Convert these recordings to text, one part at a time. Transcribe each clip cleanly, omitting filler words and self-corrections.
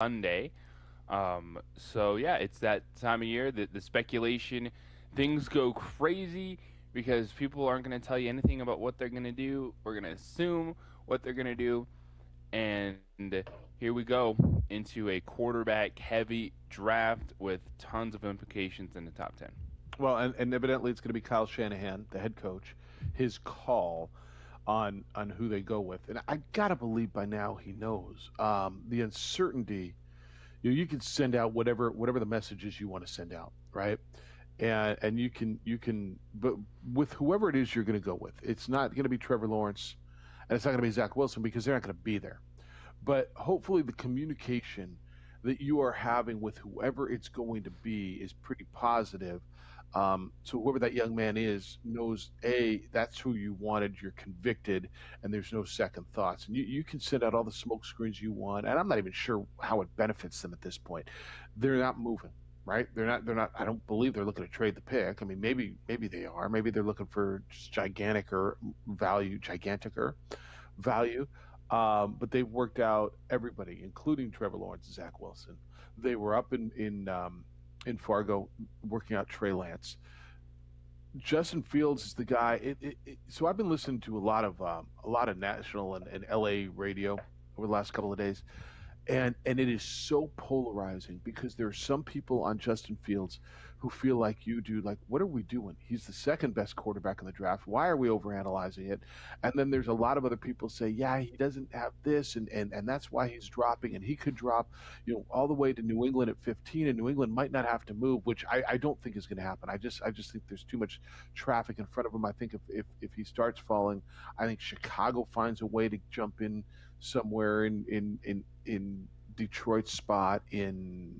Sunday. So yeah, it's that time of year that the speculation, things go crazy because people aren't going to tell you anything about what they're going to do. We're going to assume what they're going to do, and here we go into a quarterback heavy draft with tons of implications in the top 10. Well, and evidently it's going to be Kyle Shanahan, the head coach, his call on who they go with, and I gotta believe by now he knows the uncertainty. You can send out whatever the messages you want to send out, right? And you can, but with whoever it is you're going to go with, it's not going to be Trevor Lawrence, and it's not going to be Zach Wilson because they're not going to be there. But hopefully the communication that you are having with whoever it's going to be is pretty positive. So whoever that young man is knows, a, that's who you wanted, you're convicted, and there's no second thoughts, and you can send out all the smoke screens you want, and I'm not even sure how it benefits them at this point. They're not moving, right? They're not. I don't believe they're looking to trade the pick. I mean, maybe they are. Maybe they're looking for just gigantic or value. But they've worked out everybody, including Trevor Lawrence and Zach Wilson. They were up in Fargo working out Trey Lance. Justin Fields is the guy. So I've been listening to a lot of national and LA radio over the last couple of days, and it is so polarizing because there are some people on Justin Fields who feel like you do, like, what are we doing? He's the second best quarterback in the draft. Why are we overanalyzing it? And then there's a lot of other people say, yeah, he doesn't have this, and that's why he's dropping, and he could drop, all the way to New England at 15, and New England might not have to move, which I don't think is going to happen. I just think there's too much traffic in front of him. I think if he starts falling, I think Chicago finds a way to jump in somewhere in Detroit's spot, in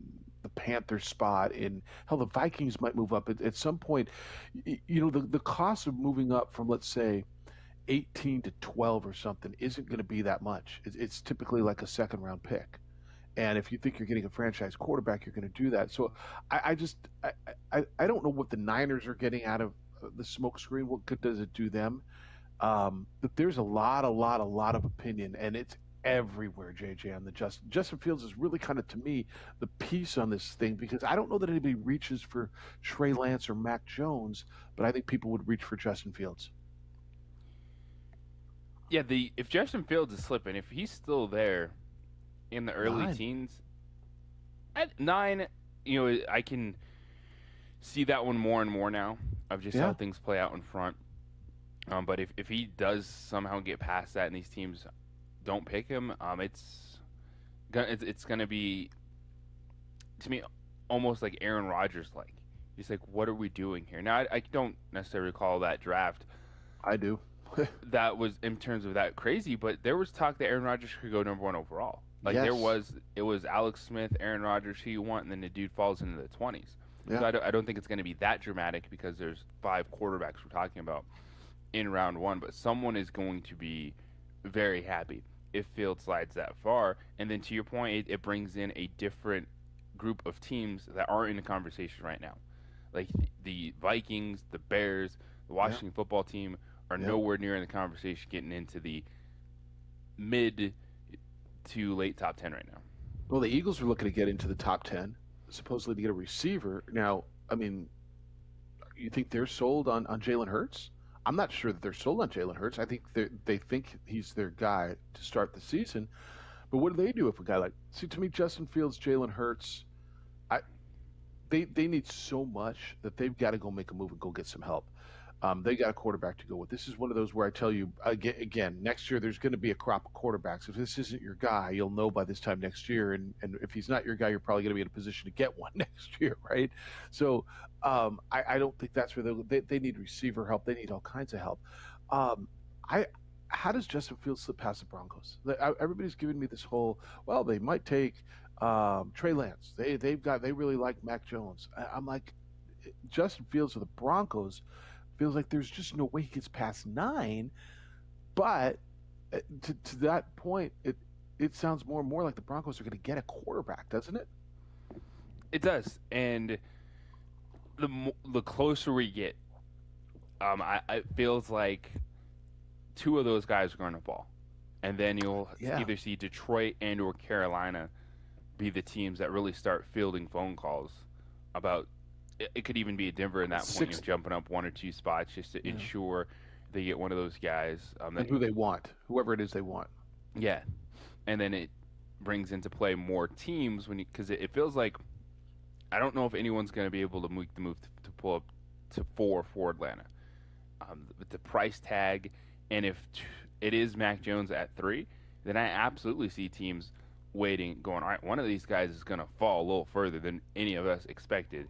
the Panthers spot, in hell, the Vikings might move up at some point. The cost of moving up from, let's say, 18 to 12 or something isn't going to be that much. It's typically like a second round pick. And if you think you're getting a franchise quarterback, you're going to do that. So I just I don't know what the Niners are getting out of the smoke screen. What good does it do them? But there's a lot of opinion, and it's everywhere. JJ, on the Justin Fields is really kind of, to me, the piece on this thing, because I don't know that anybody reaches for Trey Lance or Mac Jones, but I think people would reach for Justin Fields. Yeah, the if Justin Fields is slipping, if he's still there in the early Nine. teens at 9, I can see that one more and more now of just how Yeah. things play out in front. But if he does somehow get past that and these teams don't pick him, it's gonna be, to me, almost like Aaron Rodgers like. He's like, what are we doing here? Now I don't necessarily recall that draft I do. that was in terms of that crazy, but there was talk that Aaron Rodgers could go number one overall. Like Yes. it was Alex Smith, Aaron Rodgers, who you want, and then the dude falls into the 20s. So Yeah. I don't think it's going to be that dramatic because there's 5 quarterbacks we're talking about in round one, but someone is going to be very happy if Field slides that far. And then to your point, it brings in a different group of teams that aren't in the conversation right now. Like the Vikings, the Bears, the Yeah. Washington football team are Yeah. nowhere near in the conversation getting into the mid to late top 10 right now. Well, the Eagles are looking to get into the top 10, supposedly to get a receiver. Now, I mean, you think they're sold on Jalen Hurts? I'm not sure that they're sold on Jalen Hurts. I think they think he's their guy to start the season. But what do they do if a guy like, see, to me, Justin Fields, Jalen Hurts, I they need so much that they've got to go make a move and go get some help. They got a quarterback to go with. This is one of those where I tell you again, next year there's going to be a crop of quarterbacks. If this isn't your guy, you'll know by this time next year. And if he's not your guy, you're probably going to be in a position to get one next year, right? So I don't think that's where they need receiver help. They need all kinds of help. Um, I How does Justin Fields slip past the Broncos? Everybody's giving me this whole, well, they might take Trey Lance. They really like Mac Jones. I'm like, Justin Fields of the Broncos feels like there's just no way he gets past 9. But to that point, it sounds more and more like the Broncos are going to get a quarterback, doesn't it? It does, and the closer we get, it feels like 2 of those guys are going to fall, and then you'll Yeah. either see Detroit and or Carolina be the teams that really start fielding phone calls about. It could even be Denver in that point, Six, jumping up one or two spots just to yeah, ensure they get one of those guys. and who they want, whoever it is they want. Yeah, and then it brings into play more teams when because it feels like I don't know if anyone's going to be able to make the move to pull up to four for Atlanta. With the price tag, and if it is Mac Jones at 3, then I absolutely see teams waiting, going, all right, one of these guys is going to fall a little further than any of us expected.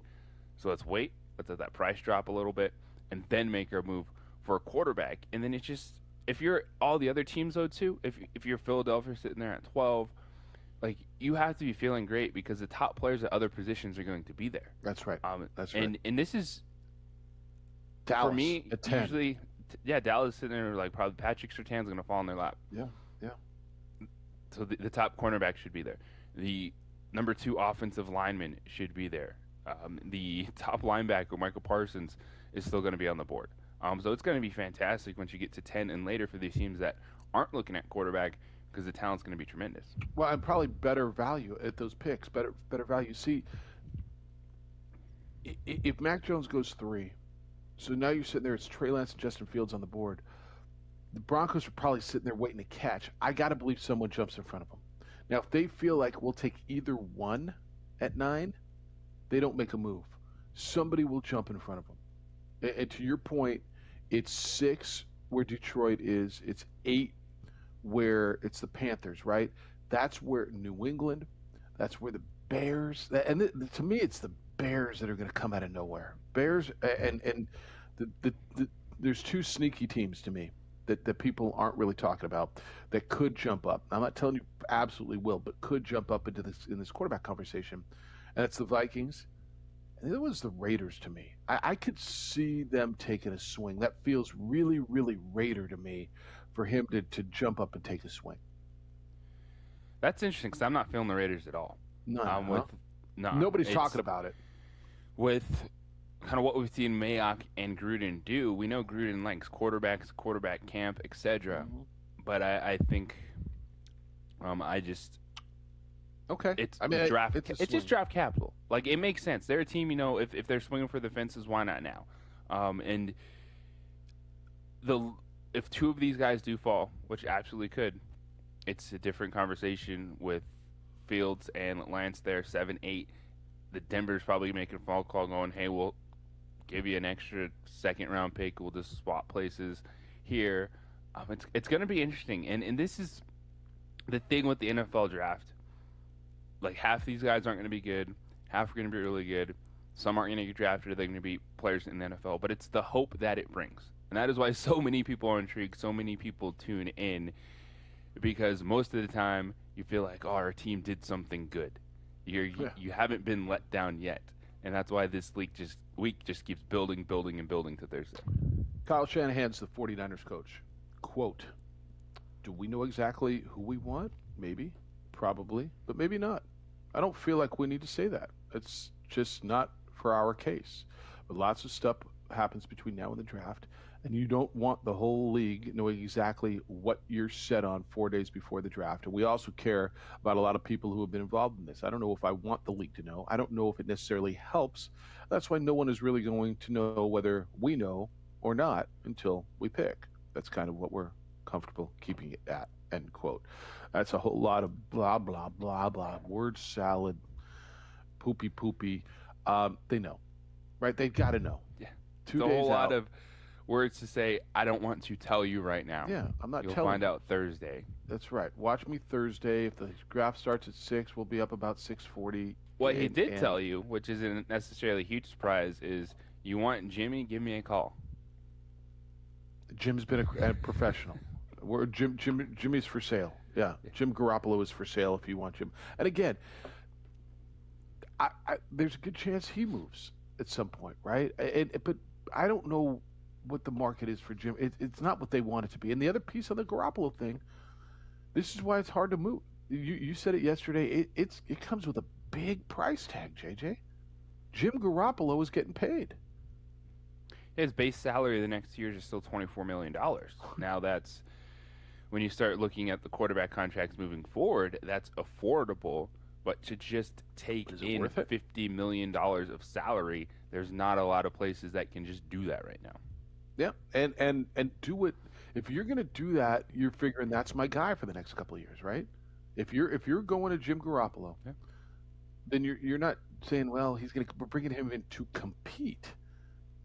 So let's wait, let's let that price drop a little bit, and then make our move for a quarterback. And then it's just, if you're all the other teams, though, too, if you're Philadelphia sitting there at 12, like, you have to be feeling great because the top players at other positions are going to be there. That's right. That's right. And this is, Dallas for me, at 10. usually, Dallas sitting there like probably Patrick Surtain's going to fall in their lap. Yeah, yeah. So the top cornerback should be there. The number 2 offensive lineman should be there. The top linebacker, Michael Parsons, is still going to be on the board. So it's going to be fantastic once you get to 10 and later for these teams that aren't looking at quarterback because the talent's going to be tremendous. Well, and probably better value at those picks. Better value. See, if Mac Jones goes 3, so now you're sitting there. It's Trey Lance and Justin Fields on the board. The Broncos are probably sitting there waiting to catch. I got to believe someone jumps in front of them. Now, if they feel like we'll take either one at 9, they don't make a move. Somebody will jump in front of them. And to your point, it's 6 where Detroit is. It's 8 where it's the Panthers, right? That's where New England, that's where the Bears, and to me, it's the Bears that are going to come out of nowhere. Bears, and there's 2 sneaky teams to me that people aren't really talking about that could jump up. I'm not telling you absolutely will, but could jump up into this quarterback conversation, and it's the Vikings. And the other one's the Raiders to me. I could see them taking a swing. That feels really, really Raider to me for him to jump up and take a swing. That's interesting because I'm not feeling the Raiders at all. No, nobody's talking about it. With kind of what we've seen Mayock and Gruden do, we know Gruden likes quarterbacks, quarterback camp, etc. Mm-hmm. But I think I just okay. It's draft. It's just draft capital. Like, it makes sense. They're a team, if they're swinging for the fences, why not now? And if 2 of these guys do fall, which absolutely could, it's a different conversation with Fields and Lance there, 7, 8. The Denver's probably making a phone call going, hey, we'll give you an extra second-round pick. We'll just swap places here. It's going to be interesting. And this is the thing with the NFL draft. Like, half these guys aren't going to be good. Half are going to be really good. Some aren't going to get drafted. They're going to be players in the NFL. But it's the hope that it brings. And that is why so many people are intrigued. So many people tune in. Because most of the time, you feel like, oh, our team did something good. You haven't been let down yet. And that's why this week just keeps building to Thursday. Kyle Shanahan's the 49ers coach. Quote, do we know exactly who we want? Maybe. Probably. But maybe not. I don't feel like we need to say that. It's just not for our case. But lots of stuff happens between now and the draft. And you don't want the whole league knowing exactly what you're set on 4 days before the draft. And we also care about a lot of people who have been involved in this. I don't know if I want the league to know. I don't know if it necessarily helps. That's why no one is really going to know whether we know or not until we pick. That's kind of what we're comfortable keeping it at, end quote. That's a whole lot of blah, blah, blah, blah, word salad, poopy. They know, right? They've got to know. Yeah. 2 It's a days whole out. lot of words to say, I don't want to tell you right now. Yeah, I'm not You'll telling find you. out Thursday. That's right. Watch me Thursday. If the draft starts at 6, we'll be up about 6:40. What he did tell you, which isn't necessarily a huge surprise, is you want Jimmy, give me a call. Jim's been a professional. Jimmy's for sale. Yeah, Jim Garoppolo is for sale if you want Jim. And again, there's a good chance he moves at some point, right? But I don't know what the market is for Jim. It's not what they want it to be. And the other piece on the Garoppolo thing, this is why it's hard to move. You said it yesterday. It comes with a big price tag, JJ. Jim Garoppolo is getting paid. His base salary the next year is still $24 million. Now that's, when you start looking at the quarterback contracts moving forward, that's affordable. But to just take Is it in worth it? $50 million of salary, there's not a lot of places that can just do that right now. Yeah, and do it. If you're going to do that, you're figuring that's my guy for the next couple of years, right? If you're going to Jim Garoppolo, Yeah. then you're not saying, well, we're bringing him in to compete.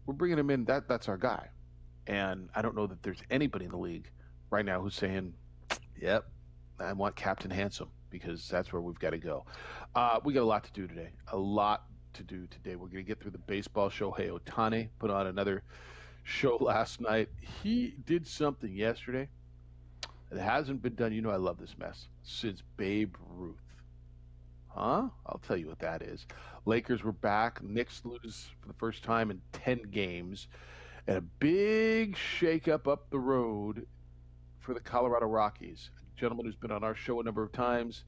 We're bringing him in, that's our guy. And I don't know that there's anybody in the league right now who's saying, yep, I want Captain Handsome, because that's where we've got to go. We got a lot to do today. We're going to get through the baseball. Shohei Ohtani put on another show last night. He did something yesterday that hasn't been done. You know I love this mess. Since Babe Ruth. Huh? I'll tell you what that is. Lakers were back. Knicks lose for the first time in 10 games. And a big shakeup up the road for the Colorado Rockies. A gentleman who's been on our show a number of times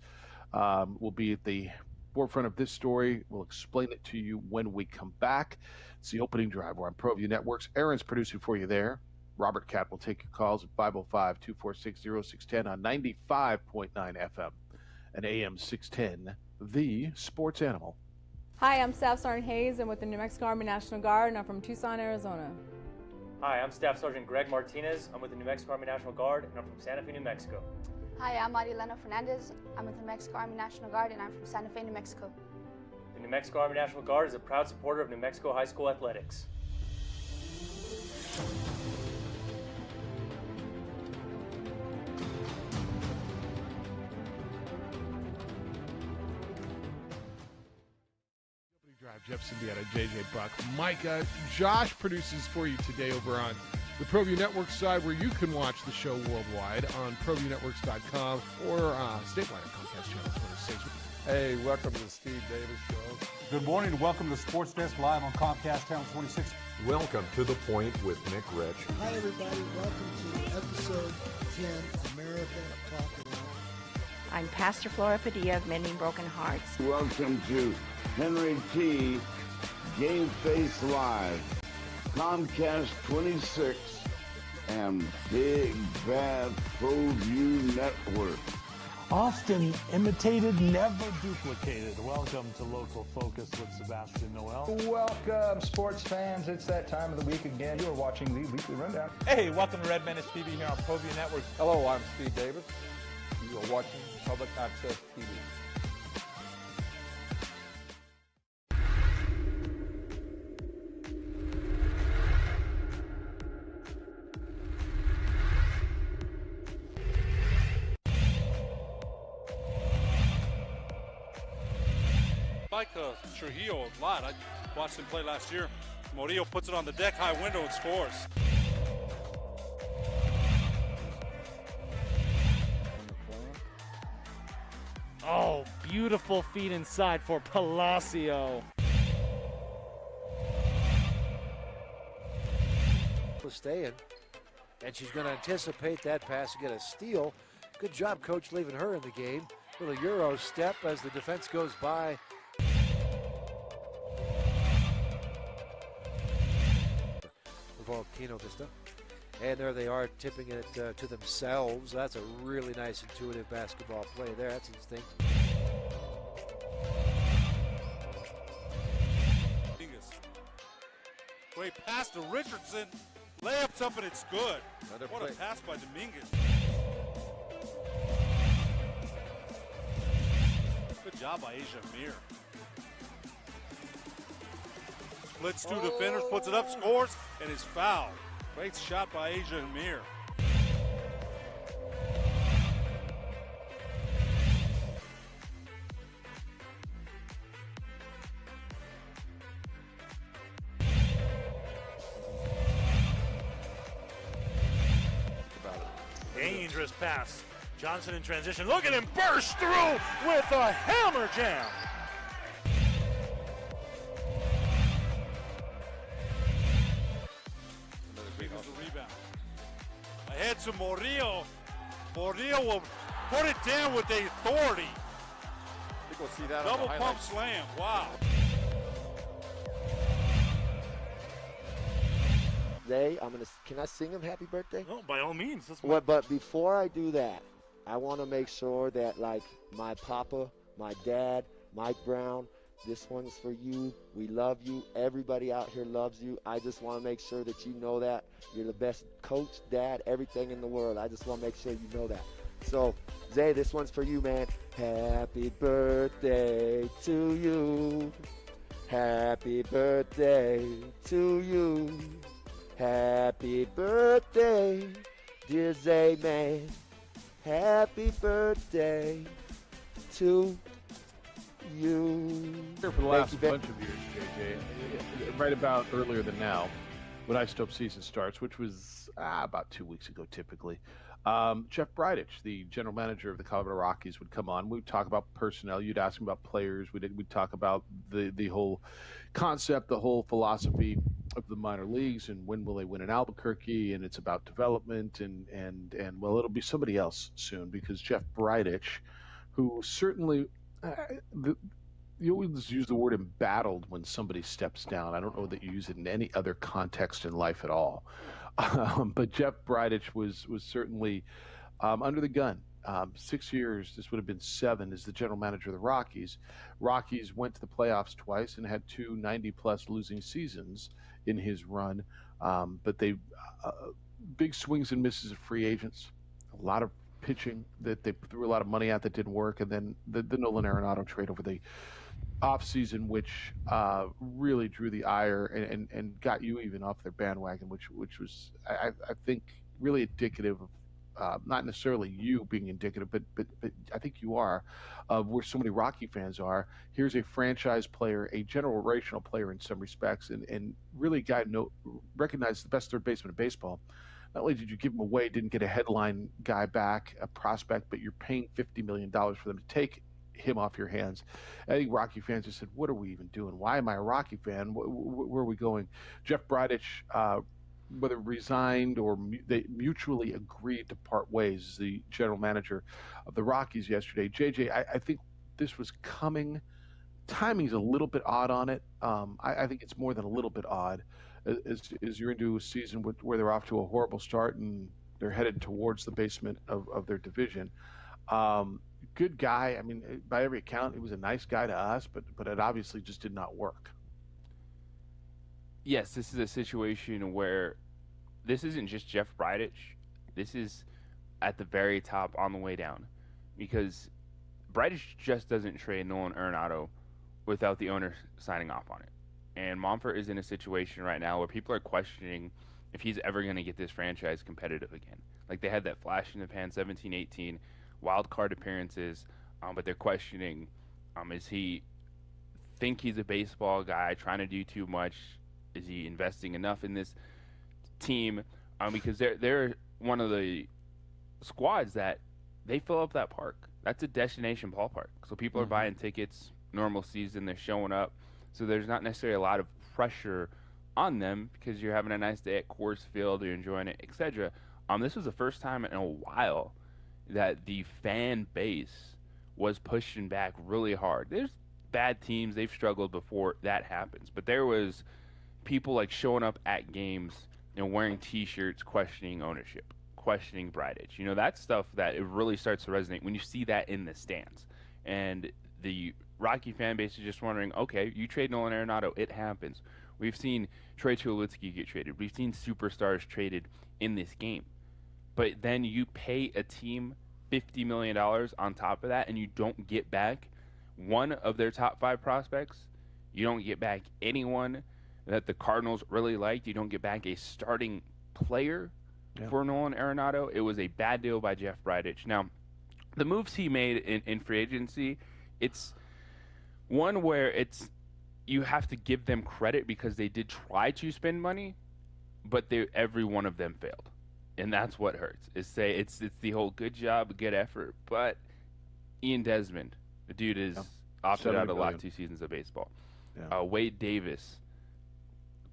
will be at the forefront of this story. We'll explain it to you when we come back. It's the opening drive. We're on ProView Networks. Aaron's producing for you there. Robert Cat will take your calls at 505-246-0610 on 95.9 FM and AM 610, the sports animal. Hi, I'm Staff Sergeant Hayes. I'm with the New Mexico Army National Guard, and I'm from Tucson, Arizona. Hi, I'm Staff Sergeant Greg Martinez. I'm with the New Mexico Army National Guard, and I'm from Santa Fe, New Mexico. Hi, I'm Marilena Fernandez. I'm with the New Mexico Army National Guard, and I'm from Santa Fe, New Mexico. The New Mexico Army National Guard is a proud supporter of New Mexico high school athletics. Jeff Siembieda, JJ Buck, Micah, Josh produces for you today over on the ProView Network side, where you can watch the show worldwide on ProViewNetworks.com or statewide at Comcast Channel 26. Hey, welcome to the Steve Davis Show. Good morning and welcome to Sports Desk Live on Comcast Channel 26. Welcome to The Point with Nick Rich. Hi, everybody. Welcome to episode 10, America Talk About. I'm Pastor Flora Padilla of Mending Broken Hearts. Welcome to Henry T. Game Face Live, Comcast 26, and Big Bad ProView Network. Often imitated, never duplicated. Welcome to Local Focus with Sebastian Noel. Welcome, sports fans. It's that time of the week again. You are watching the Weekly Rundown. Hey, welcome to Red Menace TV here on ProView Network. Hello, I'm Steve Davis. You are watching Public Access TV. I like Trujillo a lot. I watched him play last year. Murillo puts it on the deck, high window, and scores. Oh, beautiful feed inside for Palacio. Staying, and she's going to anticipate that pass and get a steal. Good job, coach, leaving her in the game. Little Euro step as the defense goes by. Volcano Vista. And there they are, tipping it to themselves. That's a really nice, intuitive basketball play there. That's instinct. Great pass to Richardson. Layups up and it's good. What a pass by Dominguez. Good job by Asia Mir. Splits two defenders, puts it up, scores, and is fouled. Great shot by Asia Mir. Dangerous pass. Johnson in transition. Look at him burst through with a hammer jam. The rebound. Ahead to Murillo. Murillo will put it down with the authority. I think we'll see that Double on the pump highlights. slam. Wow. Can I sing him happy birthday? No, by all means. But before I do that, I want to make sure that like my papa my dad, Mike Brown. This one's for you. We love you. Everybody out here loves you. I just want to make sure that you know that. You're the best coach, dad, everything in the world. I just want to make sure you know that. So, Zay, this one's for you, man. Happy birthday to you. Happy birthday to you. Happy birthday, dear Zay, man. Happy birthday to you. Here for the last bunch of years, JJ, right about earlier than now, when Ice Dope season starts, which was about 2 weeks ago, typically. Jeff Bridich, the general manager of the Colorado Rockies, would come on. We'd talk about personnel. You'd ask him about players. We'd talk about the whole concept, the whole philosophy of the minor leagues, and when will they win in Albuquerque, and it's about development, and well, it'll be somebody else soon, because Jeff Bridich, who certainly you always use the word embattled when somebody steps down. I don't know that you use it in any other context in life at all. But Jeff Bridich was certainly under the gun. 6 years, this would have been 7, as the general manager of the Rockies. Rockies went to the playoffs twice and had 2 90-plus losing seasons in his run. But they big swings and misses of free agents, a lot of pitching that they threw a lot of money at that didn't work, and then the Nolan Arenado trade over the offseason, which really drew the ire and got you even off their bandwagon, which was, I think, really indicative of not necessarily you being indicative, but I think you are, of where so many Rocky fans are. Here's a franchise player, a generational player in some respects, and really a guy recognized the best third baseman in baseball. Not only did you give him away, didn't get a headline guy back, a prospect, but you're paying $50 million for them to take him off your hands. I think Rocky fans just said, what are we even doing? Why am I a Rocky fan? Where are we going? Jeff Bridich, whether resigned or they mutually agreed to part ways as the general manager of the Rockies yesterday. JJ, I think this was coming. Timing's a little bit odd on it. I think it's more than a little bit odd, as you're into a season where they're off to a horrible start and they're headed towards the basement of their division. Good guy. I mean, by every account, he was a nice guy to us, but it obviously just did not work. Yes, this is a situation where this isn't just Jeff Bridich. This is at the very top on the way down, because Bridich just doesn't trade Nolan Arenado without the owner signing off on it. And Monfort is in a situation right now where people are questioning if he's ever going to get this franchise competitive again. Like, they had that flash in the pan 17-18 wild card appearances, but they're questioning, is he think he's a baseball guy trying to do too much? Is he investing enough in this team? Because they're one of the squads that they fill up that park. That's a destination ballpark. So people are buying tickets, normal season, they're showing up. So there's not necessarily a lot of pressure on them because you're having a nice day at Coors Field, you're enjoying it, etc. This was the first time in a while that the fan base was pushing back really hard. There's bad teams, they've struggled before that happens. But there was people like showing up at games and wearing T-shirts, questioning ownership, questioning Bridich. You know, that's stuff that it really starts to resonate when you see that in the stands. And the Rocky fan base is just wondering, okay, you trade Nolan Arenado, it happens. We've seen Trey Tulowitzki get traded. We've seen superstars traded in this game. But then you pay a team $50 million on top of that, and you don't get back one of their top 5 prospects. You don't get back anyone that the Cardinals really liked. You don't get back a starting player for Nolan Arenado. It was a bad deal by Jeff Bridich. Now, the moves he made in free agency, it's one where you have to give them credit because they did try to spend money, but every one of them failed. And that's what hurts. It's the whole good job, good effort. But Ian Desmond, the dude is opted out of the last 2 seasons of baseball. Yeah. Wade Davis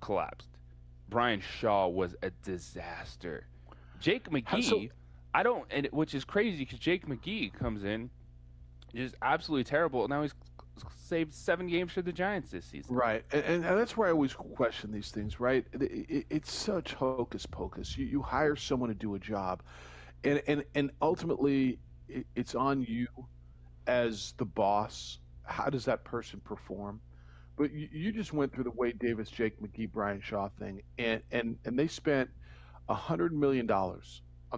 collapsed. Brian Shaw was a disaster. Jake McGee, which is crazy because Jake McGee comes in, just absolutely terrible. Now he's saved 7 games for the Giants this season. Right, and that's where I always question these things, right? It's such hocus pocus. You hire someone to do a job, and ultimately it's on you as the boss, how does that person perform? But you just went through the Wade Davis, Jake McGee, Brian Shaw thing, and they spent $100 million on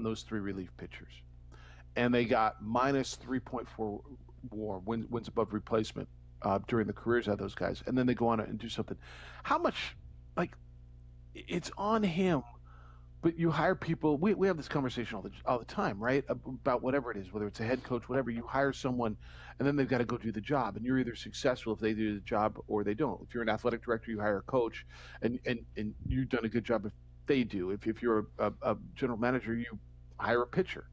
those 3 relief pitchers, and they got minus 3.4 WAR, wins above replacement, during the careers of those guys, and then they go on and do something. How much, like, it's on him. But you hire people. We have this conversation all the time, right? About whatever it is, whether it's a head coach, whatever. You hire someone, and then they've got to go do the job, and you're either successful if they do the job or they don't. If you're an athletic director, you hire a coach, and you've done a good job if they do. If you're a general manager, you hire a pitcher,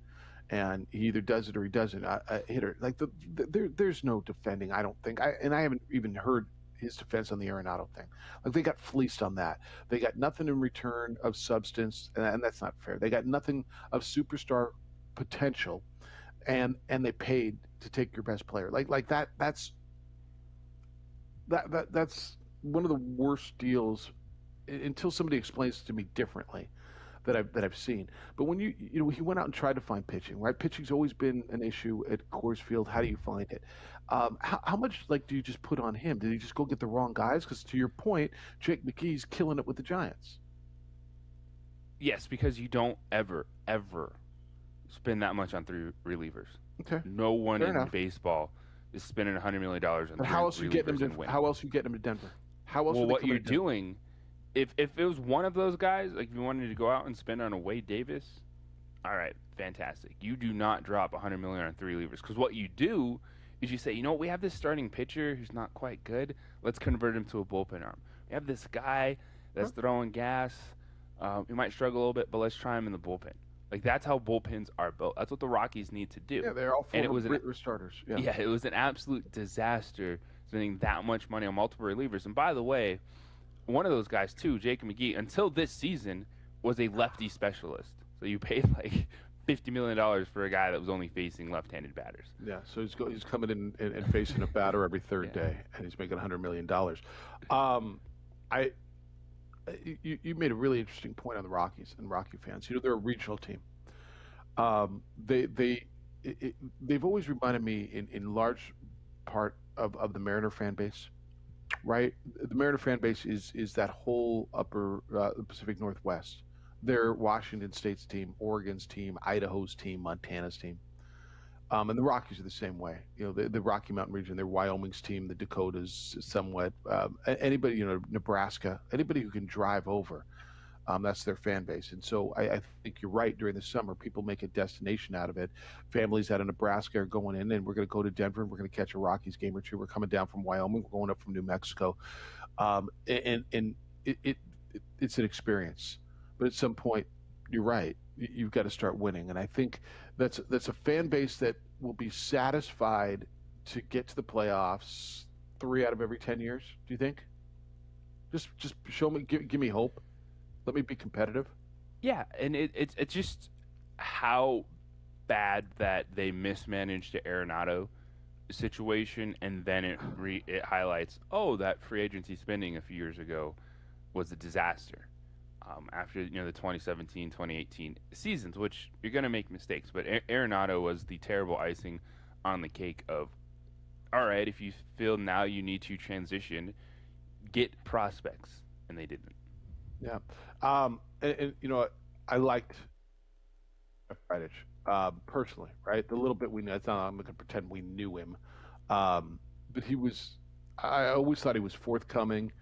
and he either does it or he doesn't. A hitter, like there's no defending. I don't think. I haven't even heard his defense on the Arenado thing. Like, they got fleeced on that. They got nothing in return of substance, and that's not fair. They got nothing of superstar potential, and they paid to take your best player. Like that. That's one of the worst deals, until somebody explains to me differently, that I've seen. But when he went out and tried to find pitching, right? Pitching's always been an issue at Coors Field. How do you find it? How much do you just put on him? Did he just go get the wrong guys? Because to your point, Jake McGee's killing it with the Giants. Yes, because you don't ever spend that much on 3 relievers. Okay. No one Fair in enough. baseball is spending $100 million on 3 But how else you getting him relievers and to? win. How else you getting him to Denver? How else? Well, are they what coming you're to Denver? doing, if it was one of those guys, like if you wanted to go out and spend on a Wade Davis, all right, fantastic. You do not drop $100 million on 3 relievers, because what you do is you say, we have this starting pitcher who's not quite good. Let's convert him to a bullpen arm. We have this guy that's throwing gas. He might struggle a little bit, but let's try him in the bullpen. Like, that's how bullpens are built. That's what the Rockies need to do. Yeah, they're all former starters. Yeah, it was an absolute disaster spending that much money on multiple relievers. And by the way, one of those guys too, Jake McGee, until this season was a lefty specialist. So you paid like $50 million for a guy that was only facing left-handed batters. Yeah, so he's coming in and facing a batter every third day, and he's making $100 million. You made a really interesting point on the Rockies and Rocky fans. They're a regional team. They've always reminded me in large part of the Mariner fan base, right? The Mariner fan base is that whole upper Pacific Northwest. They're Washington State's team, Oregon's team, Idaho's team, Montana's team. And the Rockies are the same way. The Rocky Mountain region, they're Wyoming's team, the Dakotas somewhat. Anybody, Nebraska, anybody who can drive over, that's their fan base. And so I think you're right. During the summer, people make a destination out of it. Families out of Nebraska are going in, and we're going to go to Denver, and we're going to catch a Rockies game or two. We're coming down from Wyoming. We're going up from New Mexico. And it's an experience. But at some point, you're right. You've got to start winning, and I think that's a fan base that will be satisfied to get to the playoffs 3 out of every 10 years. Do you think? Just show me, give me hope. Let me be competitive. Yeah, and it's just how bad that they mismanaged the Arenado situation, and then it highlights, that free agency spending a few years ago was a disaster. After the 2017-2018 seasons, which you're going to make mistakes, but Arenado was the terrible icing on the cake of, all right, if you feel now you need to transition, get prospects, and they didn't. Yeah, and I liked Friedrich personally, right? The little bit we know, I'm not going to pretend we knew him, but I always thought he was forthcoming.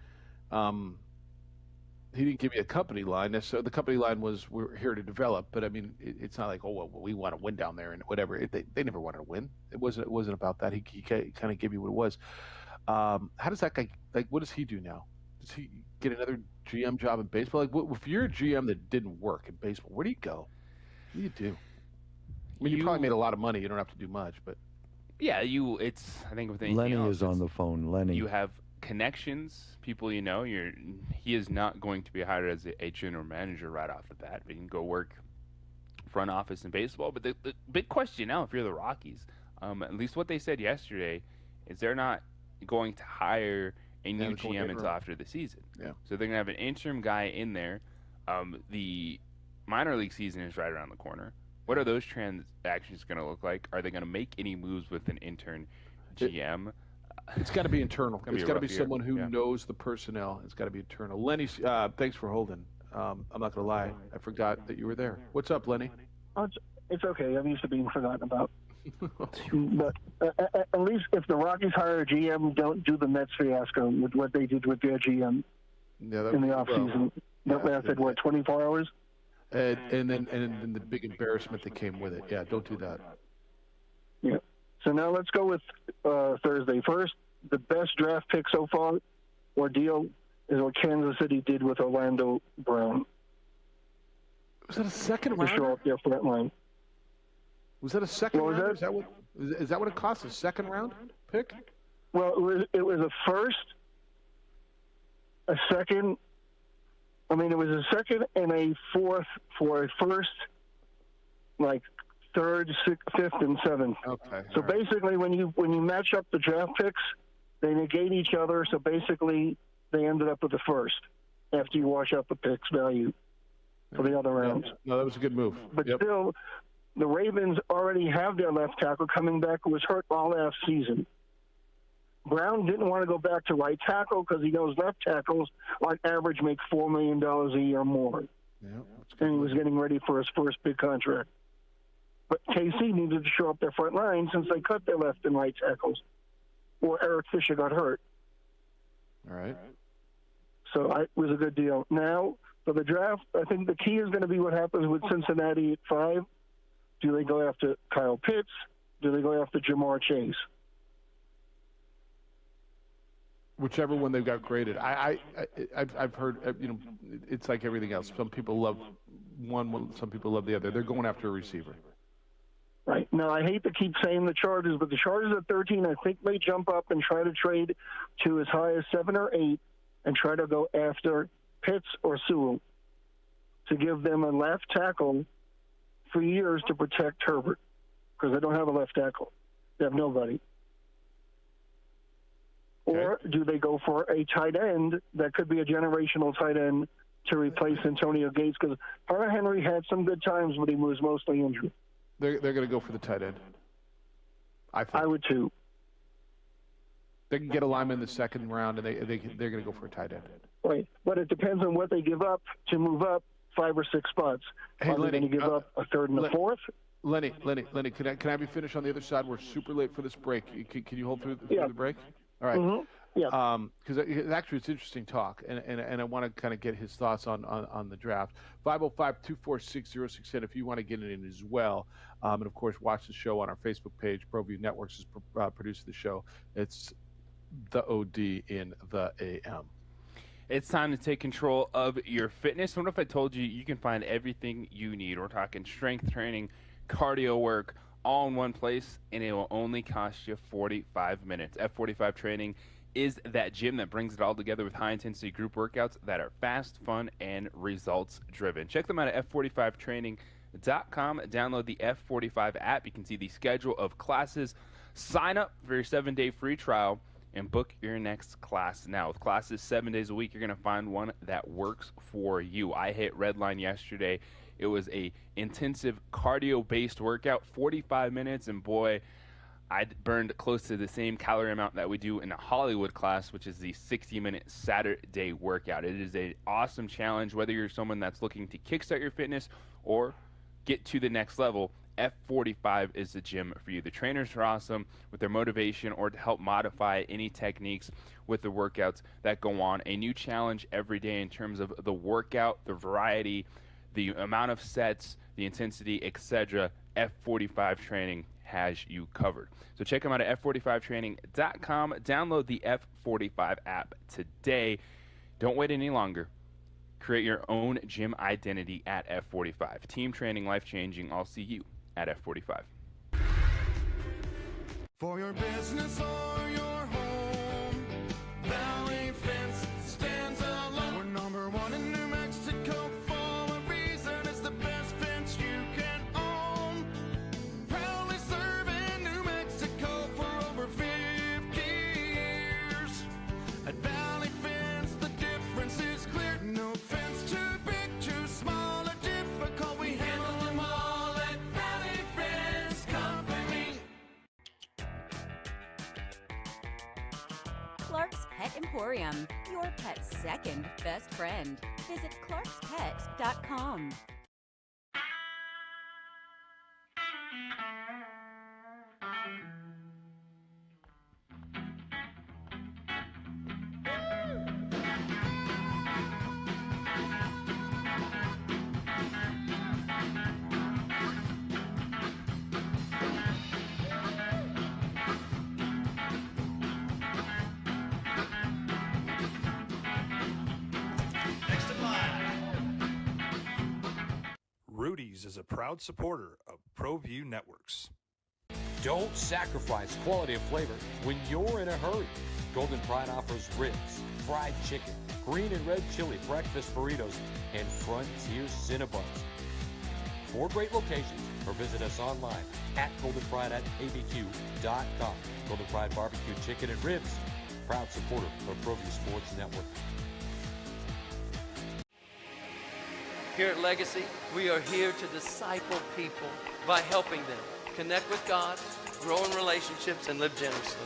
He didn't give me a company line necessarily. The company line was, we're here to develop, but I mean, it's not like, we want to win down there and whatever. They never wanted to win. It wasn't about that. He kind of gave you what it was. How does that guy, what does he do now? Does he get another GM job in baseball? If you're a GM that didn't work in baseball, where do you go? What do you do? I mean, you probably made a lot of money. You don't have to do much, but yeah, I think with anything Lenny else, is on the phone. Lenny, you have connections, people he is not going to be hired as a general manager right off the bat, but you can go work front office in baseball. But the big question now, if you're the Rockies, at least what they said yesterday, is they're not going to hire a new GM until after the season. Yeah. So they're going to have an interim guy in there. The minor league season is right around the corner. What are those transactions going to look like? Are they going to make any moves with an intern GM? It's got to be internal. It's got to be year. someone who knows the personnel. It's got to be internal. Lenny, thanks for holding. I'm not going to lie. I forgot that you were there. What's up, Lenny? Oh, it's okay. I'm used to being forgotten about. But at least if the Rockies hire a GM, don't do the Mets fiasco with what they did with their GM in the offseason. That lasted, 24 hours? And then the big embarrassment that came with it. Yeah, don't do that. Yeah. So now let's go with Thursday. First, the best draft pick so far or deal is what Kansas City did with Orlando Brown. Was that a second round? To show up their front line. Was that a second round? Is that what it cost? A second round pick? Well, it was a first, a second. I mean, it was a second and a fourth for a first, like third, sixth, fifth, and seventh. Okay. So basically, when you match up the draft picks, they negate each other. So basically, they ended up with the first after you wash out the picks value for the other rounds. No, that was a good move. But still, the Ravens already have their left tackle coming back, who was hurt all last season. Brown didn't want to go back to right tackle because he knows left tackles on average make $4 million a year more. Yeah, and he was getting ready for his first big contract. But KC needed to show up their front line since they cut their left and right tackles, or Eric Fisher got hurt. All right. So it was a good deal. Now, for the draft, I think the key is going to be what happens with Cincinnati at 5. Do they go after Kyle Pitts? Do they go after Jamar Chase? Whichever one they've got graded. I've heard, it's like everything else. Some people love one, some people love the other. They're going after a receiver. Right. Now, I hate to keep saying the Chargers, but the Chargers at 13, I think may jump up and try to trade to as high as 7 or 8 and try to go after Pitts or Sewell to give them a left tackle for years to protect Herbert, because they don't have a left tackle. They have nobody. Okay. Or do they go for a tight end that could be a generational tight end to replace Antonio Gates? Because Hunter Henry had some good times, but he was mostly injured. They're going to go for the tight end. I think. I would too. They can get a lineman in the second round, and they're going to go for a tight end. Right, but it depends on what they give up to move up 5 or 6 spots. Hey, Lenny, going to give up a third and a fourth? Lenny, can I have you finish on the other side? We're super late for this break. Can you hold through the break? All right. Mm-hmm. Yeah. Because actually it's interesting talk, and I want to kind of get his thoughts on the draft. 505-246-0610 if you want to get in as well. And of course, watch the show on our Facebook page. ProView Networks is producing the show. It's the OD in the AM. It's time to take control of your fitness. What if I told you you can find everything you need? We're talking strength training, cardio work, all in one place, and it will only cost you 45 minutes. F45 Training is that gym that brings it all together with high-intensity group workouts that are fast, fun, and results-driven. Check them out at f45training.com. Download the F45 app. You can see the schedule of classes. Sign up for your 7-day free trial and book your next class now. With classes 7 days a week, you're going to find one that works for you. I hit Redline yesterday. It was a intensive cardio-based workout, 45 minutes, and boy, I burned close to the same calorie amount that we do in a Hollywood class, which is the 60-minute Saturday workout. It is an awesome challenge, whether you're someone that's looking to kickstart your fitness or get to the next level. F45 is the gym for you. The trainers are awesome with their motivation or to help modify any techniques with the workouts that go on. A new challenge every day in terms of the workout, the variety, the amount of sets, the intensity, etc. F45 Training has you covered. So check them out at f45training.com. Download the F45 app today. Don't wait any longer. Create your own gym identity at F45. Team training, life-changing. I'll see you at F45. For your business or your home, Valley Fence stands alone. We're number 1 in New Mexico for a reason. It's the best fence you can own. Proudly serving New Mexico for over 50 years. At Valley Fence, the difference is clear. No fence too big, too small, or difficult. We handle them all at Pet Emporium, your pet's second best friend. Visit clarkspet.com. Rudy's is a proud supporter of ProView Networks. Don't sacrifice quality of flavor when you're in a hurry. Golden Pride offers ribs, fried chicken, green and red chili breakfast burritos, and Frontier Cinnabons. 4 great locations, or visit us online at goldenprideabq.com. Golden Pride Barbecue Chicken and Ribs, proud supporter of ProView Sports Network. Here at Legacy, we are here to disciple people by helping them connect with God, grow in relationships, and live generously.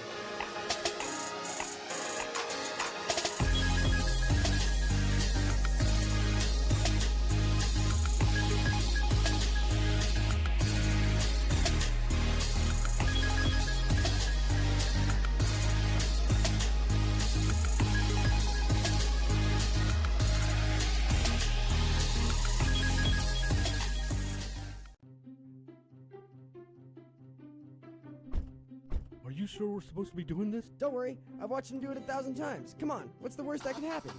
Are you sure we're supposed to be doing this? Don't worry, I've watched him do it 1,000 times. Come on, what's the worst that can happen?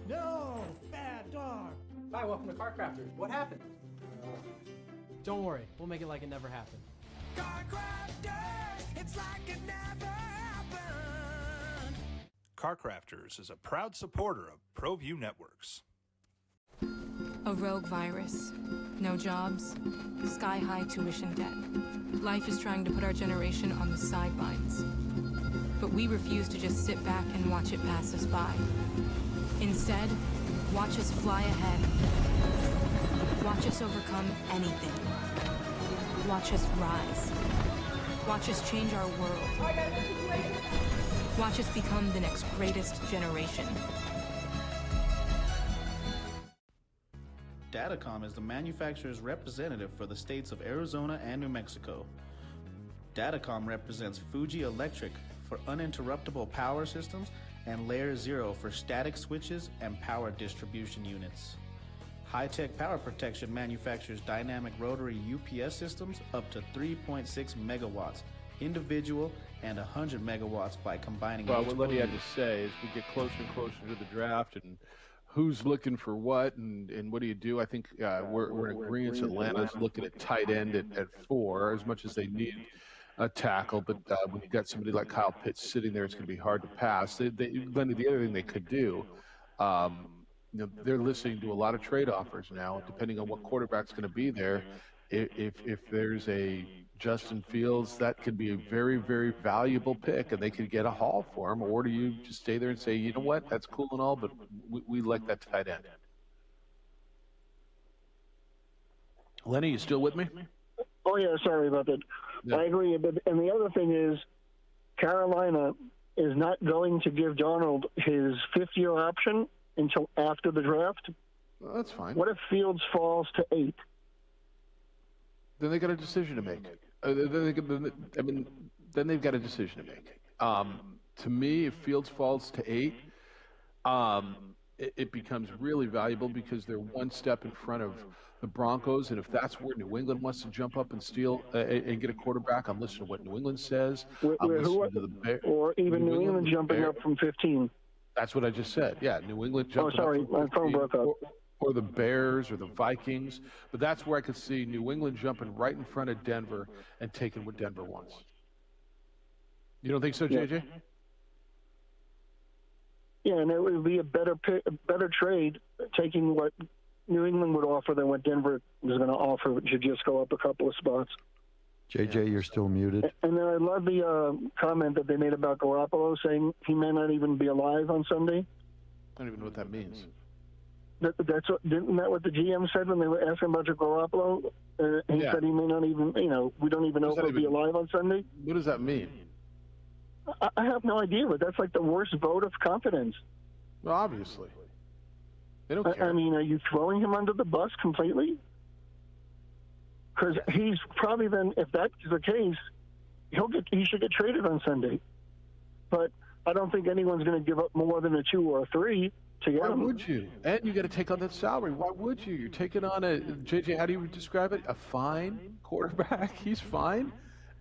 No! Bad dog! Hi, welcome to Car Crafters. What happened? Don't worry, we'll make it like it never happened. Car Crafters, it's like it never happened. Car Crafters is a proud supporter of ProView Networks. A rogue virus, no jobs, sky-high tuition debt. Life is trying to put our generation on the sidelines. But we refuse to just sit back and watch it pass us by. Instead, watch us fly ahead. Watch us overcome anything. Watch us rise. Watch us change our world. Watch us become the next greatest generation. Datacom is the manufacturer's representative for the states of Arizona and New Mexico. Datacom represents Fuji Electric for uninterruptible power systems and Layer 0 for static switches and power distribution units. High-Tech Power Protection manufactures dynamic rotary UPS systems up to 3.6 megawatts, individual and 100 megawatts by combining Well, what multiple Lenny had to units. say is we get closer and closer to the draft and who's looking for what and what do you do? I think we're in agreement. Atlanta's looking at tight end at 4 as much as they need a tackle, but when you got somebody like Kyle Pitts sitting there, it's going to be hard to pass. Lenny, the other thing they could do, they're listening to a lot of trade offers now, depending on what quarterback's going to be there. If there's a Justin Fields, that could be a very, very valuable pick, and they could get a haul for him. Or do you just stay there and say, you know what, that's cool and all, but we like that tight end? Lenny, you still with me? Oh, yeah, sorry about that. Yeah. I agree. And the other thing is, Carolina is not going to give Darnold his fifth-year option until after the draft. Well, that's fine. What if Fields falls to 8? Then they got a decision to make. Then they've got a decision to make. To me, if Fields falls to 8, it becomes really valuable because they're one step in front of the Broncos, and if that's where New England wants to jump up and steal and get a quarterback, I'm listening to what New England says. I'm listening to the Bears. Or even New England jumping up from 15. That's what I just said. Yeah, New England jumping sorry, up from my phone 15, broke up. or the Bears or the Vikings. But that's where I could see New England jumping right in front of Denver and taking what Denver wants. You don't think so, JJ? Yeah, and it would be a better trade taking what New England would offer than what Denver was going to offer, which would just go up a couple of spots. JJ, you're still muted. And then I love the comment that they made about Garoppolo, saying he may not even be alive on Sunday. I don't even know what that means. Isn't that what the GM said when they were asking about Garoppolo? He said he may not even, we don't even know if he'll be alive on Sunday. What does that mean? I have no idea, but that's like the worst vote of confidence. Well, obviously. They don't care. I mean, are you throwing him under the bus completely? Because he's probably then, if that's the case, he should get traded on Sunday. But I don't think anyone's going to give up more than a 2 or a 3 to get Why him. would you? And you got to take on that salary. Why would you? You're taking on a JJ. How do you describe it? A fine quarterback. He's fine,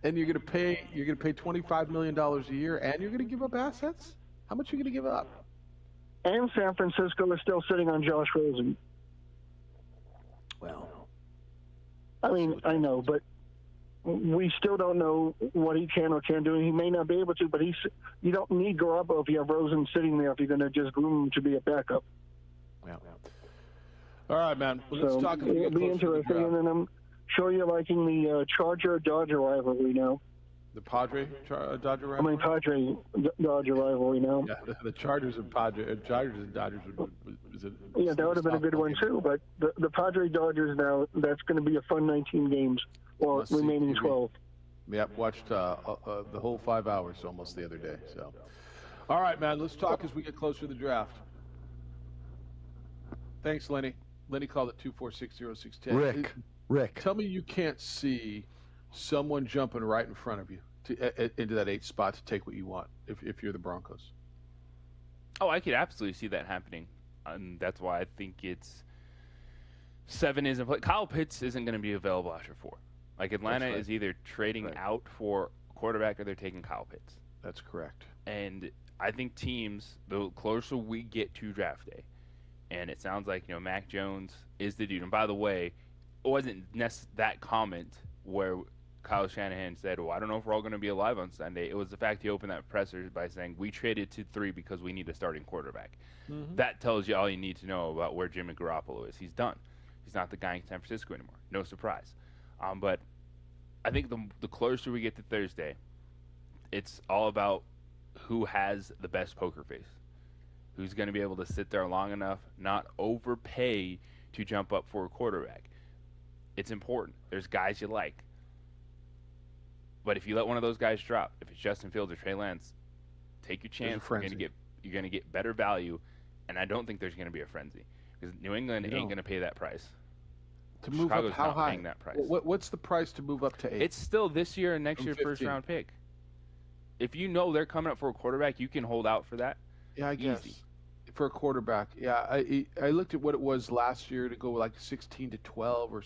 and you're going to pay $25 million a year, and you're going to give up assets. How much are you going to give up? And San Francisco is still sitting on Josh Rosen. Well, I mean, I know, but we still don't know what he can or can't do. He may not be able to, but you don't need Garoppolo if you have Rosen sitting there if you're going to just groom him to be a backup. Yeah. All right, man. Well, let's talk. It'll be interesting, and then I'm sure you're liking the Charger-Dodger rivalry now. The Padre-Dodger rivalry? I mean, Padre-Dodger rivalry now. Yeah, the Chargers and Dodgers Yeah, that would have been a good one, too. But the Padre-Dodgers now, that's going to be a fun 19 games, or remaining 12. Yep, watched the whole 5 hours almost the other day. So, all right, man, let's talk as we get closer to the draft. Thanks, Lenny. Lenny called it 2460610. Rick. Tell me you can't see someone jumping right in front of you into that 8th spot to take what you want if you're the Broncos. Oh, I could absolutely see that happening. And that's why I think it's 7 isn't play. Kyle Pitts isn't going to be available after 4. Like Atlanta is either trading out for quarterback or they're taking Kyle Pitts. That's correct. And I think teams, the closer we get to draft day, and it sounds like, Mac Jones is the dude. And by the way, it wasn't that comment where Kyle Shanahan said, well, I don't know if we're all going to be alive on Sunday. It was the fact he opened that presser by saying, we traded to 3 because we need a starting quarterback. Mm-hmm. That tells you all you need to know about where Jimmy Garoppolo is. He's done. He's not the guy in San Francisco anymore. No surprise. But I think the closer we get to Thursday, it's all about who has the best poker face. Who's going to be able to sit there long enough, not overpay to jump up for a quarterback. It's important. There's guys you like. But if you let one of those guys drop, if it's Justin Fields or Trey Lance, take your chance. You're going to get better value, and I don't think there's going to be a frenzy because New England ain't going to pay that price. To move Chicago's up, how not high? Paying that price. What's the price to move up to 8? It's still this year and next year 15. first round pick. If you know they're coming up for a quarterback, you can hold out for that. Yeah, I guess. Easy. For a quarterback, yeah. I looked at what it was last year to go like 16 to 12, or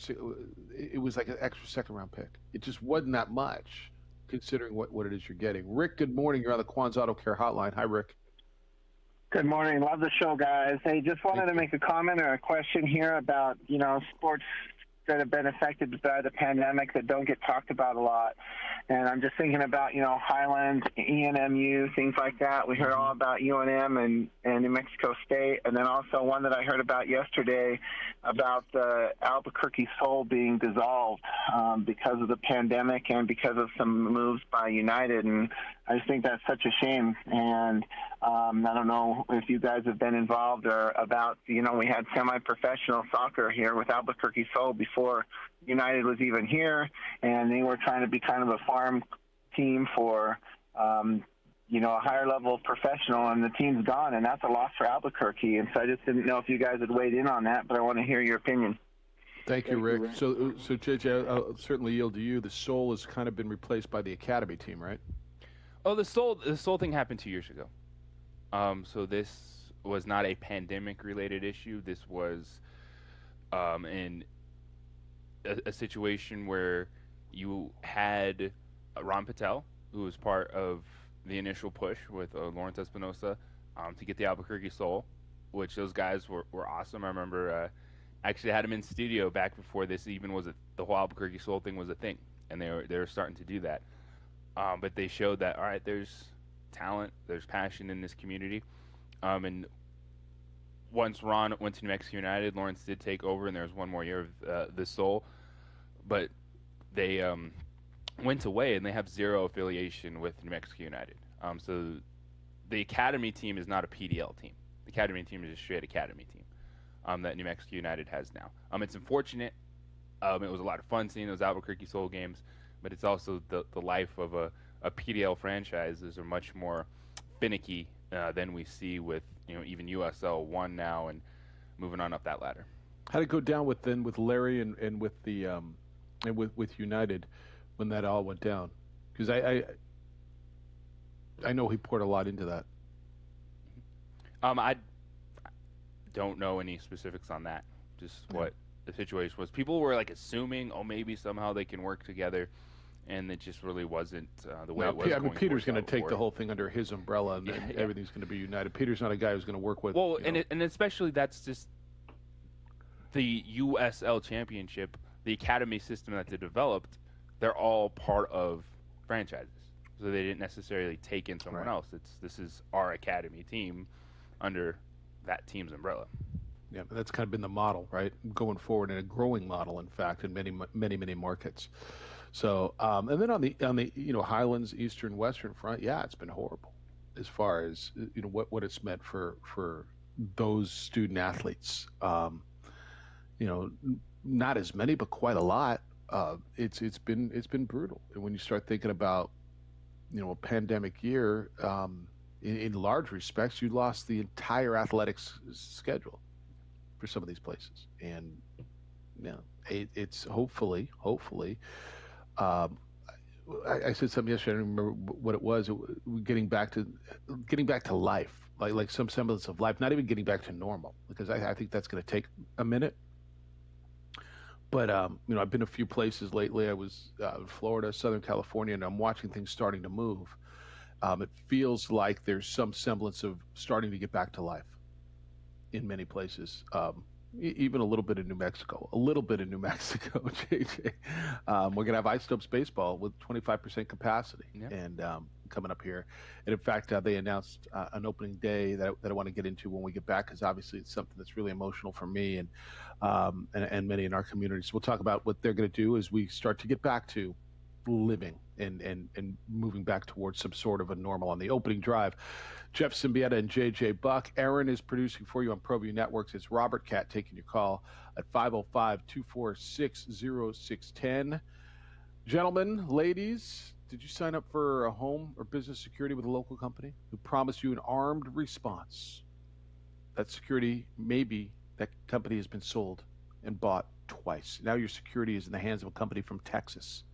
it was like an extra second-round pick. It just wasn't that much, considering what it is you're getting. Rick, good morning. You're on the Quan's Auto Care Hotline. Hi, Rick. Good morning. Love the show, guys. Hey, just wanted to make a comment or a question here about, sports that have been affected by the pandemic that don't get talked about a lot. And I'm just thinking about, Highlands, ENMU, things like that. We heard all about UNM and New Mexico State. And then also one that I heard about yesterday about the Albuquerque Soul being dissolved because of the pandemic and because of some moves by United. And I just think that's such a shame. And I don't know if you guys have been involved or about, we had semi-professional soccer here with Albuquerque Soul before United was even here, and they were trying to be kind of a farm team for, a higher level of professional, and the team's gone, and that's a loss for Albuquerque. And so I just didn't know if you guys had weighed in on that, but I want to hear your opinion. Thank you, Rick. So JJ, I'll certainly yield to you. The Soul has kind of been replaced by the Academy team, right? Oh, the Soul thing happened 2 years ago. So this was not a pandemic-related issue. This was in a situation where you had Ron Patel, who was part of the initial push with Lawrence Espinosa to get the Albuquerque Soul, which those guys were awesome. I remember actually had them in studio back before this even was the whole Albuquerque Soul thing was a thing, and they were starting to do that. But they showed that, all right, there's talent, there's passion in this community. And once Ron went to New Mexico United, Lawrence did take over, and there was one more year of the Soul. But they went away, and they have zero affiliation with New Mexico United. So the Academy team is not a PDL team. The Academy team is a straight Academy team that New Mexico United has now. It's unfortunate. It was a lot of fun seeing those Albuquerque Soul games, but it's also the life of a PDL franchises are much more finicky than we see with even USL one now and moving on up that ladder. How'd it go down with Larry and with the and with United when that all went down? Because I know he poured a lot into that. I don't know any specifics on that. Just what the situation was. People were like assuming, oh, maybe somehow they can work together, and it just really wasn't the way it was. I mean, Peter's going to take the whole thing under his umbrella, and everything's going to be united. Peter's not a guy who's going to work with. Well, and especially that's just the USL Championship, the academy system that they developed. They're all part of franchises, so they didn't necessarily take in someone else. This is our academy team under that team's umbrella. Yeah, that's kind of been the model, right? Going forward, and a growing model, in fact, in many markets. So, and then on the Highlands, Eastern, Western front, yeah, it's been horrible as far as what it's meant for those student athletes. Not as many, but quite a lot. It's been brutal. And when you start thinking about a pandemic year, in large respects, you lost the entire athletics schedule for some of these places, and it's hopefully. I said something yesterday. I don't remember what it was. Getting back to life, like some semblance of life. Not even getting back to normal, because I think that's going to take a minute. But I've been a few places lately. I was in Florida, Southern California, and I'm watching things starting to move. It feels like there's some semblance of starting to get back to life in many places. Even a little bit in New Mexico. JJ. We're going to have Ice Dopes baseball with 25% capacity, and coming up here. And in fact, they announced an opening day that I want to get into when we get back, because obviously it's something that's really emotional for me and many in our community. So we'll talk about what they're going to do as we start to get back to living and moving back towards some sort of a normal on the opening drive. Jeff Siembieda and JJ Buck. Aaron is producing for you on ProView Networks. It's Robert Cat taking your call at 505-246-0610. Gentlemen, ladies, did you sign up for a home or business security with a local company who promised you an armed response? That security, maybe that company has been sold and bought twice. Now your security is in the hands of a company from Texas.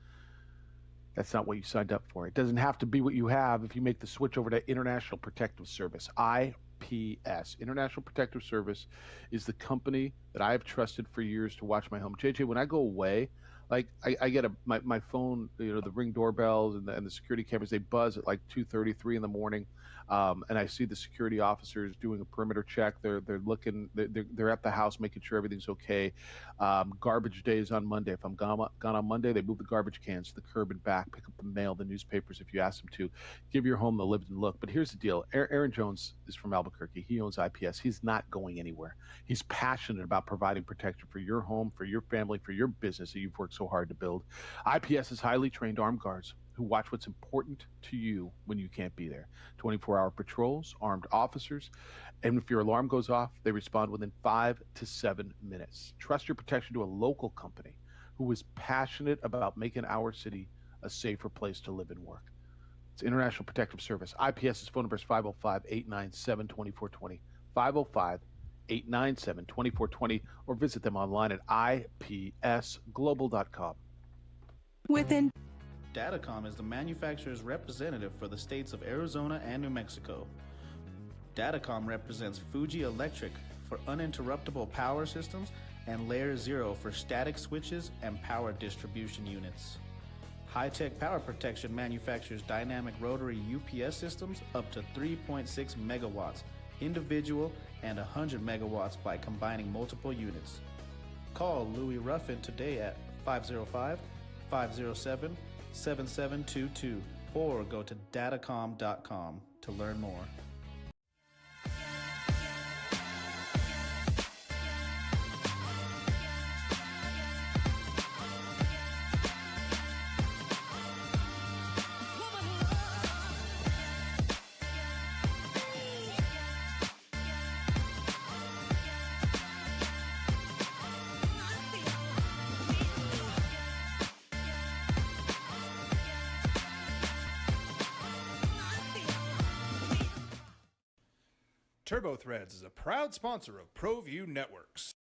That's not what you signed up for. It doesn't have to be what you have if you make the switch over to International Protective Service, IPS. International Protective Service is the company that I have trusted for years to watch my home. JJ, when I go away, like I get my phone, the Ring doorbells and the security cameras, they buzz at like 2:33 in the morning, and I see the security officers doing a perimeter check. They're looking, they're at the house making sure everything's okay. Garbage day is on Monday. If I'm gone on Monday, they move the garbage cans to the curb and back, pick up the mail, the newspapers if you ask them to. Give your home the lived and look. But here's the deal: Aaron Jones is from Albuquerque. He owns IPS. He's not going anywhere. He's passionate about providing protection for your home, for your family, for your business that you've worked so hard to build. IPS is highly trained armed guards who watch what's important to you when you can't be there. 24-hour patrols, armed officers, and if your alarm goes off, they respond within 5 to 7 minutes. Trust your protection to a local company who is passionate about making our city a safer place to live and work. It's International Protective Service. IPS's phone number is 505-897-2420. 505-897-2420, or visit them online at ipsglobal.com. Datacom is the manufacturer's representative for the states of Arizona and New Mexico. Datacom represents Fuji Electric for uninterruptible power systems and Layer 0 for static switches and power distribution units. High-Tech Power Protection manufactures dynamic rotary UPS systems up to 3.6 megawatts, individual and 100 megawatts by combining multiple units. Call Louis Ruffin today at 505-507-7722 or go to datacom.com to learn more. TurboThreads is a proud sponsor of ProView Networks.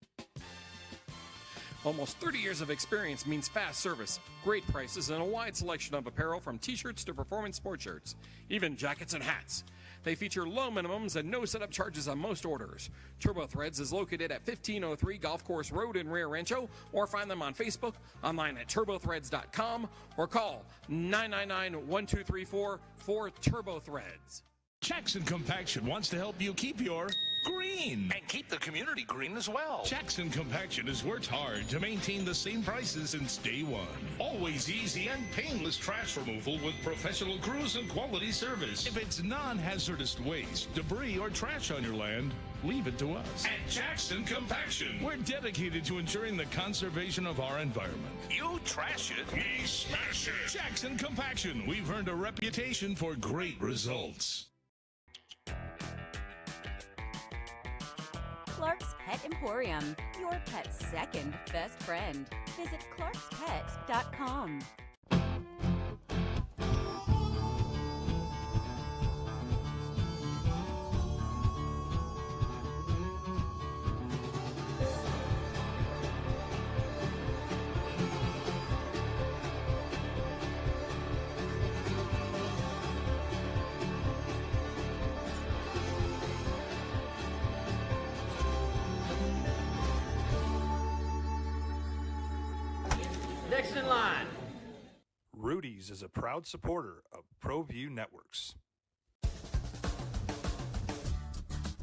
Almost 30 years of experience means fast service, great prices, and a wide selection of apparel from t-shirts to performance sport shirts, even jackets and hats. They feature low minimums and no setup charges on most orders. TurboThreads is located at 1503 Golf Course Road in Rio Rancho, or find them on Facebook, online at turbothreads.com, or call 999-1234 for TurboThreads. Jackson Compaction wants to help you keep your green and keep the community green as well. Jackson Compaction has worked hard to maintain the same prices since day one. Always easy and painless trash removal with professional crews and quality service. If it's non-hazardous waste, debris, or trash on your land, leave it to us. At Jackson Compaction, we're dedicated to ensuring the conservation of our environment. You trash it, we smash it. Jackson Compaction, we've earned a reputation for great results. Clark's Pet Emporium, your pet's second best friend. Visit clarkspet.com. Next in line. Rudy's is a proud supporter of ProView Networks.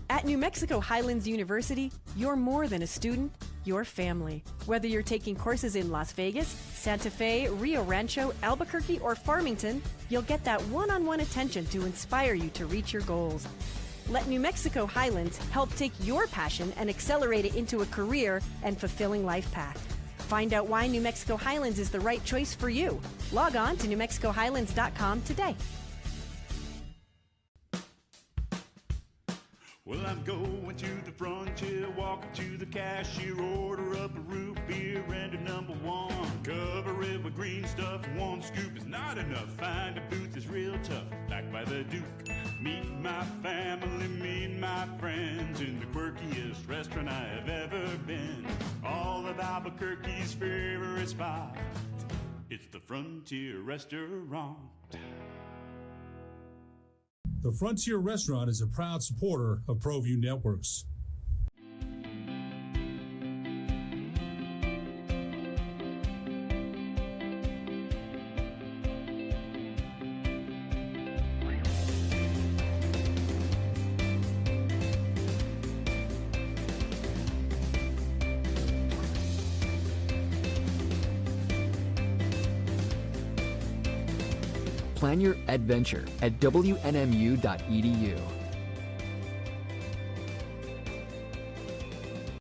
At New Mexico Highlands University, you're more than a student, you're family. Whether you're taking courses in Las Vegas, Santa Fe, Rio Rancho, Albuquerque, or Farmington, you'll get that one-on-one attention to inspire you to reach your goals. Let New Mexico Highlands help take your passion and accelerate it into a career and fulfilling life path. Find out why New Mexico Highlands is the right choice for you. Log on to newmexicohighlands.com today. Well, I'm going to the frontier, walking to the cashier, order up a root beer and a number one. Cover it with green stuff, one scoop is not enough. Find a booth is real tough, back by the Duke. Meet my family, meet my friends in the quirkiest restaurant I have ever been. All of Albuquerque's favorite spot, it's the Frontier Restaurant. The Frontier Restaurant is a proud supporter of ProView Networks. Plan your adventure at WNMU.edu.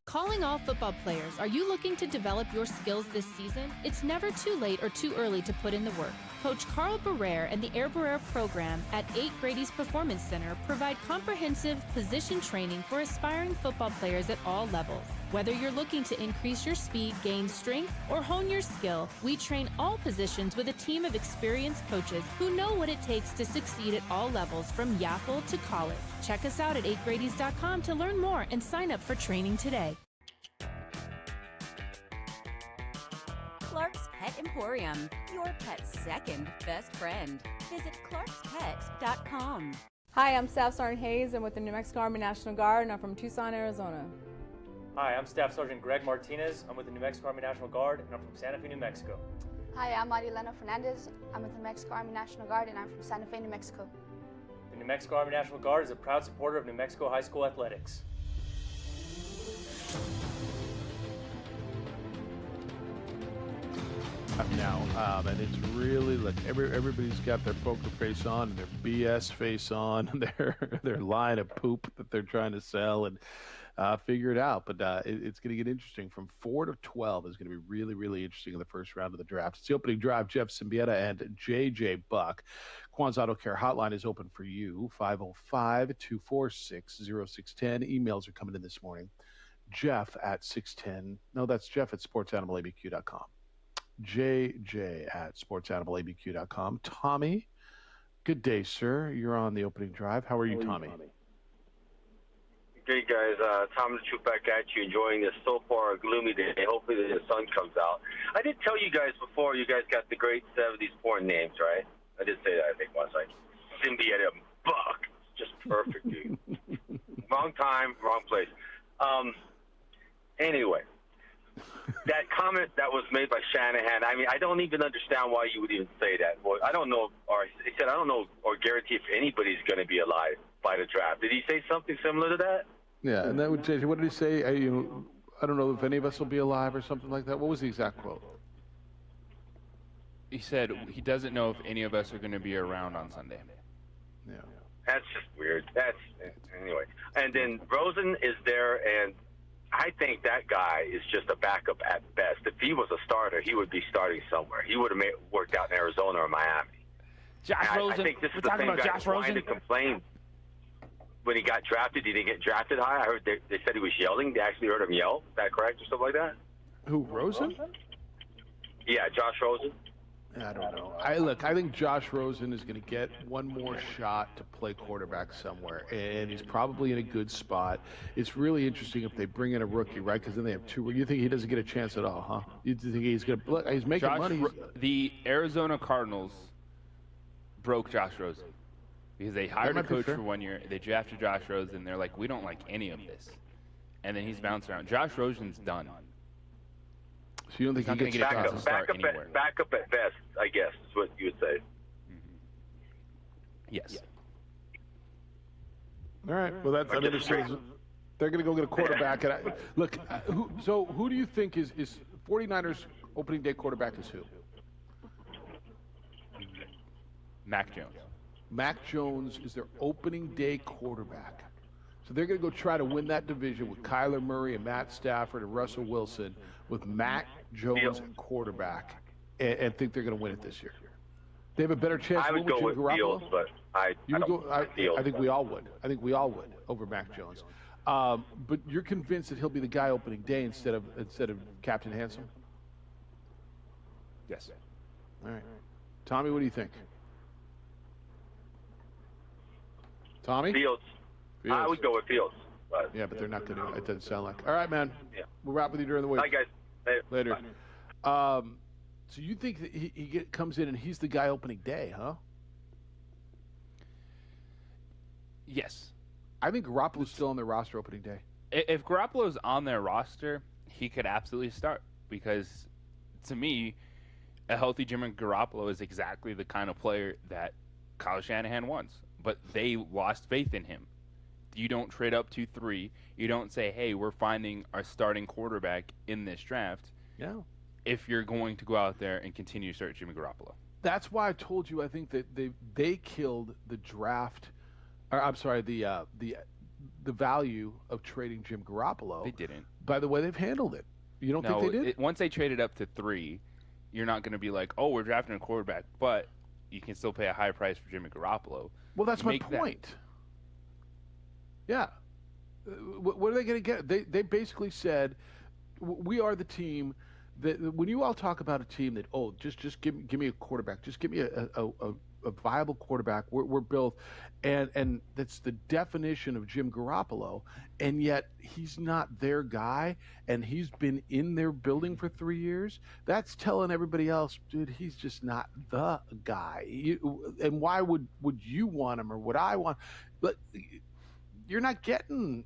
Calling all football players, are you looking to develop your skills this season? It's never too late or too early to put in the work. Coach Carl Barrere and the Air Barrere program at 8 Grady's Performance Center provide comprehensive position training for aspiring football players at all levels. Whether you're looking to increase your speed, gain strength, or hone your skill, we train all positions with a team of experienced coaches who know what it takes to succeed at all levels from Yaffle to college. Check us out at 8gradys.com to learn more and sign up for training today. Clark's Pet Emporium, your pet's second best friend. Visit clarkspet.com. Hi, I'm Staff Sergeant Hayes. I'm with the New Mexico Army National Guard, and I'm from Tucson, Arizona. Hi, I'm Staff Sergeant Greg Martinez. I'm with the New Mexico Army National Guard, and I'm from Santa Fe, New Mexico. Hi, I'm Marilena Fernandez. I'm with the New Mexico Army National Guard, and I'm from Santa Fe, New Mexico. The New Mexico Army National Guard is a proud supporter of New Mexico high school athletics. Now, and it's really like everybody's got their poker face on, and their BS face on, and their line of poop that they're trying to sell, and figure it out. But it's going to get interesting. From 4 to 12 is going to be really, really interesting in the first round of the draft. It's the opening drive. Jeff Siembieda and JJ Buck. Kwan's Auto Care Hotline is open for you. 505-246-0610. Emails are coming in this morning. Jeff at 610. No, that's Jeff at sportsanimалabq.com. JJ at sportsanimалabq.com. Tommy, good day, sir. You're on the opening drive. How are you, Tommy? Hey guys, Tom the Truth back at you, enjoying this so far gloomy day. Hopefully the sun comes out. I did tell you guys before, you guys got the great 70s porn names, right? I did say that, I think, once. Like, Siembieda, Buck. Just perfect, dude. Wrong time, wrong place. Anyway, that comment that was made by Shanahan, I mean, I don't even understand why you would even say that. Well, I don't know, or he said, I don't know or guarantee if anybody's going to be alive by the draft. Did he say something similar to that? Yeah, and that would change. What did he say? I don't know if any of us will be alive or something like that. What was the exact quote? He said he doesn't know if any of us are going to be around on Sunday. Yeah. That's just weird. Anyway. And then Rosen is there, and I think that guy is just a backup at best. If he was a starter, he would be starting somewhere. He would have worked out in Arizona or Miami. Rosen. I think this is the same guy that's trying to complain. When he got drafted, he didn't get drafted high. I heard they said he was yelling. They actually heard him yell. Is that correct or something like that? Who, Rosen? Yeah, Josh Rosen. I don't know. I think Josh Rosen is going to get one more shot to play quarterback somewhere, and he's probably in a good spot. It's really interesting if they bring in a rookie, right? Because then they have two. You think he doesn't get a chance at all, huh? You think he's going to? Look, he's making money. The Arizona Cardinals broke Josh Rosen because they hired a coach for 1 year. They drafted Josh Rosen. They're like, we don't like any of this, and then he's bounced around. Josh Rosen's done. So you don't think he's he gets a chance to start anywhere? Backup at best, I guess, is what you would say. Yes. All right. Well, that's. I mean, they're going to go get a quarterback. And who do you think is 49ers opening day quarterback is who? Mac Jones. Mac Jones is their opening day quarterback. So they're going to go try to win that division with Kyler Murray and Matt Stafford and Russell Wilson with Mac Jones at quarterback and think they're going to win it this year. They have a better chance. I would go with Fields, but I think we all would. I think we all would over Mac Jones. But you're convinced that he'll be the guy opening day instead of Captain Handsome? Yes. All right. Tommy, what do you think? Tommy? Fields. I would go with Fields. But yeah, but they're not going to. It doesn't sound like. All right, man. Yeah. We'll wrap with you during the week. Bye, guys. Later. So you think that he comes in and he's the guy opening day, huh? Yes. I think Garoppolo's still on their roster opening day. If Garoppolo's on their roster, he could absolutely start because, to me, a healthy Jimmy Garoppolo is exactly the kind of player that Kyle Shanahan wants. But they lost faith in him. You don't trade up 2-3. You don't say, hey, we're finding our starting quarterback in this draft. Yeah. If you're going to go out there and continue to start Jimmy Garoppolo. That's why I told you I think that they killed the draft. Or I'm sorry, the value of trading Jim Garoppolo. They didn't. By the way they've handled it. You don't think they did? Once they traded up to 3, you're not going to be like, oh, we're drafting a quarterback, but you can still pay a high price for Jimmy Garoppolo. Well, that's my point. Yeah. What are they going to get? They basically said, we are the team that when you all talk about a team that, oh, just give me a quarterback, just give me a viable quarterback. We're built, and that's the definition of Jim Garoppolo, and yet he's not their guy, and he's been in their building for 3 years. That's telling everybody else, dude, he's just not the guy. And why would you want him, or would I want? But you're not getting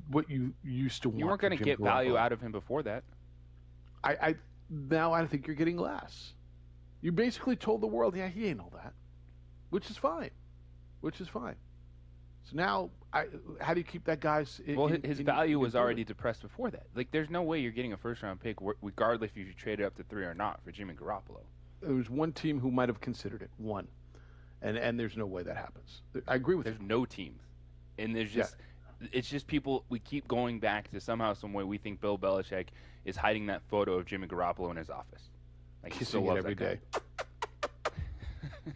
what you used to want. You weren't going to get value out of him before that. Now I think you're getting less. You basically told the world, yeah, he ain't all that, which is fine. So now, how do you keep that guy's? His value was already depressed before that. Like, there's no way you're getting a first-round pick, regardless if you traded up to 3 or not, for Jimmy Garoppolo. There was one team who might have considered it, one, and there's no way that happens. I agree with you. There's no teams, and there's just. Yeah. It's just people, we keep going back to somehow, some way, we think Bill Belichick is hiding that photo of Jimmy Garoppolo in his office. Like, he still loves every day.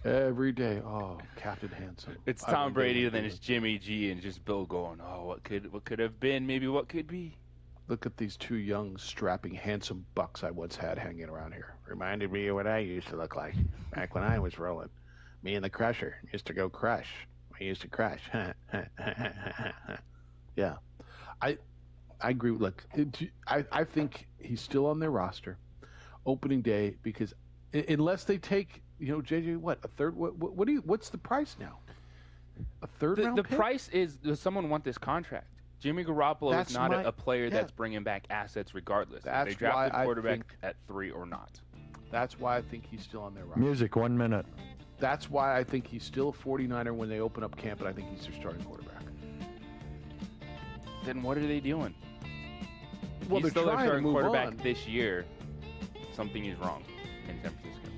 Every day. Oh, Captain Handsome. It's Tom Brady, and then it's Jimmy G, and just Bill going, oh, what could have been, maybe what could be. Look at these 2 young, strapping, handsome bucks I once had hanging around here. Reminded me of what I used to look like back when I was rolling. Me and the Crusher used to go crush. We used to crush. Yeah. I agree. Look, I think he's still on their roster, opening day, because unless they take, JJ, what, a third? What's the price now? A third round The pick? price is, does someone want this contract? Jimmy Garoppolo That's is not my- a player yeah. that's bringing back assets regardless. That's if they draft why a quarterback I think, at 3 or not. That's why I think he's still on their roster. Music, 1 minute. That's why I think he's still a 49er when they open up camp, and I think he's their starting quarterback. Then what are they doing? Well, He's they're still their trying to starting move quarterback on. this year. Something is wrong in San Francisco.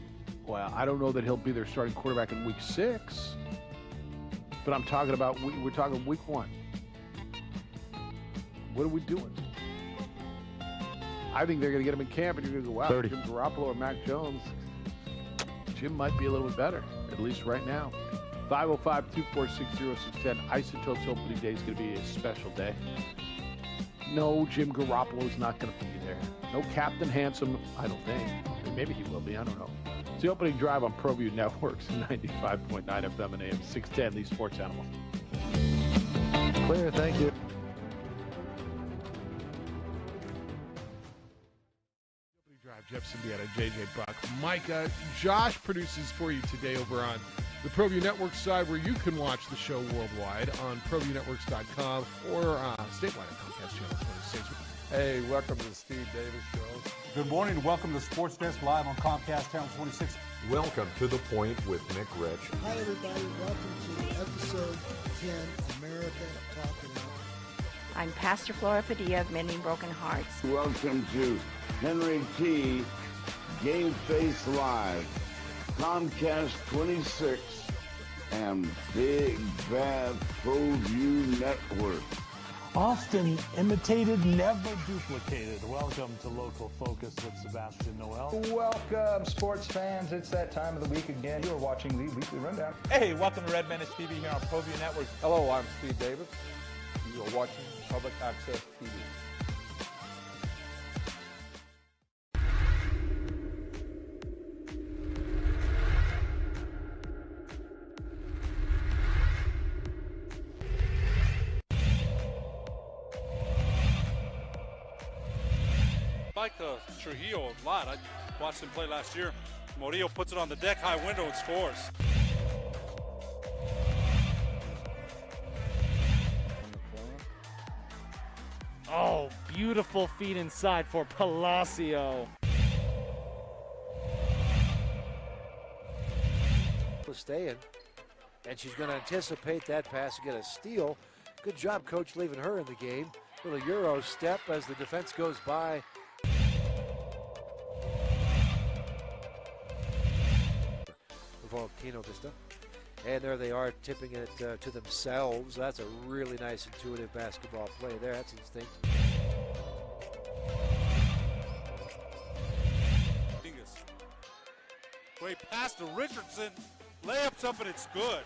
Well, I don't know that he'll be their starting quarterback in week 6. But I'm talking about, we're talking week 1. What are we doing? I think they're going to get him in camp, and you're going to go, wow, 30. Jim Garoppolo or Mac Jones. Jim might be a little bit better, at least right now. 505-246-0610. Isotopes opening day is going to be a special day. No, Jim Garoppolo is not going to be there. No Captain Handsome, I don't think. Maybe he will be, I don't know. It's the opening drive on ProView Networks, 95.9 FM and AM 610, the Sports Animal. Clear, thank you. Drive, Jeff Siembieda, JJ Buck, Micah. Josh produces for you today over on the ProView Network side, where you can watch the show worldwide on ProViewNetworks.com or statewide at Comcast Channel 26. Hey, welcome to the Steve Davis Show. Good morning and welcome to Sports Desk Live on Comcast Channel 26. Welcome to The Point with Nick Rich. Hi, everybody. Welcome to episode 10, America Talking Out. I'm Pastor Flora Padilla of Mending Broken Hearts. Welcome to Henry T. Game Face Live, Comcast 26, and Big Bad ProView Network. Often imitated, never duplicated. Welcome to Local Focus with Sebastian Noel. Welcome, sports fans. It's that time of the week again. You're watching the Weekly Rundown. Hey, welcome to Red Menace TV here on ProView Network. Hello, I'm Steve Davis. You are watching Public Access TV. I like Trujillo a lot. I watched him play last year. Murillo puts it on the deck, high window, and scores. Oh, beautiful feed inside for Palacio. Staying, and she's going to anticipate that pass and get a steal. Good job, coach, leaving her in the game. Little Euro step as the defense goes by. Volcano Vista. And there they are, tipping it to themselves. That's a really nice, intuitive basketball play there. That's instinct. Great pass to Richardson. Layups up and it's good.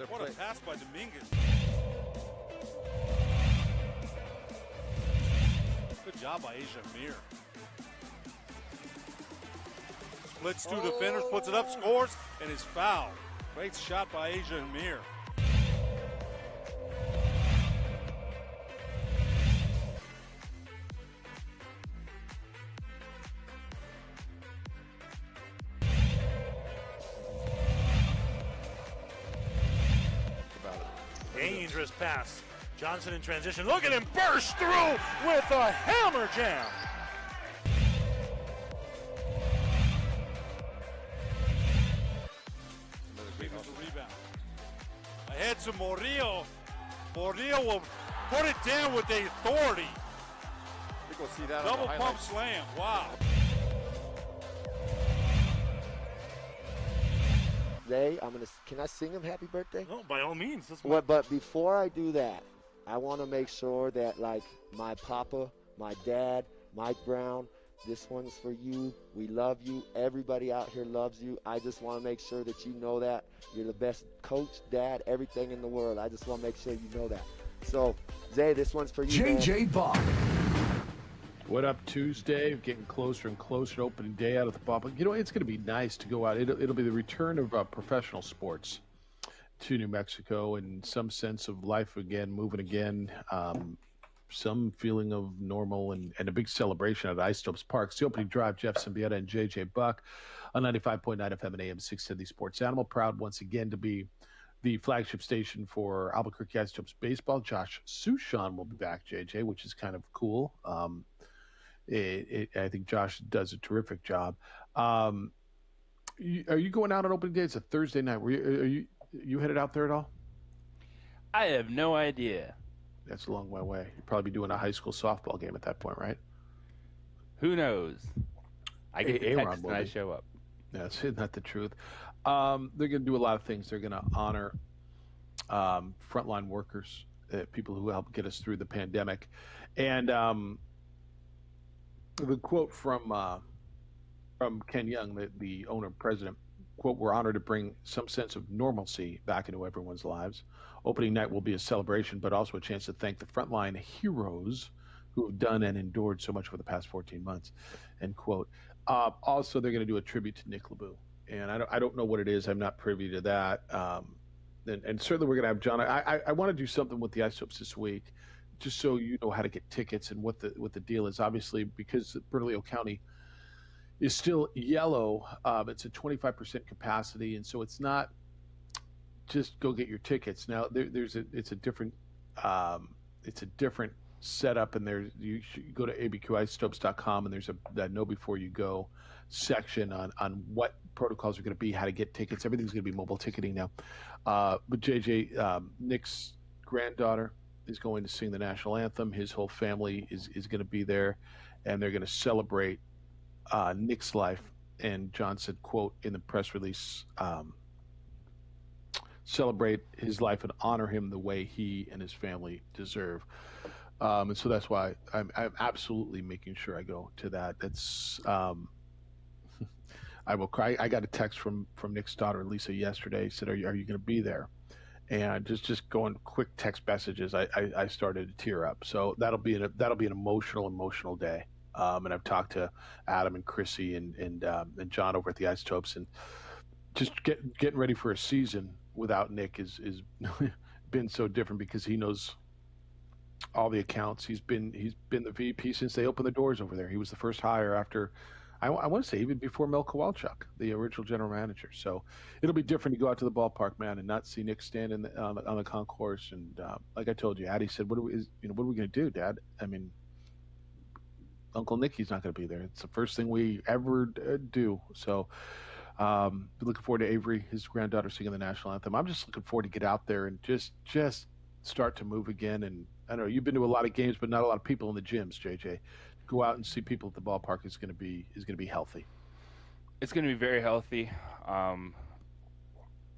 What a pass by Dominguez. Good job by Asia Mir. Splits two defenders, puts it up, scores, and is fouled. Great shot by Asia Mir. Dangerous pass. Johnson in transition. Look at him burst through with a hammer jam. Davis a rebound. Ahead to Murillo. Murillo will put it down with the authority. I think we'll see that Double on the pump highlights. slam. Wow. Can I sing him happy birthday? No, by all means. That's Well, but before I do that, I want to make sure that, like, my papa, my dad, Mike Brown, this one's for you. We love you. Everybody out here loves you. I just want to make sure that you know that. You're the best coach, dad, everything in the world. I just want to make sure you know that. So, Zay, this one's for you, JJ Buck. What up, Tuesday? Getting closer and closer to opening day out of the bubble. You know, it's going to be nice to go out. It'll be the return of professional sports to New Mexico and some sense of life again, moving again. some feeling of normal and a big celebration at Isotopes Park. It's the opening drive. Jeff Siembieda and JJ Buck on 95.9 FM and AM 670 Sports Animal. Proud once again to be the flagship station for Albuquerque Isotopes baseball. Josh Sushan will be back, JJ, which is kind of cool. I think Josh does a terrific job. Are you going out on opening day? It's a Thursday night. Are you headed out there at all? I have no idea. That's a long way away. You'd probably be doing a high school softball game at that point, right? Who knows? I get the text and I show up. That's not the truth. They're going to do a lot of things. They're going to honor frontline workers, people who helped get us through the pandemic. And the quote from Ken Young, the owner and president, quote, "We're honored to bring some sense of normalcy back into everyone's lives. Opening night will be a celebration, but also a chance to thank the frontline heroes who have done and endured so much over the past 14 months," end quote. Also, they're going to do a tribute to Nick LeBeau. And I don't know what it is. I'm not privy to that. And certainly we're going to have John. I want to do something with the Isotopes this week, just so you know how to get tickets and what the deal is. Obviously, because Bernalillo County is still yellow, it's a 25% capacity, and so it's not just go get your tickets. Now it's a different setup, and you should go to abqisotopes.com, and there's that know before you go section on what protocols are going to be, how to get tickets. Everything's going to be mobile ticketing now. But JJ, Nick's granddaughter is going to sing the national anthem. His whole family is going to be there, and they're going to celebrate Nick's life. And John said, quote, in the press release, celebrate his life and honor him the way he and his family deserve. And so that's why I'm absolutely making sure I go to that. That's I will cry. I got a text from Nick's daughter Lisa yesterday. He said, "Are you going to be there?" And just going quick text messages, I started to tear up. So that'll be an emotional day. And I've talked to Adam and Chrissy and John over at the Isotopes, and just getting ready for a season without Nick is been so different, because he knows all the accounts. He's been the VP since they opened the doors over there. He was the first hire after, I want to say, even before Mel Kowalchuk, the original general manager. So it'll be different to go out to the ballpark, man, and not see Nick stand on the concourse. And like I told you, Addie said, what are we going to do, Dad? I mean, Uncle Nicky's not going to be there. It's the first thing we ever do. So looking forward to Avery, his granddaughter, singing the national anthem. I'm just looking forward to get out there and just start to move again. And I don't know, you've been to a lot of games, but not a lot of people in the gyms, JJ. Go out and see people at the ballpark is going to be healthy. It's going to be very healthy.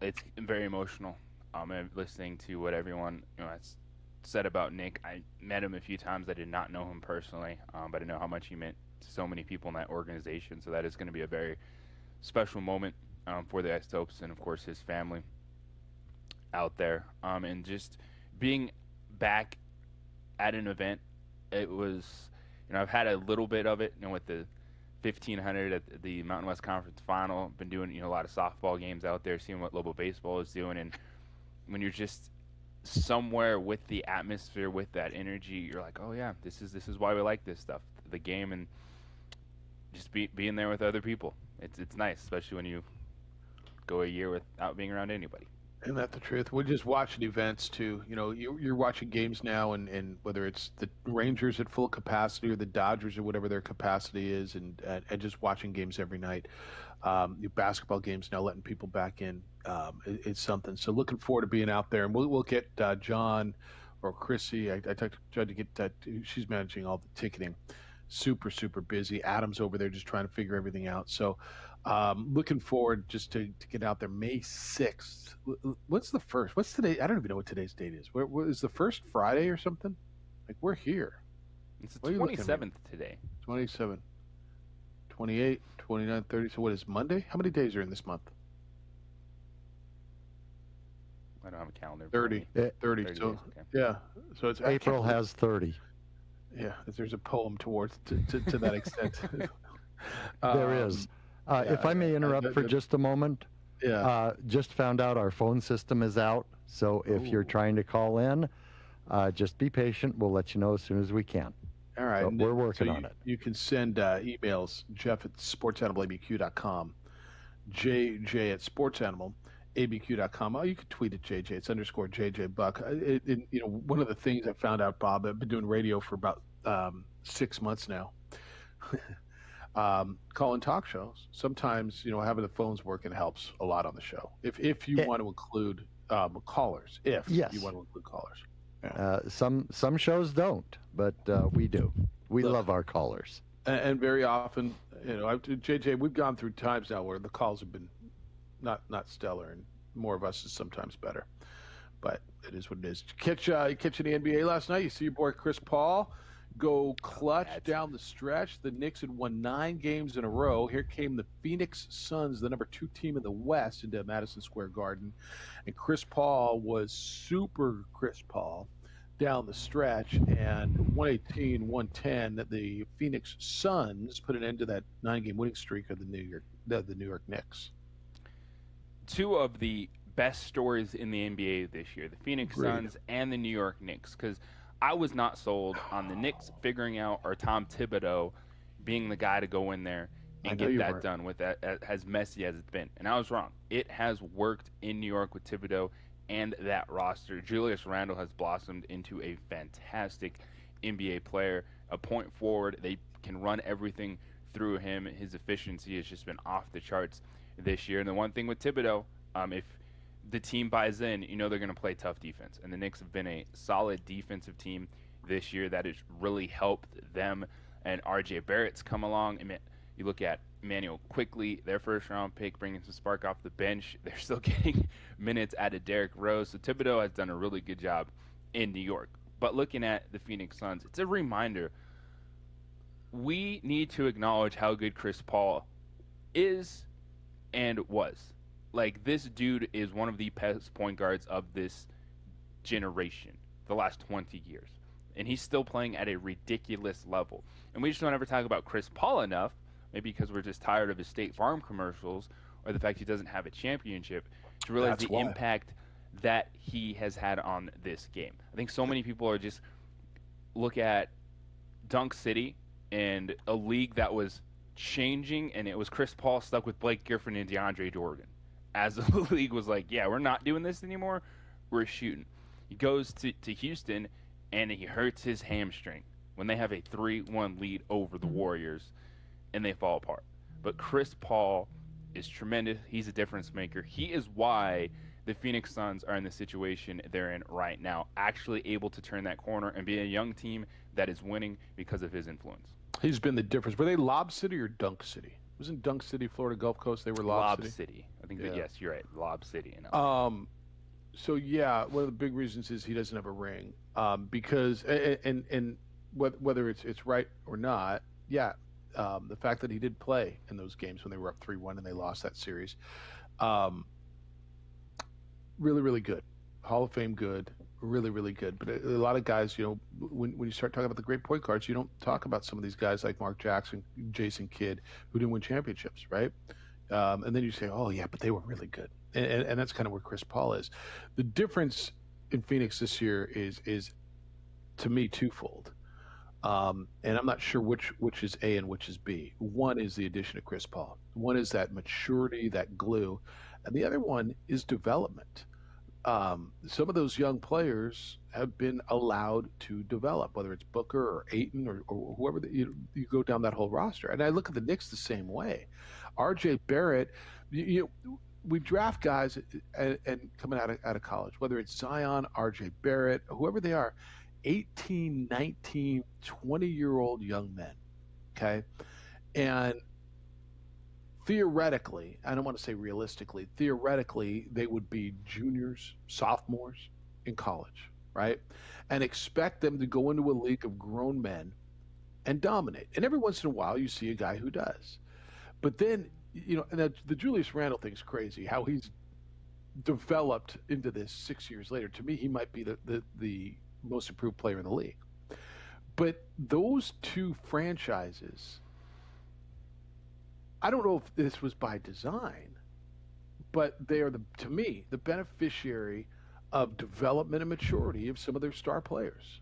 It's very emotional. And listening to what everyone has said about Nick. I met him a few times. I did not know him personally, but I know how much he meant to so many people in that organization. So that is going to be a very special moment for the Isotopes and, of course, his family out there. And just being back at an event, it was, I've had a little bit of it, with the 1500 at the Mountain West Conference Final. Been doing, a lot of softball games out there, seeing what Lobo Baseball is doing. And when you're just somewhere with the atmosphere, with that energy, you're like, oh yeah, this is why we like this stuff, the game, and just being there with other people. It's nice, especially when you go a year without being around anybody. Isn't that the truth? We're just watching events too. You're watching games now, and whether it's the Rangers at full capacity or the Dodgers or whatever their capacity is, and just watching games every night. Basketball games now letting people back in. It's something. So looking forward to being out there, and we'll get John or Chrissy. I tried to get that. She's managing all the ticketing. Super busy. Adam's over there just trying to figure everything out. So looking forward just to get out there. May 6th. What's the first? What's today? I don't even know what today's date is. What is the first Friday or something? Like, we're here. It's the 27th today. 27, 28, 29, 30. So what is Monday? How many days are in this month? I don't have a calendar. 30. 30. So, days, okay. Yeah. So it's April has 30. Yeah, there's a poem towards to that extent. There is. If I may interrupt for just a moment. Yeah. Just found out our phone system is out. So if you're trying to call in, Just be patient. We'll let you know as soon as we can. All right. But we're working on it. You can send emails, Jeff at sportsanimalabq.com, JJ at sportsanimalabq.com. Oh, you can tweet at JJ. It's _JJ Buck. One of the things I found out, Bob, I've been doing radio for about 6 months now. Calling talk shows. Sometimes, having the phones working helps a lot on the show. If you want to include callers, Yes. you want to include callers. Some shows don't, but we do. We love our callers. And very often, JJ, we've gone through times now where the calls have been not stellar, and more of us is sometimes better. But it is what it is. You catch in the NBA last night. You see your boy Chris Paul go clutch down the stretch. The Knicks had won 9 games in a row. Here came the Phoenix Suns, the number 2 team in the West, into Madison Square Garden. And Chris Paul was super Chris Paul down the stretch, and 118-110 the Phoenix Suns put an end to that 9-game winning streak of the New York Knicks. 2 of the best stories in the NBA this year, the Phoenix Suns and the New York Knicks, because I was not sold on the Knicks figuring out, or Tom Thibodeau being the guy to go in there and get that done with that, as messy as it's been. And I was wrong. It has worked in New York with Thibodeau and that roster. Julius Randle has blossomed into a fantastic NBA player, a point forward. They can run everything through him. His efficiency has just been off the charts this year. And the one thing with Thibodeau, if the team buys in, they're going to play tough defense. And the Knicks have been a solid defensive team this year that has really helped them. And RJ Barrett's come along. And you look at Emmanuel Quickly, their first-round pick, bringing some spark off the bench. They're still getting minutes out of Derrick Rose. So Thibodeau has done a really good job in New York. But looking at the Phoenix Suns, it's a reminder. We need to acknowledge how good Chris Paul is and was. Like, this dude is one of the best point guards of this generation, the last 20 years. And he's still playing at a ridiculous level. And we just don't ever talk about Chris Paul enough, maybe because we're just tired of his State Farm commercials or the fact he doesn't have a championship, to realize the impact that he has had on this game. I think so many people are just look at Dunk City and a league that was changing, and it was Chris Paul stuck with Blake Griffin and DeAndre Jordan. As the league was like, yeah, we're not doing this anymore, we're shooting. He goes to Houston, and he hurts his hamstring when they have a 3-1 lead over the Warriors, and they fall apart. But Chris Paul is tremendous. He's a difference maker. He is why the Phoenix Suns are in the situation they're in right now, actually able to turn that corner and be a young team that is winning because of his influence. He's been the difference. Were they Lob City or Dunk City? Wasn't Dunk City, Florida Gulf Coast? They were Lob City. I think that, yes, you're right. Lob City. So yeah, one of the big reasons is he doesn't have a ring, because and whether it's right or not, the fact that he did play in those games when they were up 3-1 and they lost that series, really, really good. Hall of Fame good, really, really good. But a lot of guys, when you start talking about the great point guards, you don't talk about some of these guys like Mark Jackson, Jason Kidd, who didn't win championships, right? And then you say, oh, yeah, but they were really good. And that's kind of where Chris Paul is. The difference in Phoenix this year is to me, twofold. And I'm not sure which is A and which is B. One is the addition of Chris Paul. One is that maturity, that glue. And the other one is development. Some of those young players have been allowed to develop, whether it's Booker or Ayton or whoever. You go down that whole roster. And I look at the Knicks the same way. RJ Barrett, we draft guys and coming out of college, whether it's Zion, RJ Barrett, whoever they are, 18, 19, 20-year-old young men, okay? And theoretically, I don't want to say realistically, theoretically, they would be juniors, sophomores in college, right? And expect them to go into a league of grown men and dominate. And every once in a while, you see a guy who does. But then, and the Julius Randle thing's crazy, how he's developed into this 6 years later. To me, he might be the most improved player in the league. But those two franchises, I don't know if this was by design, but they are, to me, the beneficiary of development and maturity of some of their star players.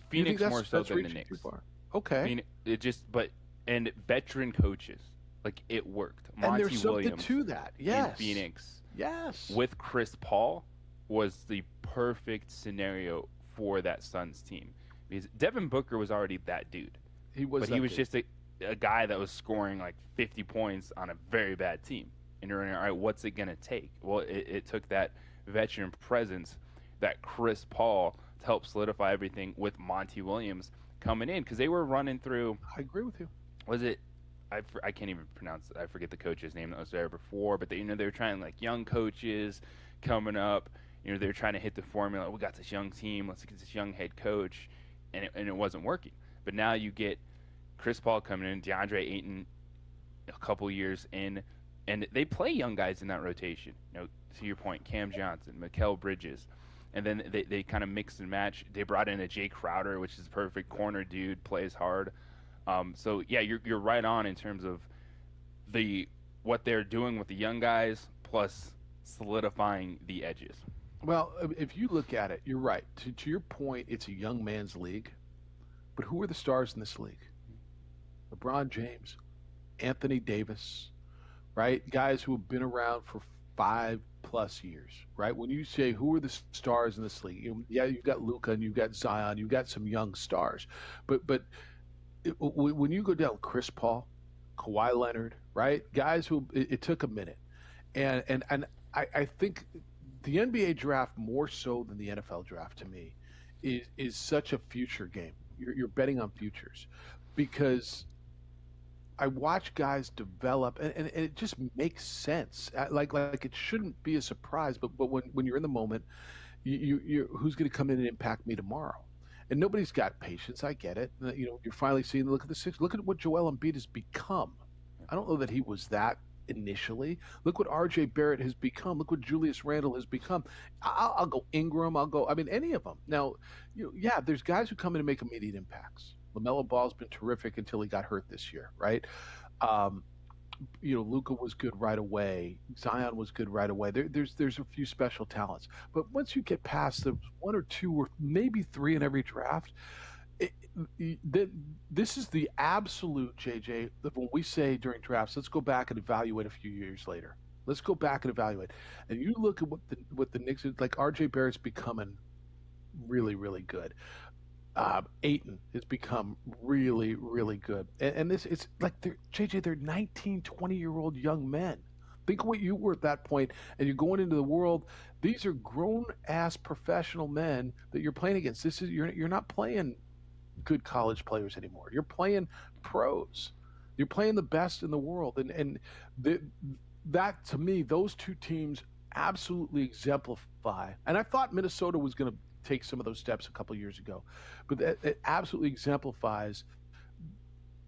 Phoenix more so than the Knicks. Okay. And veteran coaches. Like, it worked. And Monty there's something Williams to that. Yes. in Phoenix. Yes. With Chris Paul was the perfect scenario for that Suns team. Because Devin Booker was already that dude. He was just a guy that was scoring like 50 points on a very bad team. And you're wondering, all right, what's it going to take? Well, it took that veteran presence, that Chris Paul, to help solidify everything with Monty Williams coming in. Because they were running through... I agree with you. Was it... I can't even pronounce it. I forget the coach's name that was there before. But they were trying, like, young coaches coming up. They were trying to hit the formula. We got this young team. Let's get this young head coach. And it wasn't working. But now you get Chris Paul coming in, DeAndre Ayton a couple years in, and they play young guys in that rotation. To your point, Cam Johnson, Mikal Bridges, and then they kind of mix and match. They brought in a Jay Crowder, which is a perfect corner dude, plays hard. So yeah, you're right on in terms of what they're doing with the young guys plus solidifying the edges. Well, if you look at it, you're right. To your point, it's a young man's league. But who are the stars in this league? LeBron James, Anthony Davis, right? Guys who have been around for 5+ years, right? When you say who are the stars in this league, you've got Luka and you've got Zion, you've got some young stars. But when you go down Chris Paul, Kawhi Leonard, right? Guys who it took a minute. And I think the NBA draft, more so than the NFL draft, to me, is such a future game. You're betting on futures, because I watch guys develop, and it just makes sense. Like it shouldn't be a surprise, but when you're in the moment, you who's going to come in and impact me tomorrow? And nobody's got patience. I get it. You're finally seeing. Look at the six. Look at what Joel Embiid has become. I don't know that he was that initially. Look what RJ Barrett has become. Look what Julius Randle has become. I'll go Ingram. Any of them. Now, there's guys who come in and make immediate impacts. LaMelo Ball's been terrific until he got hurt this year, right? Luka was good right away. Zion was good right away. There's a few special talents, but once you get past the 1 or 2 or maybe 3 in every draft, this is the absolute, JJ, when we say during drafts, let's go back and evaluate a few years later. Let's go back and evaluate. And you look at what the Knicks, like RJ Barrett's becoming really, really good. Ayton has become really, really good. And it's like, they're 19, 20-year-old young men. Think of what you were at that point, and you're going into the world. These are grown-ass professional men that you're playing against. You're not playing good college players anymore. You're playing pros. You're playing the best in the world. And that, to me, those two teams absolutely exemplify. And I thought Minnesota was going to take some of those steps a couple years ago, but it absolutely exemplifies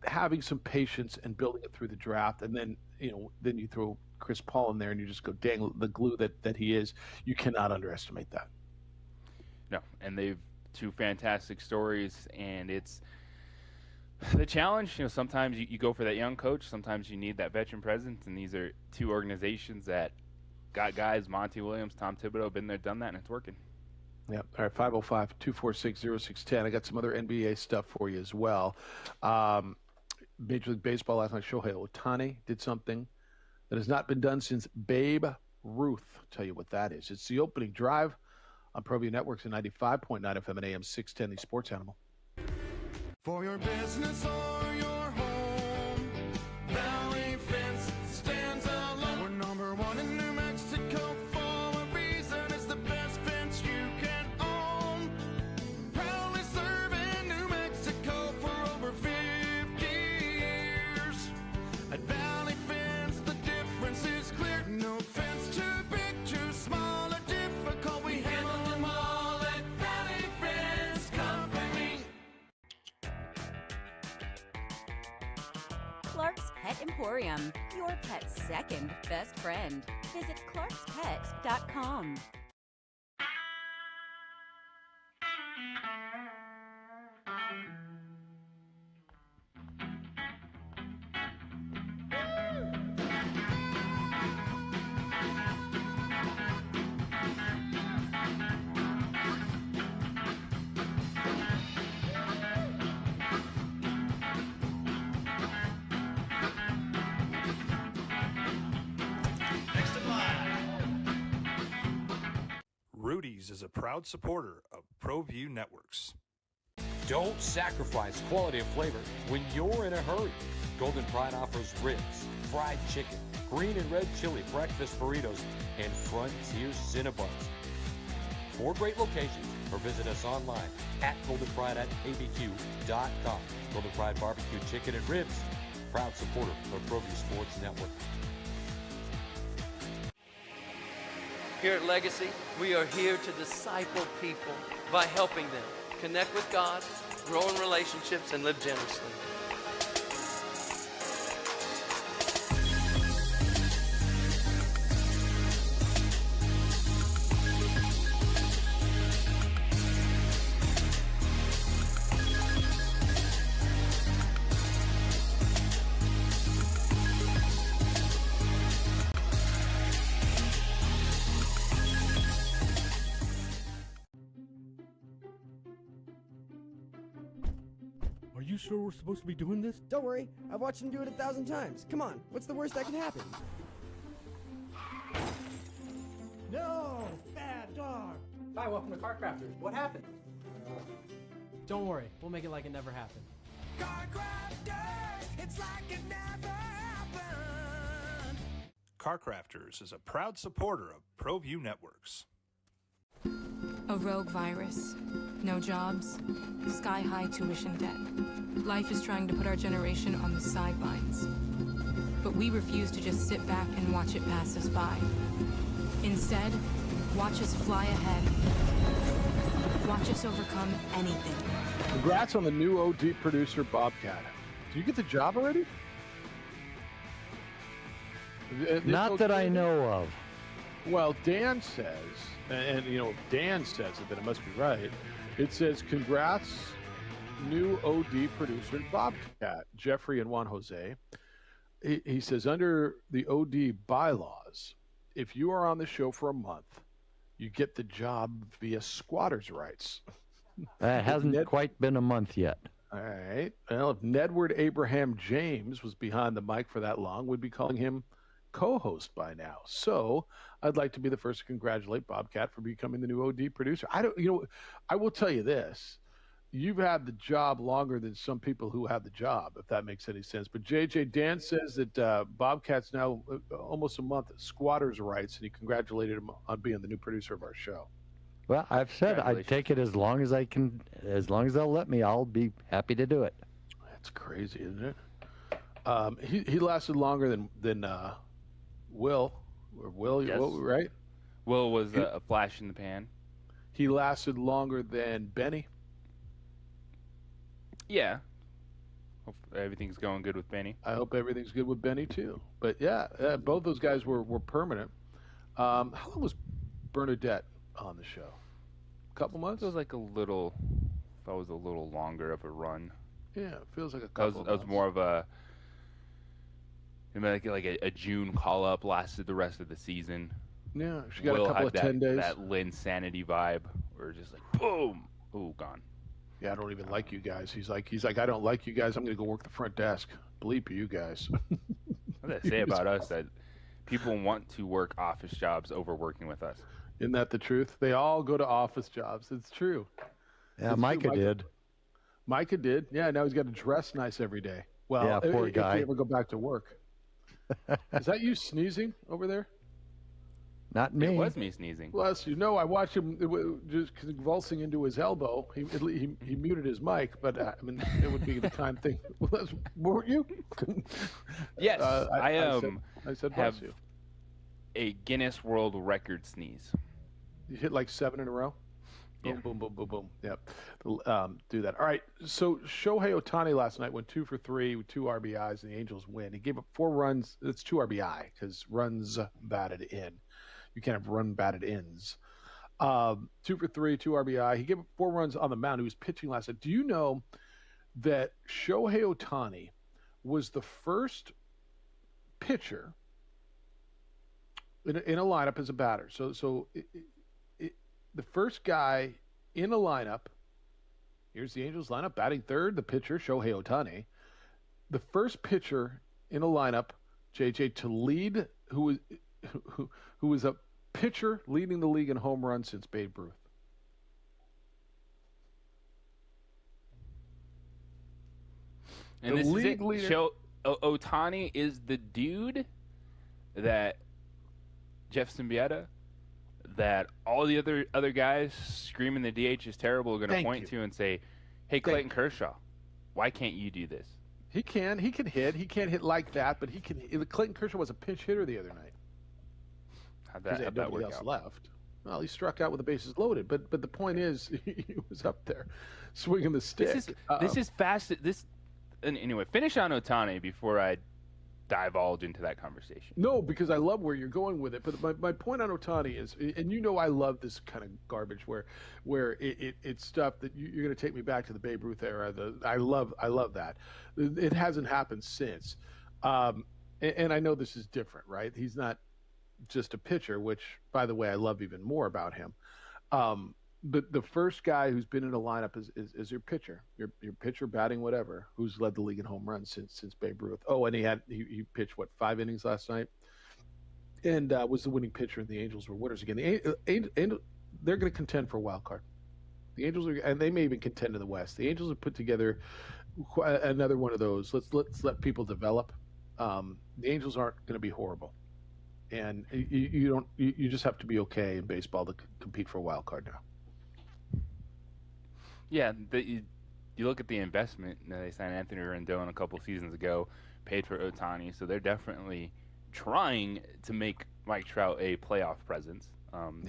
having some patience and building it through the draft. And then you throw Chris Paul in there and you just go, dang, the glue that he is. You cannot underestimate that. No, and they've two fantastic stories, and it's the challenge. Sometimes you go for that young coach, sometimes you need that veteran presence, and these are two organizations that got guys, Monty Williams, Tom Thibodeau, been there, done that, and it's working. Yeah. All right. 505-246-0610. I got some other NBA stuff for you as well. Major League Baseball last night, Shohei Ohtani did something that has not been done since Babe Ruth. I'll tell you what that is. It's the opening drive on ProView Networks at 95.9 FM and AM 610, the Sports Animal. For your business or your home, Valley Fence stands alone. We're number one in New Mexico for a reason. It's the best fence you can own. Proudly serving New Mexico for over 50 years. At Valley Fence, the difference is clear. No fence too big, too small, or difficult. We handle them all at Valley Fence Company. Clark's Pet Emporium, your pet's second best friend. Visit clarkspet.com. Cheese is a proud supporter of ProView Networks. Don't sacrifice quality and flavor when you're in a hurry. Golden Pride offers ribs, fried chicken, green and red chili breakfast burritos, and Frontier Cinnabons. 4 great locations, or visit us online at goldenpride@abq.com. Golden Pride Barbecue Chicken and Ribs, proud supporter of ProView Sports Network. Here at Legacy, we are here to disciple people by helping them connect with God, grow in relationships, and live generously. Are you sure we're supposed to be doing this? Don't worry, I've watched him do it 1,000 times. Come on, what's the worst that can happen? No! Bad dog! Hi, welcome to Car Crafters. What happened? Don't worry, we'll make it like it never happened. Car Crafters, it's like it never happened. Car Crafters is a proud supporter of ProView Networks. A rogue virus, no jobs, sky-high tuition debt. Life is trying to put our generation on the sidelines. But we refuse to just sit back and watch it pass us by. Instead, watch us fly ahead. Watch us overcome anything. Congrats on the new OD producer, Bobcat. Do you get the job already? Not that I know of. Well, Dan says, and you know, Dan says it, then it must be right. It says, congrats, new OD producer, Bobcat, Jeffrey and Juan Jose. He says, under the OD bylaws, if you are on the show for a month, you get the job via squatters' rights. It hasn't quite been a month yet. All right. Well, if Nedward Abraham James was behind the mic for that long, we'd be calling him co-host by now. So I'd like to be the first to congratulate Bobcat for becoming the new OD producer. I will tell you this. You've had the job longer than some people who have the job, if that makes any sense. But JJ, Dan says that Bobcat's now almost a month at squatters' rights, and he congratulated him on being the new producer of our show. Well, I've said I'd take it as long as I can, as long as they'll let me. I'll be happy to do it. That's crazy, isn't it? He lasted longer than Will. Or Will, Yes. right? Will was a flash in the pan. He lasted longer than Benny. Yeah. Hope everything's going good with Benny. I hope everything's good with Benny too. But yeah, both those guys were permanent. How long was Bernadette on the show? A couple months? It was like a little. That was a little longer of a run. Yeah, it feels like a couple. That was more of a. Like a June call up, lasted the rest of the season. Yeah, she got Will a couple of had 10 days. That Lynn Sanity vibe, where just like boom, ooh, gone. Yeah, I don't even like you guys. He's like, I don't like you guys. I'm gonna go work the front desk. Bleep you guys. What did I say about us? That people want to work office jobs over working with us. Isn't that the truth? They all go to office jobs. It's true. Yeah, It's Micah true. did. Micah did. Yeah, now he's got to dress nice every day. Well, Yeah, poor if guy. you ever go back to work. Is that you sneezing over there? Not me. It was me sneezing. Bless you. No, I watched him just convulsing into his elbow. He muted his mic, but I mean, it would be the kind thing. Weren't you? Yes, I said bless have you. a Guinness World Record sneeze. You hit like 7 in a row? Boom, Yeah. boom, boom, boom, boom. Yep. Do that. All right. So Shohei Ohtani last night went 2 for 3 with 2 RBIs, and the Angels win. He gave up 4 runs. It's 2 RBI because runs batted in. You can't have run batted ins. 2 for 3, 2 RBI. He gave up 4 runs on the mound. He was pitching last night. Do you know that Shohei Ohtani was the first pitcher in a lineup as a batter? So the first guy in a lineup, here's the Angels lineup, batting third, the pitcher, Shohei Ohtani. The first pitcher in a lineup, JJ, to lead who was pitcher leading the league in home runs since Babe Ruth. And The this is league it. leader. Ohtani is the dude that Jeff Siembieda, that all the other guys screaming the DH is terrible are going to point to and say, hey, Clayton Kershaw, why can't you do this? He can hit. He can't hit like that, but he can. Clayton Kershaw was a pinch hitter the other night. How'd Because that nobody work else out? left. Well, he struck out with the bases loaded, but the point is, he was up there swinging the stick. This is fast. Anyway, finish on Ohtani before I divulge into that conversation. No, because I love where you're going with it. But my point on Ohtani is, and you know I love this kind of garbage where it's stuff that you're going to take me back to the Babe Ruth era. I love that. It hasn't happened since. And I know this is different, right? He's not just a pitcher, which, by the way, I love even more about him. But the first guy who's been in a lineup is your pitcher, your pitcher batting whatever, who's led the league in home runs since Babe Ruth. Oh, and he pitched 5 innings last night, and was the winning pitcher. And the Angels were winners again. They're going to contend for a wild card. The Angels and they may even contend to the West. The Angels have put together another one of those. Let's let people develop. The Angels aren't going to be horrible, and you just have to be okay in baseball to compete for a wild card now. Yeah, you look at the investment. They signed Anthony Rendon a couple seasons ago, paid for Ohtani, so they're definitely trying to make Mike Trout a playoff presence. And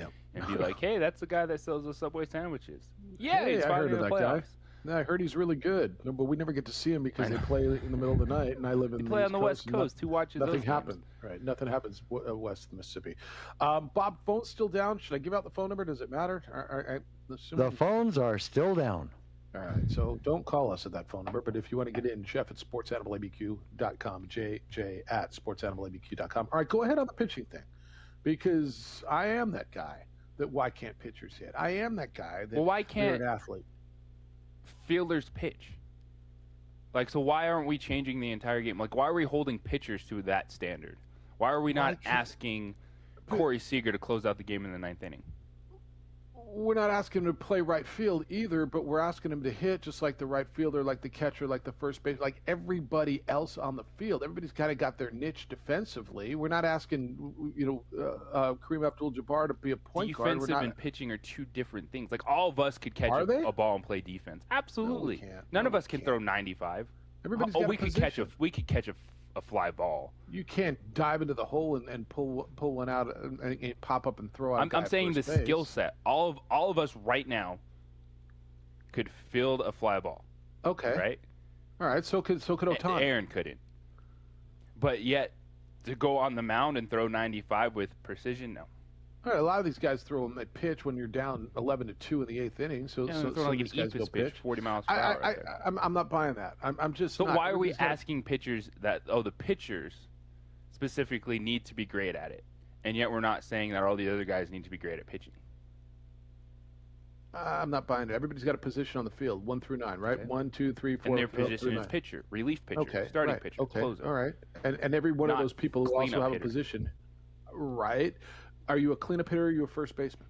be like, hey, that's the guy that sells those Subway sandwiches. Yeah, hey, he's I heard finally of in the that playoffs. guy. No, I heard he's really good, but we never get to see him because they play in the middle of the night, and I live in They the play East on the West Coast. Who watches Nothing those games? happens, right? Nothing happens west of the Mississippi. Bob, phone's still down. Should I give out the phone number? Does it matter? The phones are still down. All right, so don't call us at that phone number, but if you want to get in, Jeff at sportsanimalabq.com, JJ at sportsanimalabq.com. All right, go ahead on the pitching thing, because I am that guy that why can't pitchers hit? I am that guy that why they're can't an athlete. Fielders pitch? Like, so why aren't we changing the entire game? Like, why are we holding pitchers to that standard? Why are we not asking Corey Seager to close out the game in the 9th inning? We're not asking him to play right field either, but we're asking him to hit just like the right fielder, like the catcher, like the first base, like everybody else on the field. Everybody's kind of got their niche defensively. We're not asking, Kareem Abdul-Jabbar to be a point guard. Defensive and pitching are two different things. Like, all of us could catch a ball and play defense. Absolutely. No, we can't. None of us can throw 95. Everybody's got a position. We could catch a fly ball. You can't dive into the hole and pull one out and pop up and throw out. I'm saying the skill set. All of us right now could field a fly ball. Okay. Right. All right. So could Ohtani. Aaron couldn't. But yet, to go on the mound and throw 95 with precision, no. All right, a lot of these guys throw them. They pitch when you're down 11-2 in the 8th inning. So like these an guys go pitch, 40 miles per hour. I'm not buying that. I'm just. So not. why are we asking pitchers that? Oh, the pitchers specifically need to be great at it, and yet we're not saying that all the other guys need to be great at pitching. I'm not buying it. Everybody's got a position on the field, 1 through 9, right? Okay. 1, 2, 3, 4. And their position is pitcher, relief pitcher, starting pitcher, closer. All right. And every one of Not those people who also have hitter. a position, right? Are you a cleanup hitter or are you a first baseman?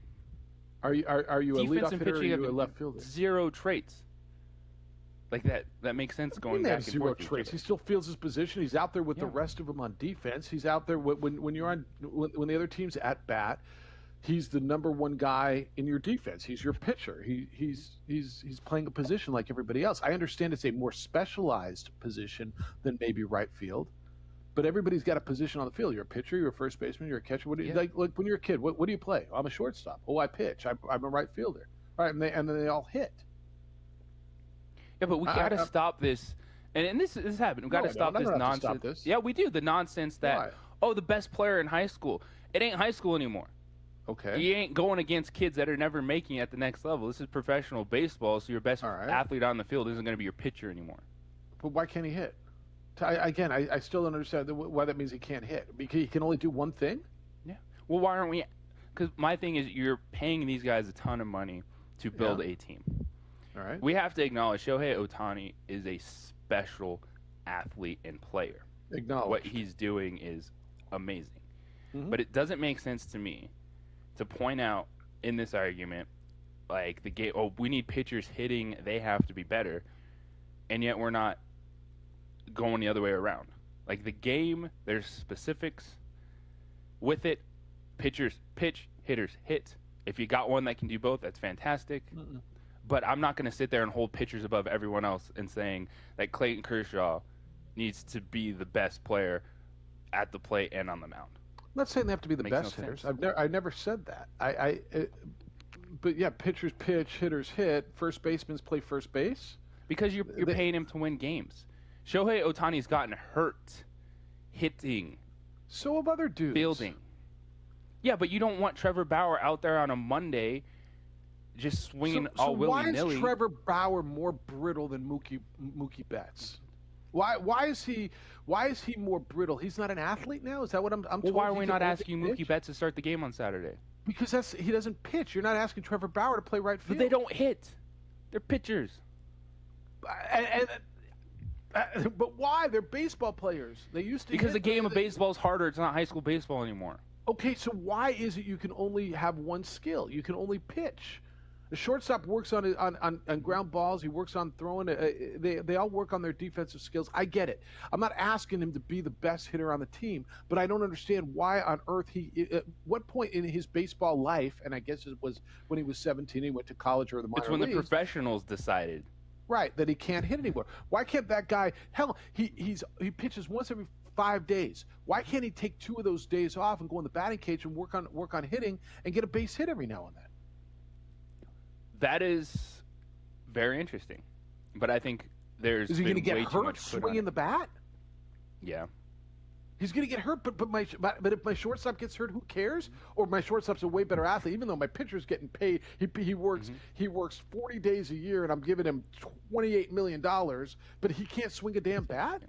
Are you a Defense leadoff and hitter or are pitching you a have left fielder? zero traits. Like that makes sense going He back has and zero forth. traits. He still fields his position. He's out there with the rest of them on defense. He's out there when you're on when the other team's at bat. He's the number one guy in your defense. He's your pitcher. He's playing a position like everybody else. I understand it's a more specialized position than maybe right field, but everybody's got a position on the field. You're a pitcher. You're a first baseman. You're a catcher. What do you, like when you're a kid? What do you play? I'm a shortstop. Oh, I pitch. I'm a right fielder. All right, and then they all hit. Yeah, but we got to stop this. And this happened. We got to stop this nonsense. Yeah, we do. The nonsense that, the best player in high school. It ain't high school anymore. Okay. You ain't going against kids that are never making it at the next level. This is professional baseball, so your best athlete on the field isn't going to be your pitcher anymore. But why can't he hit? I still don't understand why that means he can't hit. Because he can only do one thing? Yeah. Well, why aren't we? Because my thing is you're paying these guys a ton of money to build a team. All right. We have to acknowledge Shohei Ohtani is a special athlete and player. Acknowledge. What he's doing is amazing. Mm-hmm. But it doesn't make sense to me to point out in this argument, like the game. Oh, we need pitchers hitting; they have to be better, and yet we're not going the other way around. Like the game, there's specifics with it. Pitchers pitch, hitters hit. If you got one that can do both, that's fantastic. But I'm not going to sit there and hold pitchers above everyone else and saying that Clayton Kershaw needs to be the best player at the plate and on the mound. I'm not saying they have to be the Makes no best hitters. sense. I never said that. But yeah, pitchers pitch, hitters hit, first basemen play first base. Because you're paying him to win games. Shohei Ohtani's gotten hurt hitting. So have other dudes. Fielding. Yeah, but you don't want Trevor Bauer out there on a Monday just swinging all willy-nilly. Why is Trevor Bauer more brittle than Mookie Betts? Why is he more brittle? He's not an athlete now? Is that what I'm told? Well, why are we not asking Mookie Betts to start the game on Saturday? Because he doesn't pitch. You're not asking Trevor Bauer to play right field. But they don't hit. They're pitchers. But why? They're baseball players. They used to because the game of baseball is harder. It's not high school baseball anymore. Okay, so why is it you can only have one skill? You can only pitch. The shortstop works on ground balls. He works on throwing. They all work on their defensive skills. I get it. I'm not asking him to be the best hitter on the team, but I don't understand why on earth at what point in his baseball life, and I guess it was when he was 17, he went to college or the minor leagues. It's when the professionals decided. Right, that he can't hit anymore. Why can't that guy? Hell, he pitches once every 5 days. Why can't he take 2 of those days off and go in the batting cage and work on hitting and get a base hit every now and then? That is very interesting, but I think is he going to get hurt swinging the bat? Yeah, he's going to get hurt. But if my shortstop gets hurt, who cares? Or my shortstop's a way better athlete, even though my pitcher's getting paid. He works 40 days a year, and I'm giving him $28 million, but he can't swing a damn bat.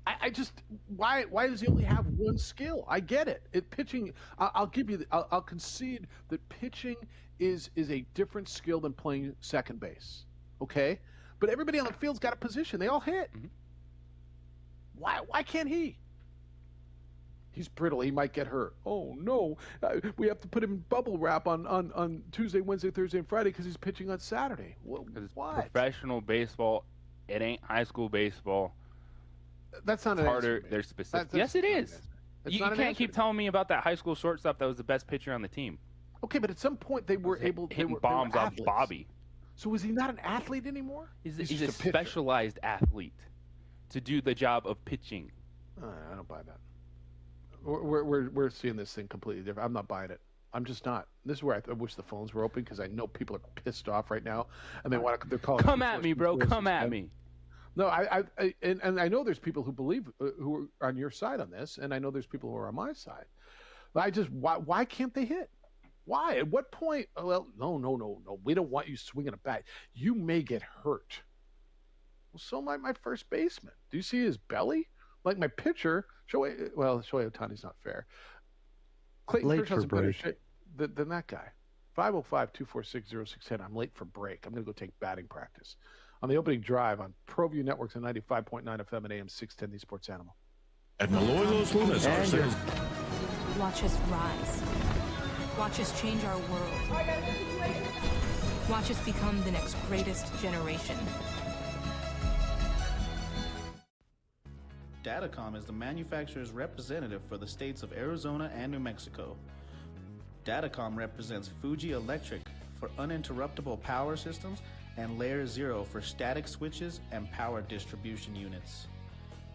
I just why does he only have one skill? I get it. Pitching, I'll concede that pitching is a different skill than playing second base. Okay, but everybody on the field's got a position. They all hit. Why can't he? He's brittle. He might get hurt. Oh no, we have to put him in bubble wrap on Tuesday, Wednesday, Thursday, and Friday because he's pitching on Saturday. What? Professional baseball. It ain't high school baseball. That's not it's harder. They're specific. Yes, it is. You can't keep telling me about that high school shortstop that was the best pitcher on the team. Okay, but at some point they were able to hitting bombs off Bobby. So is he not an athlete anymore? He's a specialized athlete to do the job of pitching. I don't buy that. We're seeing this thing completely different. I'm not buying it. I'm just not. This is where I wish the phones were open because I know people are pissed off right now and they're calling. Come at me, bro. Come at me. No, and I know there's people who believe who are on your side on this, and I know there's people who are on my side. But why can't they hit? Why? At what point? Well, no. We don't want you swinging a bat. You may get hurt. Well, so might my first baseman. Do you see his belly? Like my pitcher, Shohei Ohtani's not fair. Clayton Kershaw's in better shape than that guy. 505-246-0610. I'm late for break. I'm going to go take batting practice. On the opening drive on ProView Networks on 95.9 FM and AM 610, the Sports Animal. At Malloy Los Lunas, our sales. Watch us rise. Watch us change our world. Watch us become the next greatest generation. Datacom is the manufacturer's representative for the states of Arizona and New Mexico. Datacom represents Fuji Electric for uninterruptible power systems and Layer 0 for static switches and power distribution units.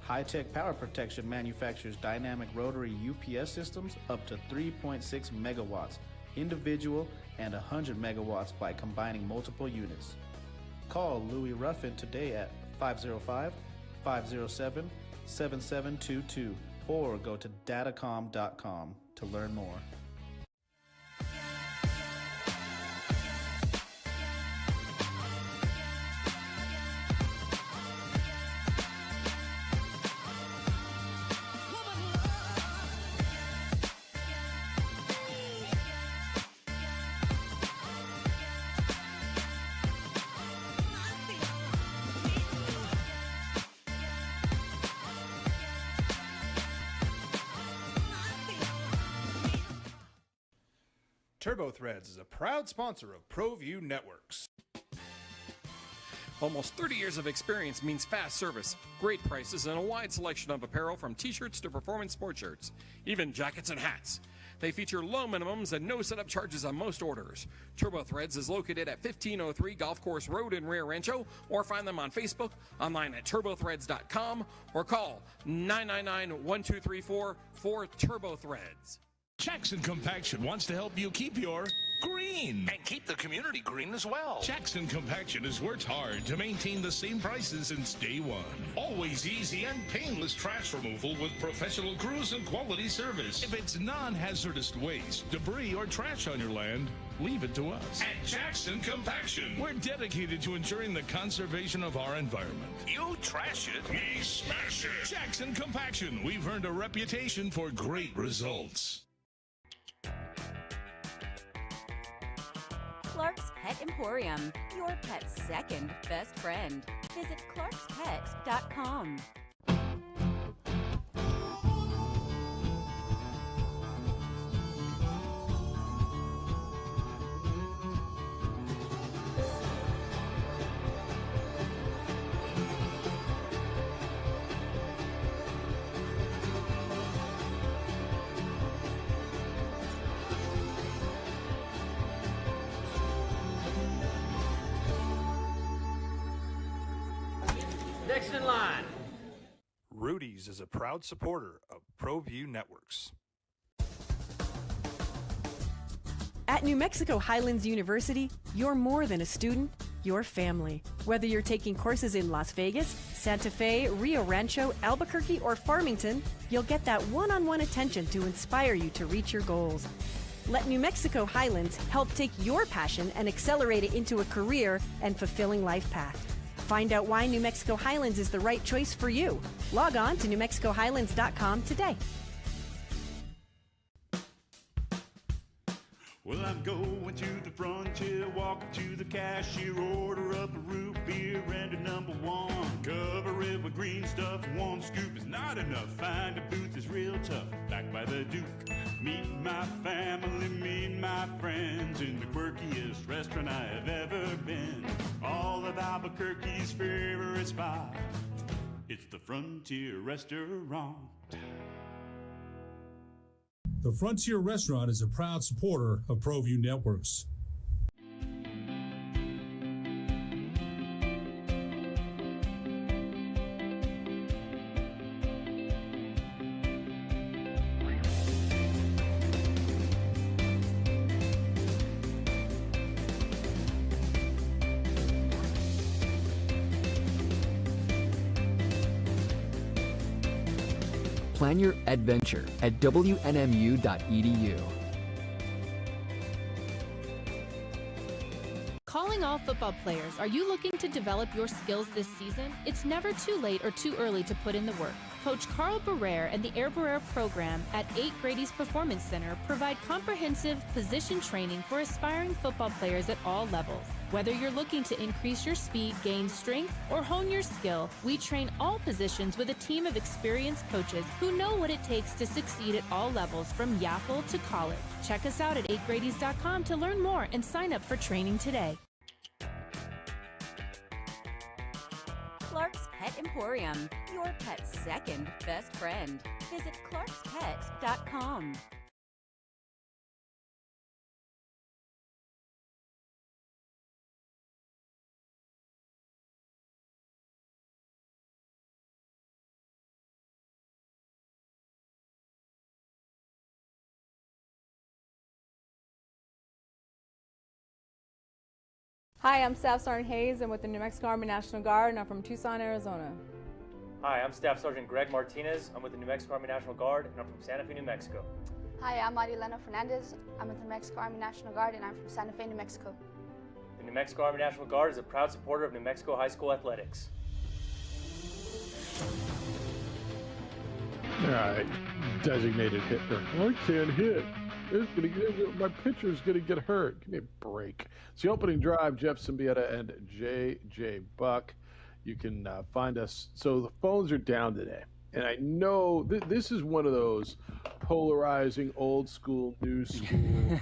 High-Tech Power Protection manufactures dynamic rotary UPS systems up to 3.6 megawatts, individual and 100 megawatts by combining multiple units. Call Louis Ruffin today at 505-507-7722 or go to datacom.com to learn more. Turbo Threads is a proud sponsor of ProView Networks. Almost 30 years of experience means fast service, great prices, and a wide selection of apparel from t-shirts to performance sport shirts, even jackets and hats. They feature low minimums and no setup charges on most orders. Turbo Threads is located at 1503 Golf Course Road in Rio Rancho, or find them on Facebook, online at turbothreads.com, or call 999-1234 for Turbo Threads. Jackson Compaction wants to help you keep your green. And keep the community green as well. Jackson Compaction has worked hard to maintain the same prices since day one. Always easy and painless trash removal with professional crews and quality service. If it's non-hazardous waste, debris, or trash on your land, leave it to us. At Jackson Compaction, we're dedicated to ensuring the conservation of our environment. You trash it, we smash it. Jackson Compaction, we've earned a reputation for great results. Clark's Pet Emporium, your pet's second best friend. Visit clarkspet.com. Next in line. Rudy's is a proud supporter of ProView Networks. At New Mexico Highlands University, you're more than a student, you're family. Whether you're taking courses in Las Vegas, Santa Fe, Rio Rancho, Albuquerque, or Farmington, you'll get that one-on-one attention to inspire you to reach your goals. Let New Mexico Highlands help take your passion and accelerate it into a career and fulfilling life path. Find out why New Mexico Highlands is the right choice for you. Log on to newmexicohighlands.com today. Well, I'm going to the frontier, walking to the cashier, order up a root beer and a number one. Cover it with green stuff, one scoop is not enough. Find a booth is real tough, back by the Duke. Meet my family, meet my friends in the quirkiest restaurant I have ever been. All of Albuquerque's favorite spot, it's the Frontier Restaurant. The Frontier Restaurant is a proud supporter of ProView Networks. Plan your adventure at WNMU.edu. Calling all football players, are you looking to develop your skills this season? It's never too late or too early to put in the work. Coach Carl Barrere and the Air Barrere program at 8 Grady's Performance Center provide comprehensive position training for aspiring football players at all levels. Whether you're looking to increase your speed, gain strength, or hone your skill, we train all positions with a team of experienced coaches who know what it takes to succeed at all levels from YAFL to college. Check us out at 8gradys.com to learn more and sign up for training today. Clark's Pet Emporium, your pet's second best friend. Visit clarkspet.com. Hi, I'm Staff Sergeant Hayes. I'm with the New Mexico Army National Guard, and I'm from Tucson, Arizona. Hi, I'm Staff Sergeant Greg Martinez. I'm with the New Mexico Army National Guard, and I'm from Santa Fe, New Mexico. Hi, I'm Marilena Fernandez. I'm with the New Mexico Army National Guard, and I'm from Santa Fe, New Mexico. The New Mexico Army National Guard is a proud supporter of New Mexico high school athletics. All right, designated hitter. I can't hit. My pitcher's going to get hurt. Give me a break. It's the opening drive, Jeff Siembieda and J.J. Buck. You can find us. So the phones are down today. and I know this is one of those polarizing old school, new school.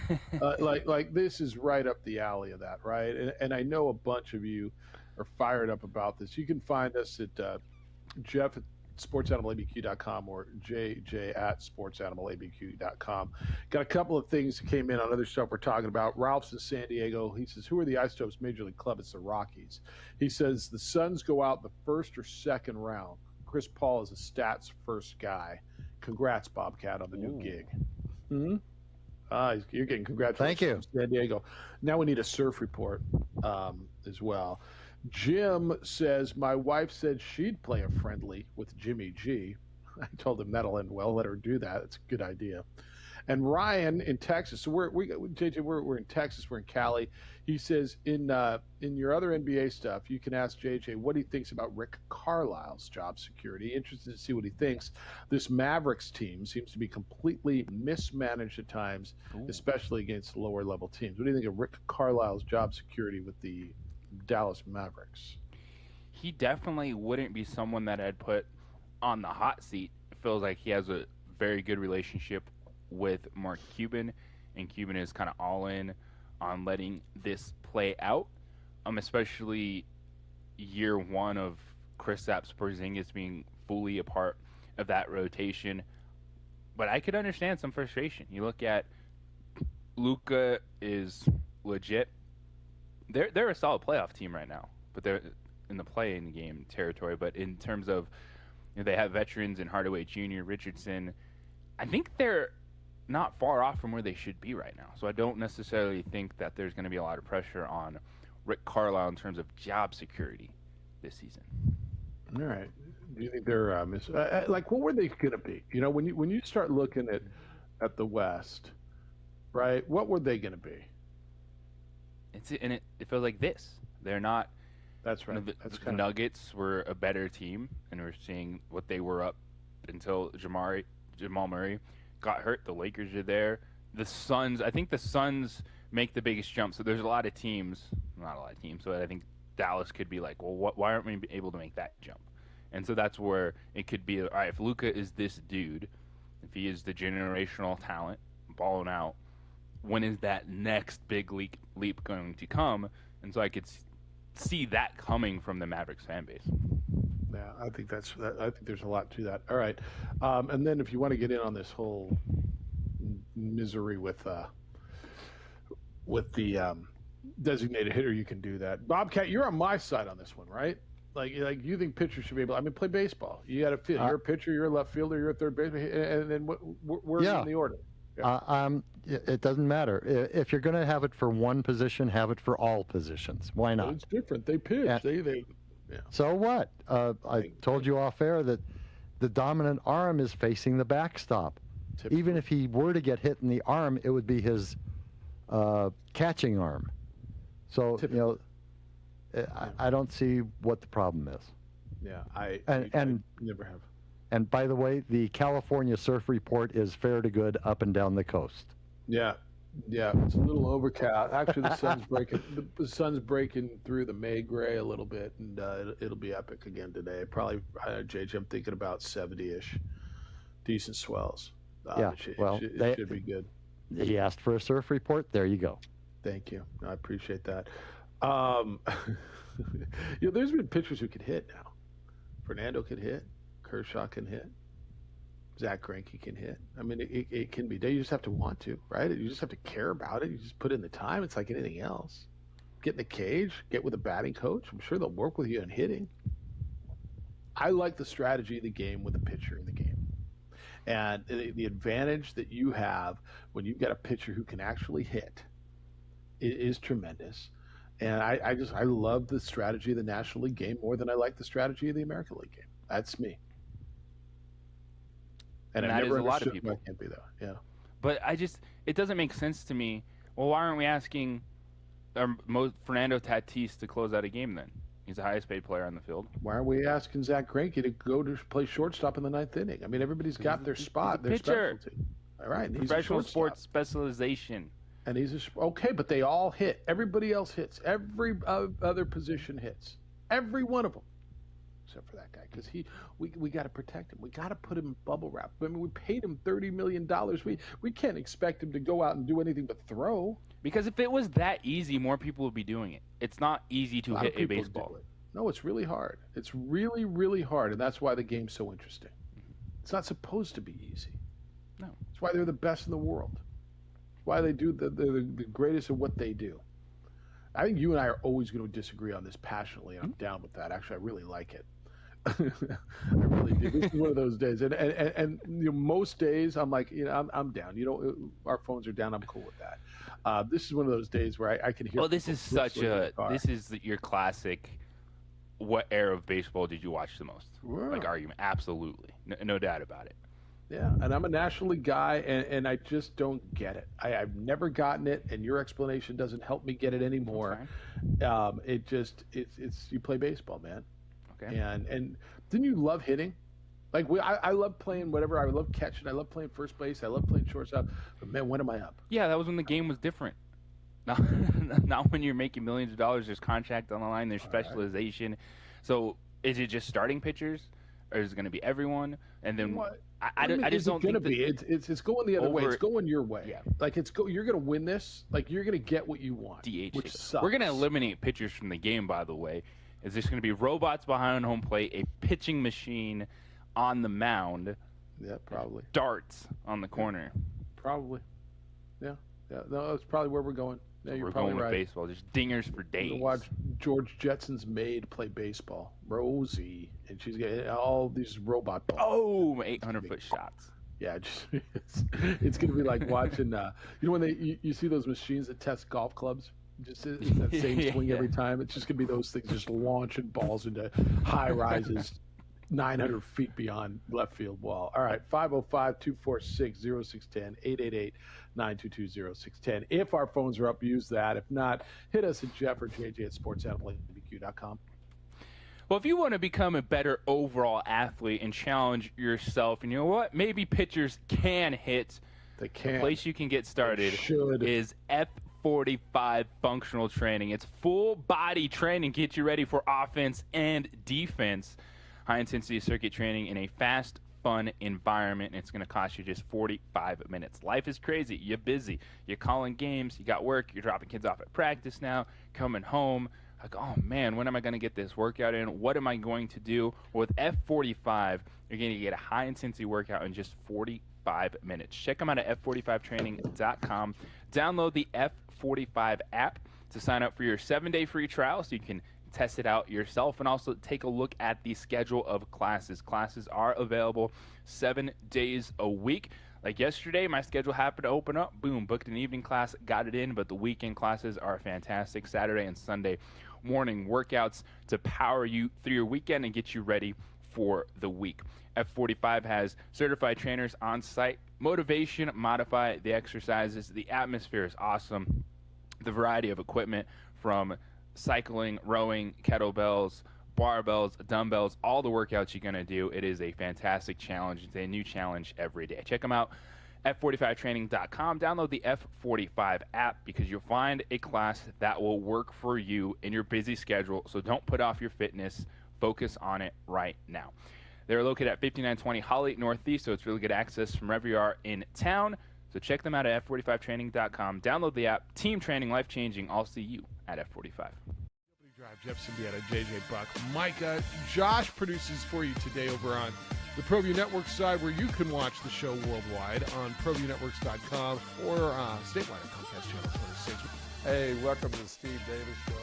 Like this is right up the alley of that, right? And I know a bunch of you are fired up about this. You can find us at Jeff at sportsanimалabq.com or JJ at sportsanimалabq.com. Got a couple of things that came in on other stuff we're talking about. Ralph's in San Diego. He says, who are the Isotopes Major League Club? It's the Rockies. He says the Suns go out the first or second round. Chris Paul is a stats first guy. Congrats, Bobcat, on the new gig. You're getting congratulations. Thank you. From San Diego. Now we need a surf report as well. Jim says, my wife said she'd play a friendly with Jimmy G. I told him that'll end well. Let her do that. It's a good idea. And Ryan in Texas. So we're in Texas. We're in Cali. He says in your other NBA stuff, you can ask JJ what he thinks about Rick Carlisle's job security. Interested to see what he thinks. This Mavericks team seems to be completely mismanaged at times, especially against lower level teams. What do you think of Rick Carlisle's job security with the Dallas Mavericks? He definitely wouldn't be someone that I'd put on the hot seat. It feels like he has a very good relationship with Mark Cuban, and Cuban is kind of all in on letting this play out, especially year one of Kristaps Porzingis being fully a part of that rotation. But I could understand some frustration. You look at Luka is legit. They're a solid playoff team right now, but they're in the play-in game territory. But in terms of, they have veterans in Hardaway Jr., Richardson. I think they're not far off from where they should be right now. So I don't necessarily think that there's going to be a lot of pressure on Rick Carlisle in terms of job security this season. All right. Do you think they're like, what were they going to be? When you start looking at the West, right? What were they going to be? It feels like this. They're not. That's right. The Nuggets were a better team, and we're seeing what they were up until Jamal Murray got hurt. The Lakers are there. The Suns. I think the Suns make the biggest jump. So there's a lot of teams, not a lot of teams. So I think Dallas could be like, well, why aren't we able to make that jump? And so that's where it could be. All right, if Luka is this dude, if he is the generational talent, balling out, when is that next big leap going to come? And so I could see that coming from the Mavericks fan base. Yeah, I think there's a lot to that. All right, and then if you want to get in on this whole misery with the designated hitter, you can do that. Bobcat, you're on my side on this one, right? Like you think pitchers should be able. Play baseball. You got to feel. You're a pitcher. You're a left fielder. You're a third baseman. And then where's in the order? Yeah. It doesn't matter. If you're going to have it for one position, have it for all positions. Why not? It's different. They pitch. Yeah. So what? I told you off air that the dominant arm is facing the backstop. Typically. Even if he were to get hit in the arm, it would be his catching arm. So typically. I don't see what the problem is. Yeah, I never have. And by the way, the California surf report is fair to good up and down the coast. Yeah, it's a little overcast. Actually, the sun's breaking through the May gray a little bit, and it'll be epic again today. Probably, JJ, I'm thinking about 70-ish, decent swells. It should be good. He asked for a surf report. There you go. Thank you. I appreciate that. There's been pitchers who could hit now. Fernando could hit. Kershaw can hit. Zach Greinke can hit. It can be done. You just have to want to, right? You just have to care about it. You just put in the time. It's like anything else. Get in the cage. Get with a batting coach. I'm sure they'll work with you on hitting. I like the strategy of the game with a pitcher in the game. And the advantage that you have when you've got a pitcher who can actually hit is tremendous. And I love the strategy of the National League game more than I like the strategy of the American League game. That's me. And I that never is a lot of people. I can't be though. Yeah. But it doesn't make sense to me. Well, why aren't we asking Fernando Tatis to close out a game then? He's the highest paid player on the field. Why aren't we asking Zach Greinke to go to play shortstop in the ninth inning? Everybody's got their spot, their specialty. All right. Professional sports specialization. And okay, but they all hit. Everybody else hits. Every other position hits. Every one of them. except for that guy, because we got to protect him. We got to put him in bubble wrap. I mean, we paid him $30 million. We can't expect him to go out and do anything but throw. Because if it was that easy, more people would be doing it. It's not easy to hit a baseball. No, it's really hard. It's really, really hard, and that's why the game's so interesting. It's not supposed to be easy. No. It's why they're the best in the world. It's why they're the greatest at what they do. I think you and I are always going to disagree on this passionately, and I'm down with that. Actually, I really like it. I really do. This is one of those days, and you know, most days I'm like, you know, I'm down. You know, our phones are down. I'm cool with that. This is one of those days where I can hear. Oh, this is your classic. What era of baseball did you watch the most? Wow. Like argument, absolutely, no doubt about it. Yeah, and I'm a National League guy, and I just don't get it. I've never gotten it, and your explanation doesn't help me get it anymore. It's you play baseball, man. Okay. And didn't you love hitting? Like I love playing whatever. I love catching. I love playing first base. I love playing shortstop. But man, when am I up? Yeah, that was when the game was different. Not when you're making millions of dollars. There's contract on the line. There's specialization. Right. So is it just starting pitchers, or is it going to be everyone? And then I just don't think it's going the other way. It's going your way. Yeah. Like you're going to win this. Like you're going to get what you want. DH, which sucks. We're going to eliminate pitchers from the game. By the way, is this going to be robots behind home plate, a pitching machine on the mound? Yeah, probably. Darts on the corner. Probably. Yeah. No, that's probably where we're going. Yeah, you're we're probably going with right. baseball. Just dingers for days. Watch George Jetson's maid play baseball, Rosie, and she's getting all these robot balls. Oh, 800-foot shots. Yeah, it's going to be like watching. You know when you see those machines that test golf clubs, just that same swing every time. It's just going to be those things just launching balls into high rises, 900 feet beyond left field wall. All right, 505-246-0610, 888-922-0610. If our phones are up, use that. If not, hit us at Jeff or JJ at sportsanimalabq.com. Well, if you want to become a better overall athlete and challenge yourself, and you know what? Maybe pitchers can hit. They can. The place you can get started is F45 functional training. It's full body training, get you ready for offense and defense. High intensity circuit training in a fast, fun environment, and it's going to cost you just 45 minutes. Life is crazy. You're busy. You're calling games. You got work. You're dropping kids off at practice now, coming home. Like, oh, man, when am I going to get this workout in? What am I going to do? Well, with F45, you're going to get a high-intensity workout in just 45 minutes. Check them out at f45training.com. Download the F45 app to sign up for your 7-day free trial so you can test it out yourself, and also take a look at the schedule of classes. Classes are available 7 days a week. Like yesterday, my schedule happened to open up. Boom, booked an evening class, got it in, but the weekend classes are fantastic. Saturday and Sunday morning workouts to power you through your weekend and get you ready for the week. F45 has certified trainers on site. Motivation, modify the exercises. The atmosphere is awesome. The variety of equipment from cycling, rowing, kettlebells, barbells, dumbbells, all the workouts you're going to do. It is a fantastic challenge. It's a new challenge every day. Check them out, f45training.com. Download the F45 app because you'll find a class that will work for you in your busy schedule. So don't put off your fitness. Focus on it right now. They're located at 5920 Holly Northeast, so it's really good access from wherever you are in town. So check them out at f45training.com. Download the app. Team training, life-changing. I'll see you at F45. Drive, Jeff Siembieda, JJ Buck, Micah. Josh produces for you today over on the ProView Network side, where you can watch the show worldwide on ProViewNetworks.com or statewide at Comcast Channel 26. Hey, welcome to the Steve Davis Show.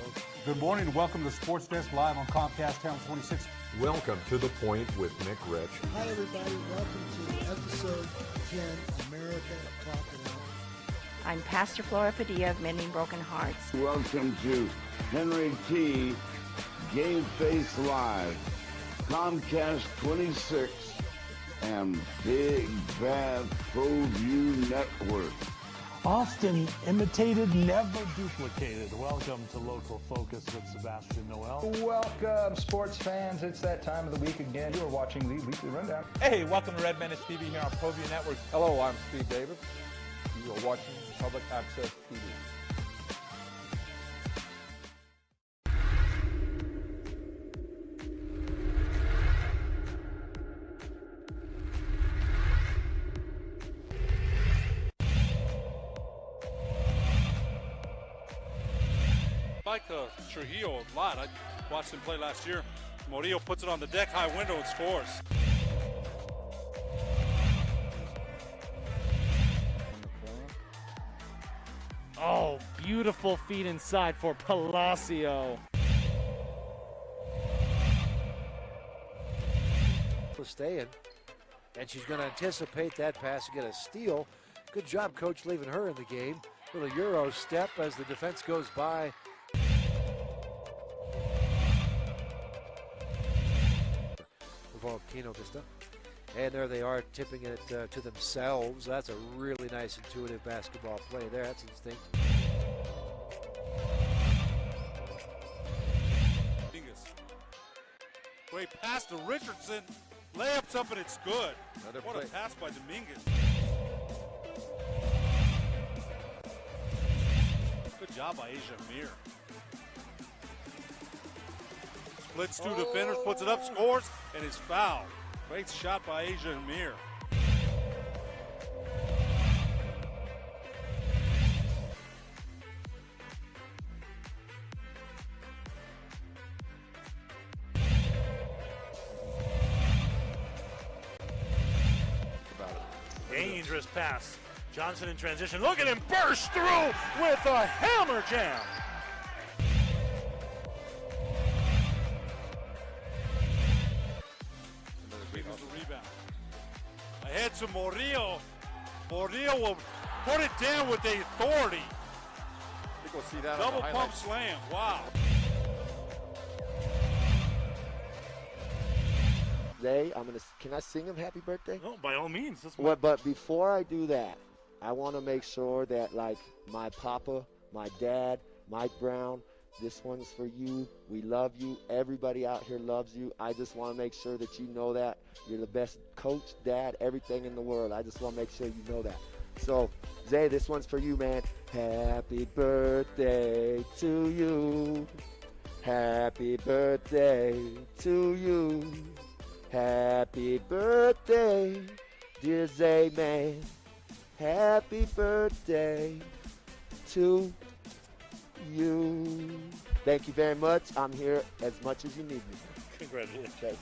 Good morning and welcome to Sports Desk live on Comcast Channel 26. Welcome to The Point with Nick Rich. Hi, everybody. Welcome to episode 10, America Talking Out. I'm Pastor Flora Padilla of Mending Broken Hearts. Welcome to Henry T. Game Face Live, Comcast 26, and Big Bad ProView Network. Often imitated, never duplicated. Welcome to Local Focus with Sebastian Noel. Welcome, sports fans. It's that time of the week again. You are watching the Weekly Rundown. Hey, welcome to Red Menace TV here on ProView Network. Hello, I'm Steve Davis. You are watching Public Access TV. like Trujillo a lot. I watched him play last year. Murillo puts it on the deck, high window, and scores. Oh, beautiful feed inside for Palacio. Staying, and she's going to anticipate that pass and get a steal. Good job, coach, leaving her in the game. Little Euro step as the defense goes by. Volcano Vista. And there they are, tipping it to themselves. That's a really nice, intuitive basketball play there. That's instinct. Great pass to Richardson. Layups up and it's good. What a pass by Dominguez. Good job by Asia Amir. Splits two defenders, puts it up, scores, and is fouled. Great shot by Asia Amir. Dangerous pass. Johnson in transition. Look at him burst through with a hammer jam. Rebound. Ahead to Murillo. Murillo will put it down with the authority. I think we'll see that Double on the pump highlights. slam. Wow. Can I sing him happy birthday? No, by all means. But before I do that, I want to make sure that, like, my papa, my dad, Mike Brown, this one's for you. We love you. Everybody out here loves you. I just want to make sure that you know that. You're the best coach, dad, everything in the world. I just want to make sure you know that. So, Zay, this one's for you, man. Happy birthday to you. Happy birthday to you. Happy birthday, dear Zay, man. Happy birthday to you. Thank you very much. I'm here as much as you need me. Congratulations. Thanks.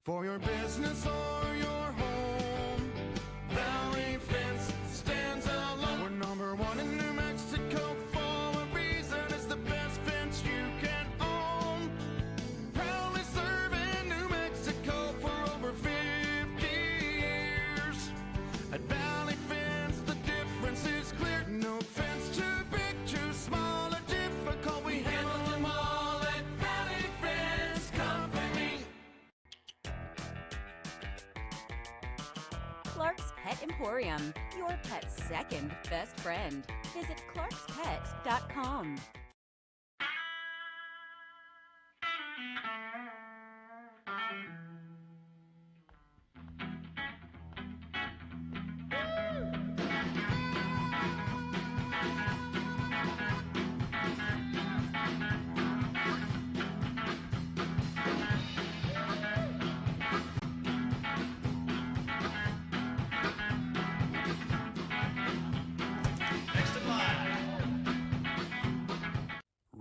For your business or your home, Valley Fence stands alone. We're number one in New Mexico for a reason. It's the best fence you can own. Proudly serving New Mexico for over 50 years. At Valley Fence, the difference is clear. No fence too big, too small, or difficult. We handle them all at Valley Fence Company. Clark's Pet Emporium, your pet's second best friend. Visit clarkspet.com.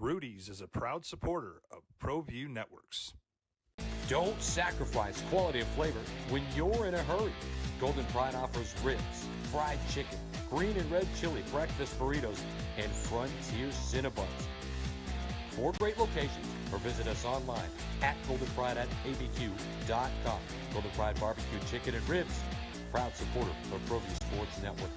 Rudy's is a proud supporter of ProView Networks. Don't sacrifice quality and flavor when you're in a hurry. Golden Pride offers ribs, fried chicken, green and red chili breakfast burritos, and Frontier Cinnabons. 4 great locations, or visit us online at goldenpride@abq.com. Golden Pride Barbecue Chicken and Ribs, proud supporter of ProView Sports Network.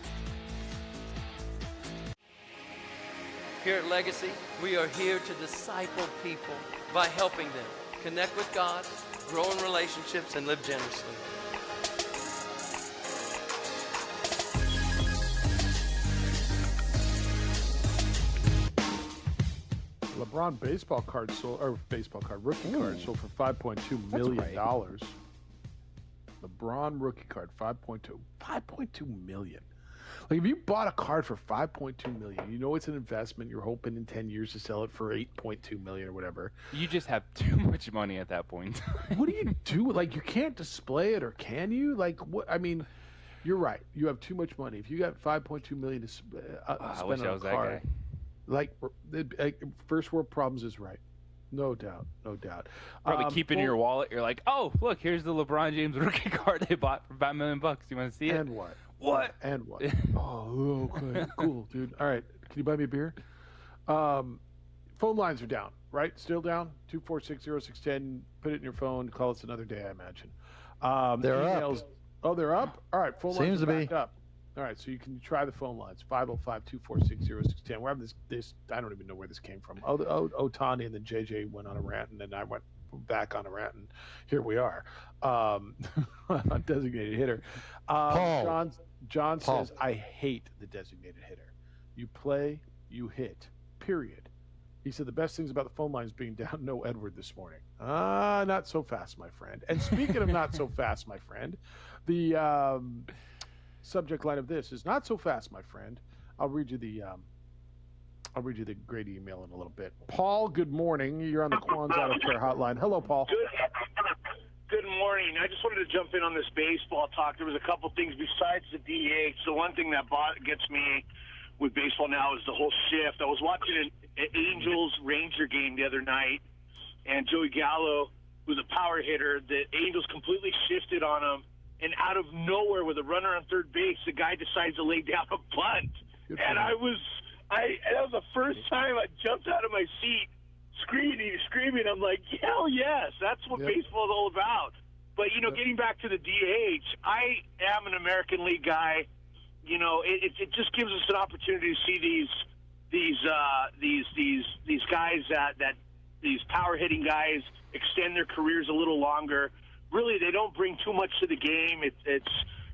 Here at Legacy, we are here to disciple people by helping them connect with God, grow in relationships, and live generously. LeBron baseball card sold, or baseball card rookie card sold for $5.2 million. LeBron rookie card, 5.2 million. Like if you bought a card for $5.2 million, you know it's an investment. You're hoping in 10 years to sell it for $8.2 million or whatever. You just have too much money at that point. What do you do? Like you can't display it, or can you? Like what? I mean, you're right. You have too much money. If you got $5.2 million to spend I wish on I a was that card, guy. like first world problems is right. No doubt, no doubt. Probably keep it in your wallet. You're like, oh, look, here's the LeBron James rookie card they bought for $5 million. You want to see it? And what? What? And what? Oh, okay, cool, dude. All right, can you buy me a beer? Phone lines are down, right? Still down. 246-0610. Put it in your phone. Call us another day, I imagine. They're emails, up. Oh, they're up. All right, phone lines Seems are to be back up. All right, so you can try the phone lines, 505-246-0610. We're having this, I don't even know where this came from. Otani, and then JJ went on a rant, and then I went back on a rant, and here we are. Designated hitter. John says, I hate the designated hitter. You play, you hit, period. He said the best things about the phone lines being down, no Edward this morning. Not so fast, my friend. And speaking of not so fast, my friend, the subject line of this is not so fast, my friend. I'll read you the great email in a little bit. Paul, good morning. You're on the Quan's Auto Care Hotline. Hello, Paul. Good morning. I just wanted to jump in on this baseball talk. There was a couple things besides the DH. The one thing that gets me with baseball now is the whole shift. I was watching an Angels-Ranger game the other night, and Joey Gallo was a power hitter. The Angels completely shifted on him, and out of nowhere with a runner on third base, the guy decides to lay down a bunt. And that was the first time I jumped out of my seat screaming. I'm like, hell yes, that's what baseball is all about. But, getting back to the DH, I am an American League guy. It just gives us an opportunity to see these guys that these power hitting guys extend their careers a little longer. Really, they don't bring too much to the game. It's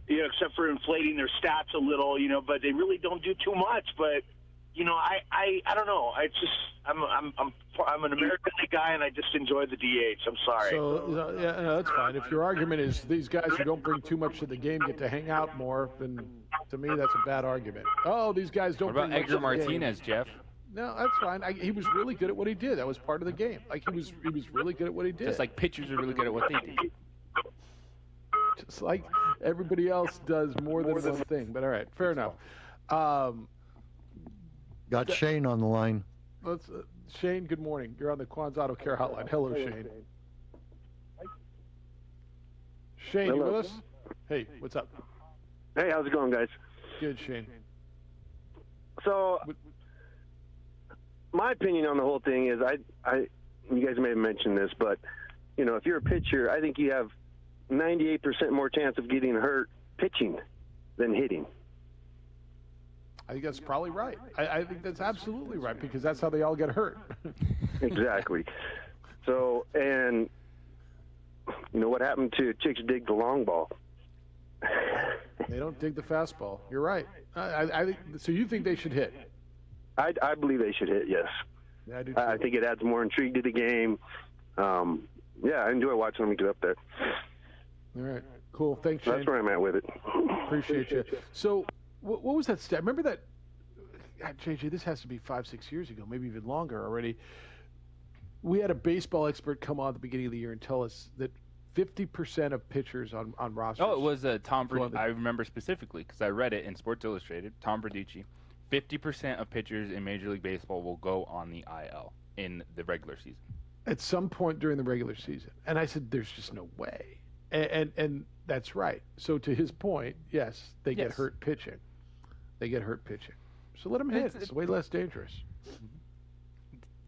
except for inflating their stats a little, but they really don't do too much. But I don't know. I'm an American League guy, and I just enjoy the DH. I'm sorry. So that's fine. If your argument is these guys who don't bring too much to the game get to hang out more, then to me that's a bad argument. Oh, these guys don't. What about bring Edgar Martinez, Jeff? No, that's fine. He was really good at what he did. That was part of the game. Like he was really good at what he did. Just like pitchers are really good at what they do. Just like everybody else does more than one thing. But all right, fair enough. Got Shane on the line. Shane, good morning. You're on the Quan's Auto Care Hotline. Hello, Shane. Shane, you with us? Hey, what's up? Hey, how's it going, guys? Good, Shane. So, my opinion on the whole thing is, you guys may have mentioned this, but if you're a pitcher, I think you have 98% more chance of getting hurt pitching than hitting. I think that's probably right. I think that's absolutely right because that's how they all get hurt. Exactly. So, and what happened to chicks dig the long ball? They don't dig the fastball. You're right. I think so. You think they should hit? I believe they should hit. Yes. Yeah, I do too. I think it adds more intrigue to the game. Yeah, I enjoy watching them get up there. All right. Cool. Thanks, Shane. That's where I'm at with it. Appreciate you. So, what was that stat? Remember that, JJ, this has to be 5-6 years ago, maybe even longer already. We had a baseball expert come on at the beginning of the year and tell us that 50% of pitchers on rosters. Oh, it was Tom Verducci. I remember specifically because I read it in Sports Illustrated. Tom Verducci. 50% of pitchers in Major League Baseball will go on the IL in the regular season. At some point during the regular season. And I said, there's just no way. And that's right. So to his point, yes, they get hurt pitching. They get hurt pitching. So let them hit. It's way less dangerous.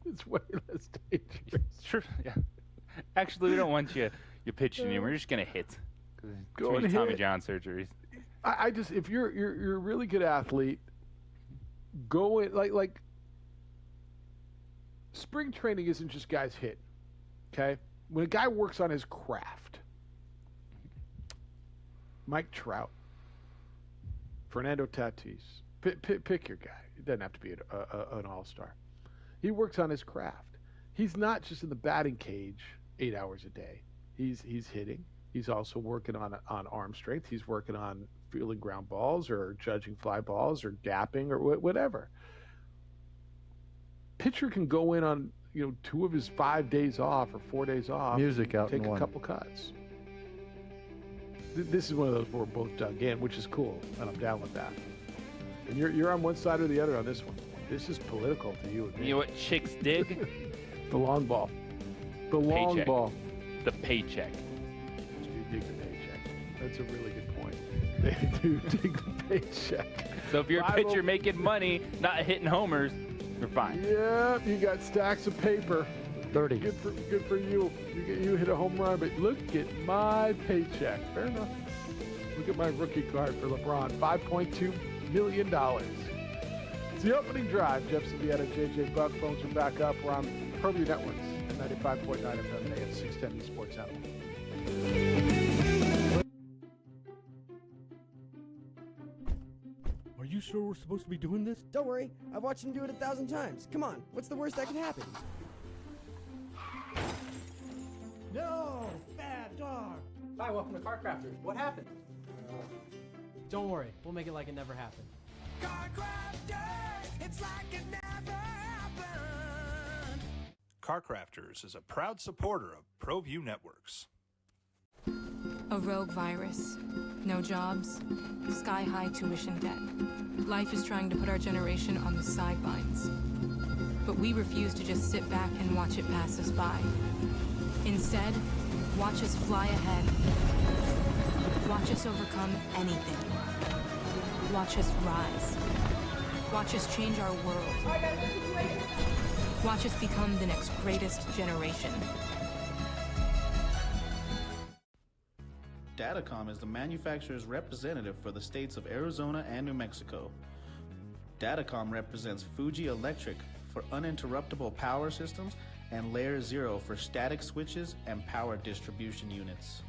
It's way less dangerous. Sure. Yeah. Actually, we don't want you pitching anymore. We're just gonna hit. Go and hit. Tommy John surgeries. I just if you're a really good athlete, go in like spring training isn't just guys hit. Okay, when a guy works on his craft, Mike Trout, Fernando Tatis, pick your guy. It doesn't have to be an all-star. He works on his craft. He's not just in the batting cage 8 hours a day. He's hitting. He's also working on arm strength. He's working on fielding ground balls or judging fly balls or gapping or whatever. Pitcher can go in on 2 of his 5 days off or 4 days off. Music out take in a one. couple cuts. This is one of those where we're both dug in, which is cool, and I'm down with that. And you're on one side or the other on this one. This is political to you and me. You know what chicks dig? The long ball. The long Paycheck. ball. The paycheck. You dig the paycheck. That's a really good point. They do dig the paycheck. So if you're a pitcher making money, not hitting homers, you're fine. Yeah, you got stacks of paper. 30. Good for you. You hit a home run, but look at my paycheck. Fair enough. Look at my rookie card for LeBron. $5.2 million. It's the opening drive. Jeff Siembieda, JJ Buck. Phones are back up. We're on ProView Networks at 95.9 FM and AM 610 Sports Network. Are you sure we're supposed to be doing this? Don't worry, I've watched him do it 1,000 times. Come on, what's the worst that could happen? No! Bad dog! Hi, welcome to Car Crafters. What happened? Don't worry, we'll make it like it never happened. Car Crafters, it's like it never happened. Car Crafters is a proud supporter of ProView Networks. A rogue virus, no jobs, sky-high tuition debt. Life is trying to put our generation on the sidelines. But we refuse to just sit back and watch it pass us by. Instead, watch us fly ahead. Watch us overcome anything. Watch us rise. Watch us change our world. Watch us become the next greatest generation. Datacom is the manufacturer's representative for the states of Arizona and New Mexico. Datacom represents Fuji Electric for uninterruptible power systems and Layer 0 for static switches and power distribution units.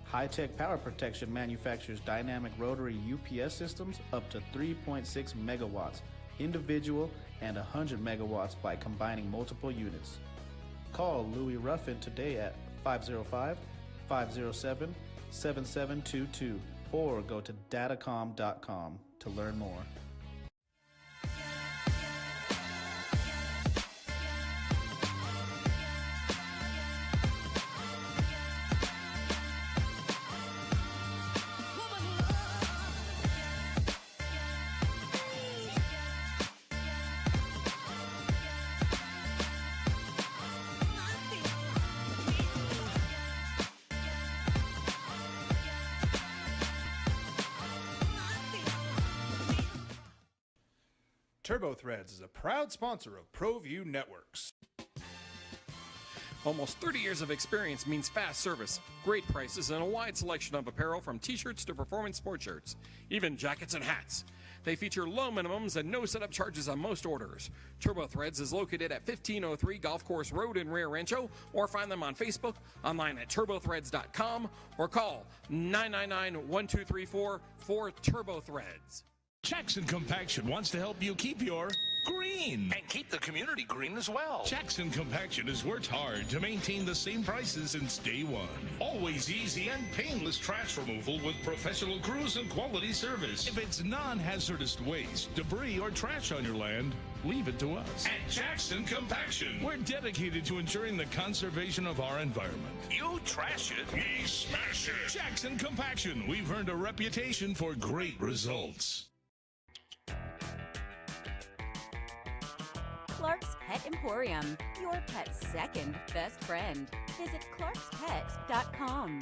High-Tech Power Protection manufactures dynamic rotary UPS systems up to 3.6 megawatts, individual and 100 megawatts by combining multiple units. Call Louis Ruffin today at 505-507-7722 or go to datacom.com to learn more. TurboThreads is a proud sponsor of ProView Networks. Almost 30 years of experience means fast service, great prices, and a wide selection of apparel from t-shirts to performance sports shirts, even jackets and hats. They feature low minimums and no setup charges on most orders. TurboThreads is located at 1503 Golf Course Road in Rio Rancho, or find them on Facebook, online at turbothreads.com, or call 999-1234 for TurboThreads. Jackson Compaction wants to help you keep your green. And keep the community green as well. Jackson Compaction has worked hard to maintain the same prices since day one. Always easy and painless trash removal with professional crews and quality service. If it's non-hazardous waste, debris, or trash on your land, leave it to us. At Jackson Compaction, we're dedicated to ensuring the conservation of our environment. You trash it, we smash it. Jackson Compaction, we've earned a reputation for great results. Clark's Pet Emporium, your pet's second best friend. Visit clarkspet.com.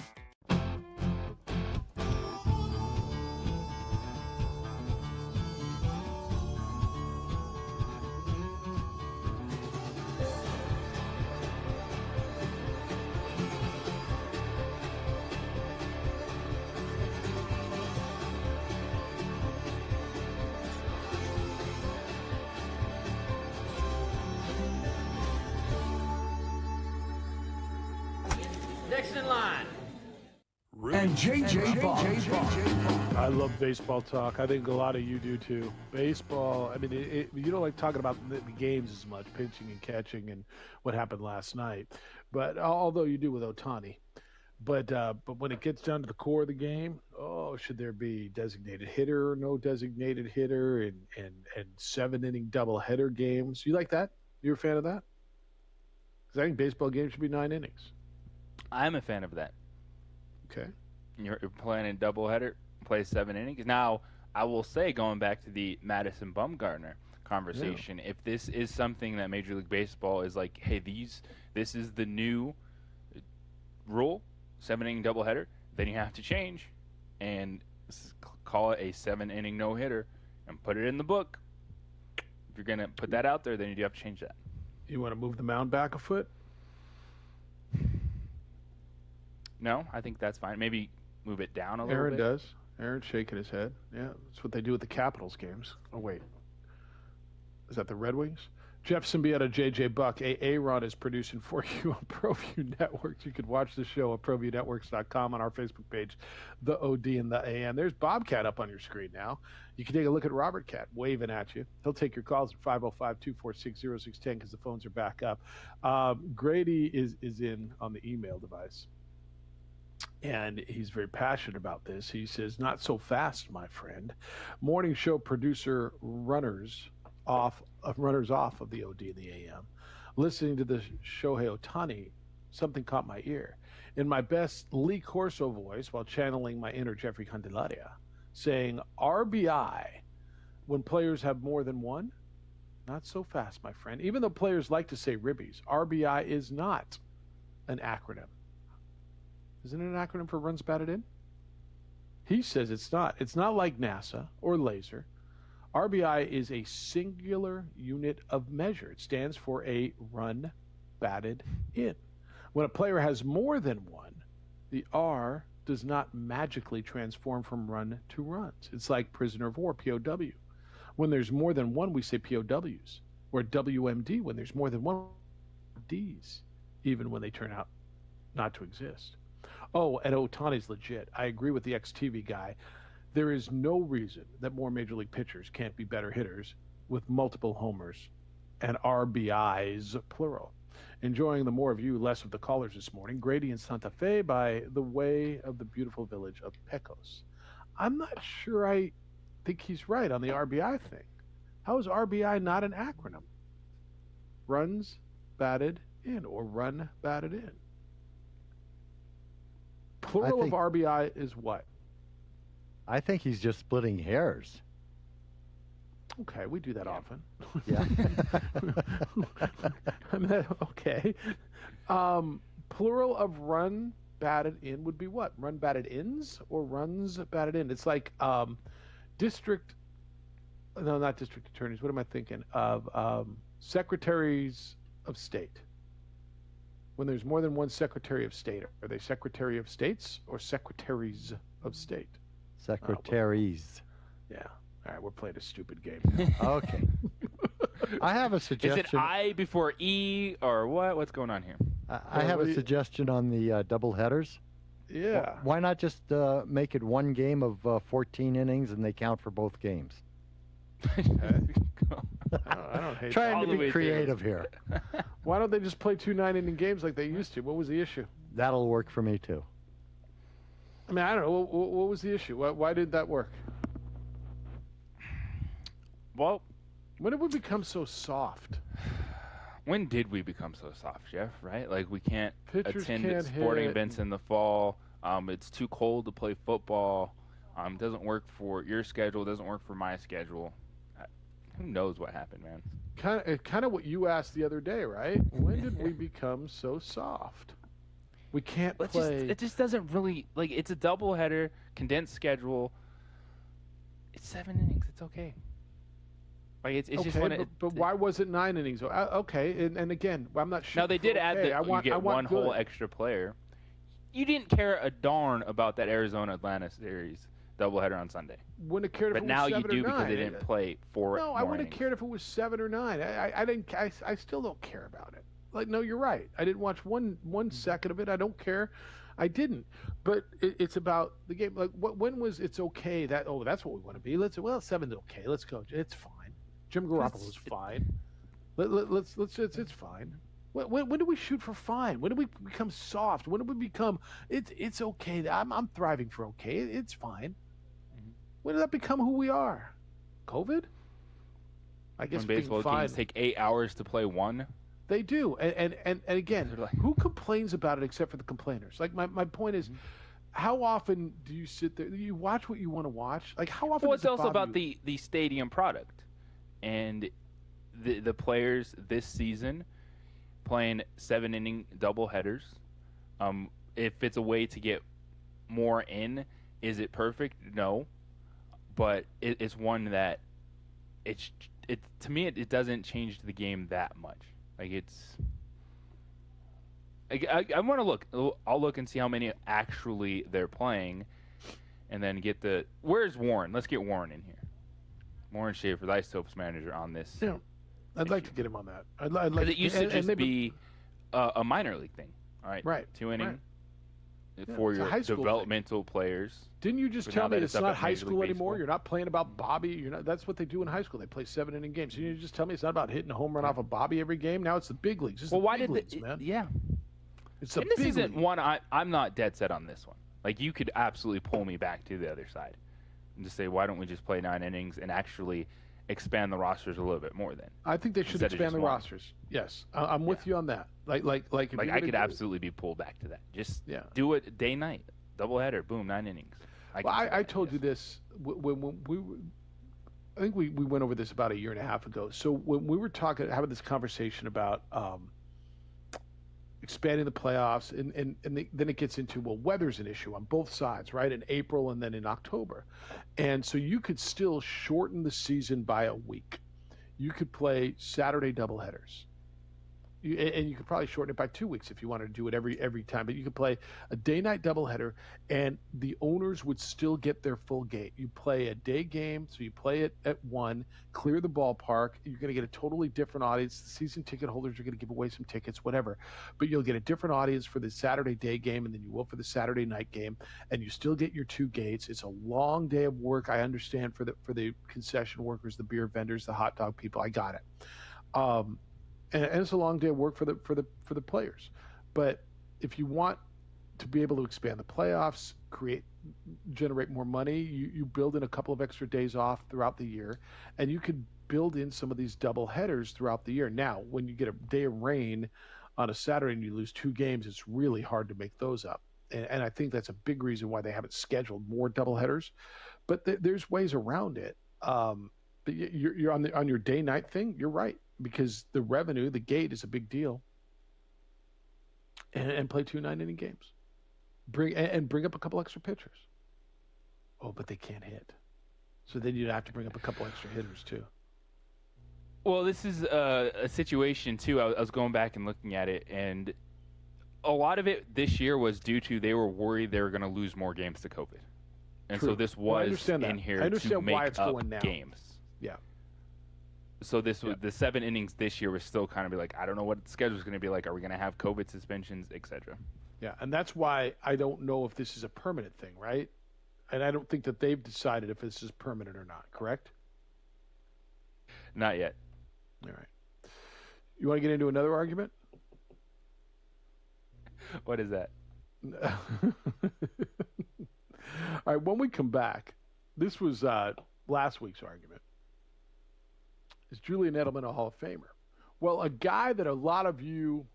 Next in line. And JJ Ball. I love baseball talk. I think a lot of you do too. Baseball, I mean, you don't like talking about the games as much, pitching and catching and what happened last night. But although you do with Ohtani. But when it gets down to the core of the game, should there be designated hitter or no designated hitter, and 7-inning doubleheader games? You like that? You're a fan of that? Because I think baseball games should be 9 innings. I'm a fan of that. Okay. You're playing a doubleheader, play 7 innings. Now, I will say, going back to the Madison Bumgarner conversation, if this is something that Major League Baseball is like, hey, this is the new rule, 7-inning doubleheader, then you have to change and call it a 7-inning no-hitter and put it in the book. If you're going to put that out there, then you do have to change that. You want to move the mound back a foot? No, I think that's fine. Maybe move it down a little Aaron bit. does. Aaron's shaking his head. Yeah, that's what they do with the Capitals games. Oh, wait. Is that the Red Wings? Jeff Siembieda, JJ Buck. Aaron is producing for you on ProView Networks. You can watch the show at ProViewNetworks.com, on our Facebook page, The OD and the AM. There's Bobcat up on your screen now. You can take a look at Robert Cat waving at you. He'll take your calls at 505-246-0610 because the phones are back up. Grady is in on the email device, and he's very passionate about this. He says, not so fast, my friend. Morning show producer runners off of the OD and the AM. Listening to the Shohei Ohtani, something caught my ear. In my best Lee Corso voice, while channeling my inner Jeffrey Candelaria, saying RBI when players have more than one? Not so fast, my friend. Even though players like to say ribbies, RBI is not an acronym. Isn't it an acronym for runs batted in? He says it's not. It's not like NASA or laser. RBI is a singular unit of measure. It stands for a run batted in. When a player has more than one, the R does not magically transform from run to runs. It's like prisoner of war, POW. When there's more than one, we say POWs. Or WMD, when there's more than one, Ds, even when they turn out not to exist. Oh, and Ohtani's legit. I agree with the XTV guy. There is no reason that more Major League pitchers can't be better hitters with multiple homers and RBIs, plural. Enjoying the more of you, less of the callers this morning. Grady in Santa Fe by the way of the beautiful village of Pecos. I'm not sure I think he's right on the RBI thing. How is RBI not an acronym? Runs batted in, or run batted in. Plural of RBI is what? I think he's just splitting hairs. Okay, we do that often. Yeah. I mean, okay. Plural of run batted in would be what? Run batted ins or runs batted in? It's like district. No, not district attorneys. What am I thinking of? Secretaries of state. When there's more than one secretary of state, are they secretary of states or secretaries of state? Secretaries. Yeah. All right, we're playing a stupid game. Okay. I have a suggestion. Is it I before E or what? What's going on here? I have a suggestion on the double headers. Yeah. Why not just make it one game of 14 innings and they count for both games? I don't hate Trying that. to be creative here. Why don't they just play 2 9-inning games like they used to? What was the issue? That'll work for me too. I mean, I don't know. What was the issue? Why did that work? Well, when did we become so soft? When did we become so soft, Jeff? Right? Like we can't Pitchers attend can't sporting hit. events in the fall. It's too cold to play football. Doesn't work for your schedule. Doesn't work for my schedule. Who knows what happened, man? Kind of what you asked the other day, right? When did we become so soft? We can't play. It just doesn't really like. It's a doubleheader, condensed schedule. It's 7 innings. It's okay. Like it's okay, just when but why was it 9 innings? Okay, and again, I'm not sure. Now they did add that you get one good. whole extra player. You didn't care a darn about that Arizona-Atlanta series doubleheader on Sunday. Wouldn't have cared if but it now was 7 you do or 9. because they didn't play 4. No, I wouldn't have cared if it was 7 or 9. I didn't. I still don't care about it. Like, no, you're right. I didn't watch one second of it. I don't care. I didn't. But it's about the game. Like, when was it's okay that that's what we want to be? 7's okay. Let's go. It's fine. Jim Garoppolo's fine. It's fine. When do we shoot for fine? When do we become soft? When do we become it's okay? I'm thriving for okay. It's fine. When did that become who we are? COVID? I guess when baseball games take 8 hours to play one. They do, and again, who complains about it except for the complainers? Like my point is, how often do you sit there? You watch what you want to watch. Like how often? Well, does it's it also bother about you? the stadium product, and the players this season playing 7-inning doubleheaders. If it's a way to get more in, is it perfect? No, but it's one that it to me it doesn't change the game that much. Like it's. I want to look. I'll look and see how many actually they're playing, and then get the. Where's Warren? Let's get Warren in here. Warren Schaefer, the Isotopes manager, on this. Yeah, I'd like to get him on that. I'd like. It used to just be a minor league thing. All right. Right. 2 inning. Right. For it's a your high school developmental players. Didn't you just But tell now me that it's up not at high Major League school anymore? Baseball. You're not playing about Bobby. You're not. That's what they do in high school. They play 7-inning games. Didn't you just tell me it's not about hitting a home run off a Bobby every game? Now it's the big leagues. It's Well, the why big did leagues, man? Yeah. It's the And this big isn't league. one I'm not dead set on this one. Like you could absolutely pull me back to the other side and just say, why don't we just play 9 innings and actually expand the rosters a little bit more then? I think they should Instead of expand just the one. rosters. Yes, I'm with you on that. Like if Like you're I gonna could do- absolutely be pulled back to that. Just Yeah. do it day night, doubleheader, boom, 9 innings. Well, I told you this when we were, I think we went over this about a year and a half ago. So when we were having this conversation about expanding the playoffs, and then it gets into, well, weather's an issue on both sides, right? In April and then in October. And so you could still shorten the season by a week. You could play Saturday doubleheaders. And you could probably shorten it by 2 weeks if you wanted to do it every time. But you could play a day-night doubleheader, and the owners would still get their full gate. You play a day game, so you play it at 1, clear the ballpark. You're going to get a totally different audience. The season ticket holders are going to give away some tickets, whatever. But you'll get a different audience for the Saturday day game, and then you will for the Saturday night game, and you still get your 2 gates. It's a long day of work. I understand for the concession workers, the beer vendors, the hot dog people. I got it. And it's a long day of work for the players. But if you want to be able to expand the playoffs, generate more money, you build in a couple of extra days off throughout the year, and you could build in some of these double headers throughout the year. Now, when you get a day of rain on a Saturday and you lose 2 games, it's really hard to make those up. And I think that's a big reason why they haven't scheduled more double headers. But there's ways around it. But you're on your day-night thing. You're right. Because the revenue, the gate is a big deal. And play 2 9-inning games. Bring up a couple extra pitchers. Oh, but they can't hit. So then you'd have to bring up a couple extra hitters too. Well, this is a situation too. I was going back and looking at it, and a lot of it this year was due to they were worried they were going to lose more games to COVID, and True. so this Well, I was understand that. in here I understand to why make it's up going now. games. Yeah. So this was the 7 innings this year was still kind of be like, I don't know what the schedule is going to be like. Are we going to have COVID suspensions, etc.? Yeah, and that's why I don't know if this is a permanent thing, right? And I don't think that they've decided if this is permanent or not, correct? Not yet. All right. You want to get into another argument? What is that? All right, when we come back, this was last week's argument. Is Julian Edelman a Hall of Famer? Well, a guy that a lot of you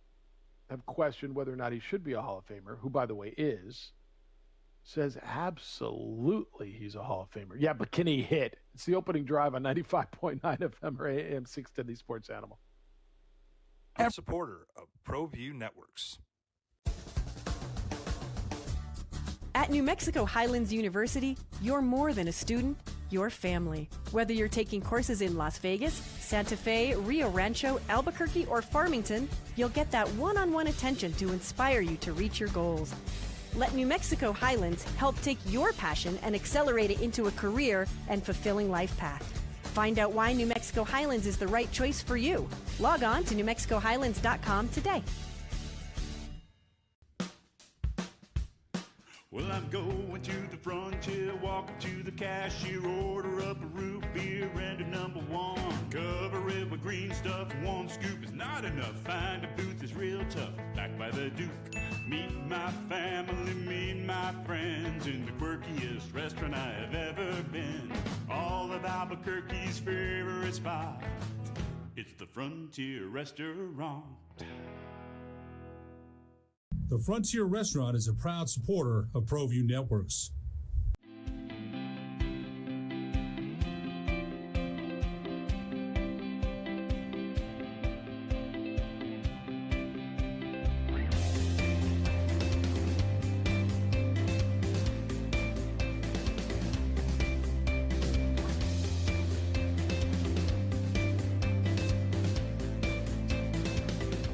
have questioned whether or not he should be a Hall of Famer, who, by the way, says absolutely he's a Hall of Famer. Yeah, but can he hit? It's the opening drive on 95.9 FM or AM 610 The Sports Animal. A supporter of ProView Networks. At New Mexico Highlands University, you're more than a student, you're family. Whether you're taking courses in Las Vegas, Santa Fe, Rio Rancho, Albuquerque, or Farmington, you'll get that one-on-one attention to inspire you to reach your goals. Let New Mexico Highlands help take your passion and accelerate it into a career and fulfilling life path. Find out why New Mexico Highlands is the right choice for you. Log on to NewMexicoHighlands.com today. Well, I'm going to the frontier, walking to the cashier, order up a root beer and a number 1. Cover it with green stuff, 1 scoop is not enough. Find a booth that's real tough, backed by the Duke. Meet my family, meet my friends in the quirkiest restaurant I have ever been. All of Albuquerque's favorite spot. It's the Frontier Restaurant. The Frontier Restaurant is a proud supporter of ProView Networks.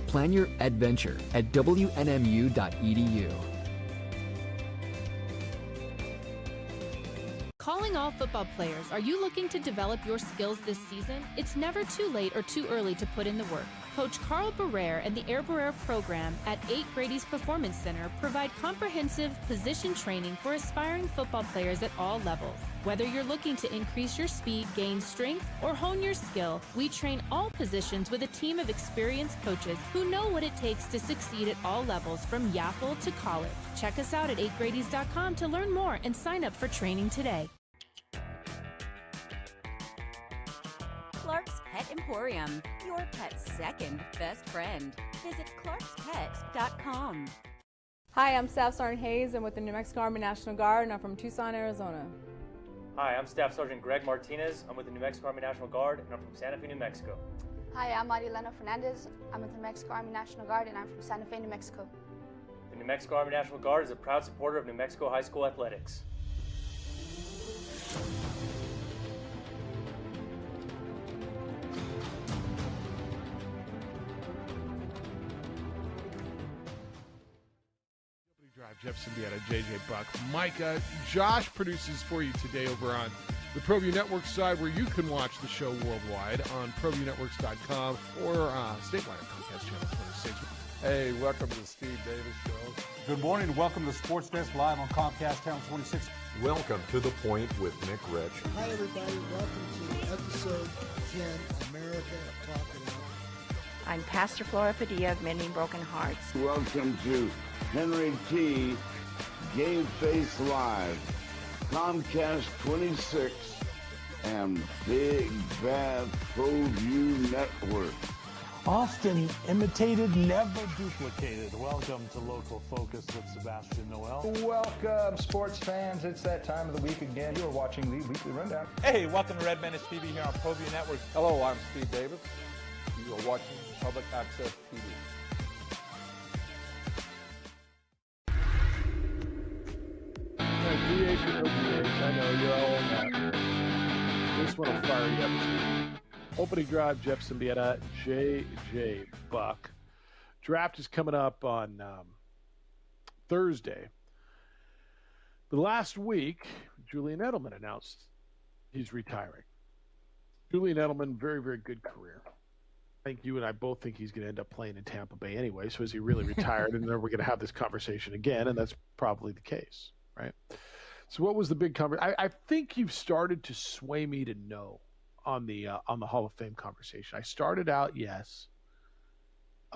Plan your adventure at WNMU.edu. Calling all football players, are you looking to develop your skills this season? It's never too late or too early to put in the work. Coach Carl Barrere and the Air Barrere program at 8 Grady's Performance Center provide comprehensive position training for aspiring football players at all levels. Whether you're looking to increase your speed, gain strength, or hone your skill, we train all positions with a team of experienced coaches who know what it takes to succeed at all levels from Yaffle to college. Check us out at 8gradys.com to learn more and sign up for training today. Clark's Pet Emporium, your pet's second best friend. Visit clarkspet.com. Hi, I'm Staff Sergeant Hayes. I'm with the New Mexico Army National Guard, and I'm from Tucson, Arizona. Hi, I'm Staff Sergeant Greg Martinez. I'm with the New Mexico Army National Guard, and I'm from Santa Fe, New Mexico. Hi, I'm Marilena Fernandez. I'm with the New Mexico Army National Guard, and I'm from Santa Fe, New Mexico. The New Mexico Army National Guard is a proud supporter of New Mexico high school athletics. Jeff Siembieda, JJ Buck. Micah, Josh produces for you today over on the ProView Network side, where you can watch the show worldwide on ProViewNetworks.com or statewide on Comcast Channel 26. Hey, welcome to the Steve Davis Show. Good morning and welcome to Sports Desk Live on Comcast Channel 26. Welcome to The Point with Nick Rich. Hi, everybody. Welcome to episode 10, America Talking Out. I'm Pastor Flora Padilla of Mending Broken Hearts. Welcome to Henry T. Game Face Live, Comcast 26, and Big Bad ProView Network. Often imitated, never duplicated. Welcome to Local Focus with Sebastian Noel. Welcome, sports fans. It's that time of the week again. You are watching the Weekly Rundown. Hey, welcome to Red Menace TV here on ProView Network. Hello, I'm Steve Davis. You are watching Public Access TV. DH and OPH, I know you're all on that. This one will fire you up. Opening drive, Jeff Siembieda, JJ Buck. Draft is coming up on Thursday. But last week, Julian Edelman announced he's retiring. Julian Edelman, very, very good career. I think you and I both think he's going to end up playing in Tampa Bay anyway. So is he really retired? And then we're going to have this conversation again, and that's probably the case, right? So what was the big conversation? I think you've started to sway me to no on the Hall of Fame conversation. I started out yes,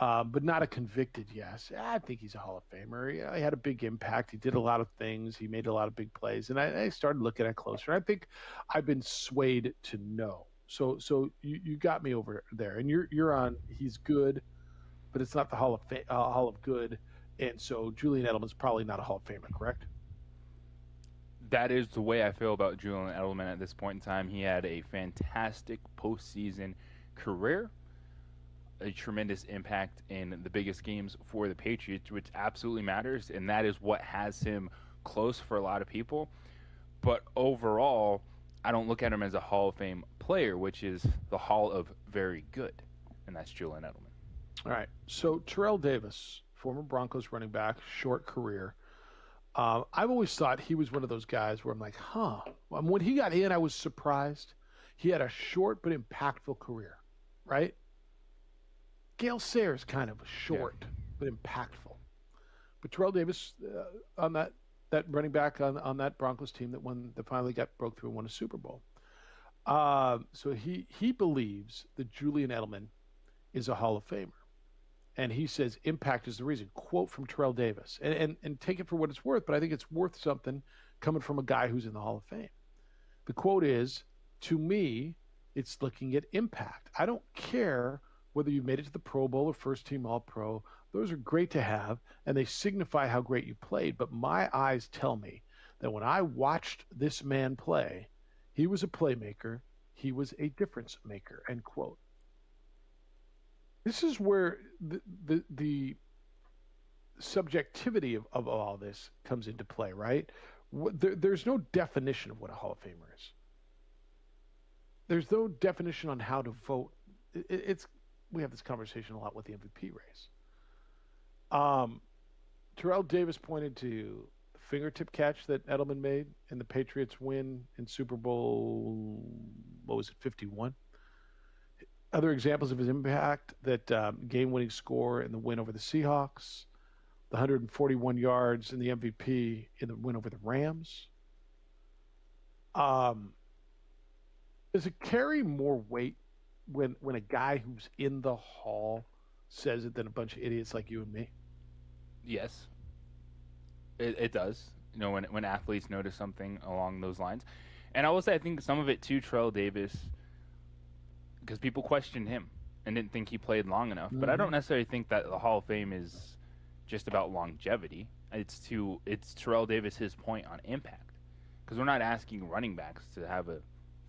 but not a convicted yes. I think he's a Hall of Famer. He had a big impact. He did a lot of things. He made a lot of big plays, and I started looking at it closer. I think I've been swayed to no. So you got me over there, and you're on. He's good, but it's not the Hall of Good, and so Julian Edelman's probably not a Hall of Famer, correct? That is the way I feel about Julian Edelman at this point in time. He had a fantastic postseason career, a tremendous impact in the biggest games for the Patriots, which absolutely matters, and that is what has him close for a lot of people. But overall, I don't look at him as a Hall of Fame player, which is the Hall of Very Good, and that's Julian Edelman. All right, so Terrell Davis, former Broncos running back, short career. I've always thought he was one of those guys where I'm like, when he got in, I was surprised. He had a short but impactful career, right? Gale Sayers kind of short but impactful. But Terrell Davis on that running back on that Broncos team that finally broke through and won a Super Bowl. So he believes that Julian Edelman is a Hall of Famer. And he says impact is the reason. Quote from Terrell Davis. And take it for what it's worth, but I think it's worth something coming from a guy who's in the Hall of Fame. The quote is, to me, it's looking at impact. I don't care whether you made it to the Pro Bowl or first team All-Pro. Those are great to have, and they signify how great you played. But my eyes tell me that when I watched this man play, he was a playmaker. He was a difference maker, end quote. This is where the subjectivity of all this comes into play, right? There's no definition of what a Hall of Famer is. There's no definition on how to vote. We have this conversation a lot with the MVP race. Terrell Davis pointed to the fingertip catch that Edelman made in the Patriots win in Super Bowl, 51? Other examples of his impact, that game-winning score in the win over the Seahawks, the 141 yards in the MVP in the win over the Rams. Does it carry more weight when a guy who's in the Hall says it than a bunch of idiots like you and me? Yes, it does. When athletes notice something along those lines. And I will say, I think some of it too, Terrell Davis, because people questioned him and didn't think he played long enough. But I don't necessarily think that the Hall of Fame is just about longevity. It's Terrell Davis, his point on impact. Because we're not asking running backs to have a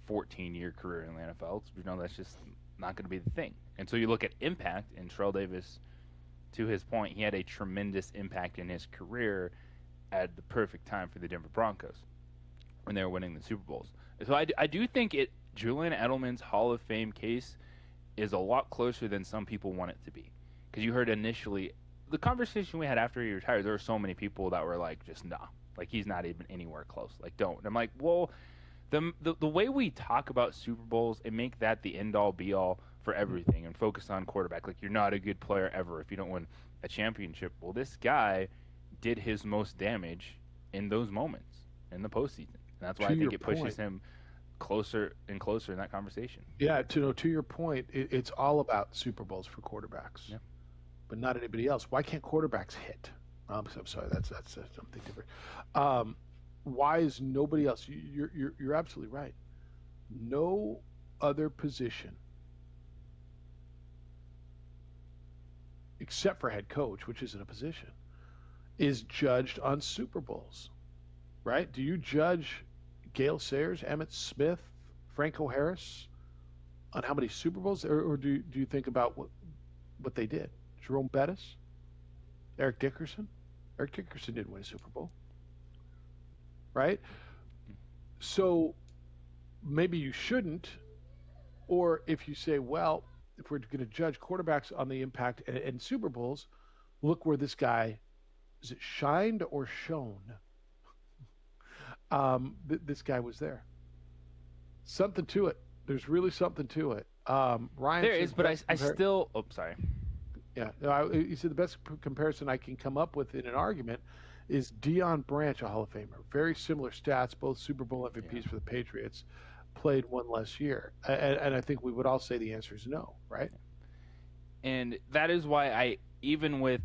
14-year career in the NFL. That's just not going to be the thing. And so you look at impact, and Terrell Davis, to his point, he had a tremendous impact in his career at the perfect time for the Denver Broncos when they were winning the Super Bowls. So I do think Julian Edelman's Hall of Fame case is a lot closer than some people want it to be. Because you heard initially, the conversation we had after he retired, there were so many people that were like, just nah. Like, he's not even anywhere close. Like, don't. And I'm like, well, the way we talk about Super Bowls and make that the end-all, be-all for everything and focus on quarterback, like, you're not a good player ever if you don't win a championship. Well, this guy did his most damage in those moments in the postseason. And that's why I think it pushes him closer and closer in that conversation. Yeah, to your point, it's all about Super Bowls for quarterbacks, but not anybody else. Why can't quarterbacks hit? I'm sorry, that's something different. Why is nobody else? You're absolutely right. No other position, except for head coach, which isn't a position, is judged on Super Bowls, right? Do you judge Gale Sayers, Emmitt Smith, Franco Harris on how many Super Bowls, or do you think about what they did? Jerome Bettis, Eric Dickerson. Eric Dickerson didn't win a Super Bowl, right? So maybe you shouldn't, or if you say, well, if we're going to judge quarterbacks on the impact and Super Bowls, look where this guy, is it shined or shone? This guy was there. Something to it. There's really something to it. Ryan, there is, but I still. Oh, sorry. Yeah, you said the best comparison I can come up with in an argument is Deion Branch, a Hall of Famer. Very similar stats, both Super Bowl MVPs for the Patriots, played one less year. And I think we would all say the answer is no, right? And that is why even with,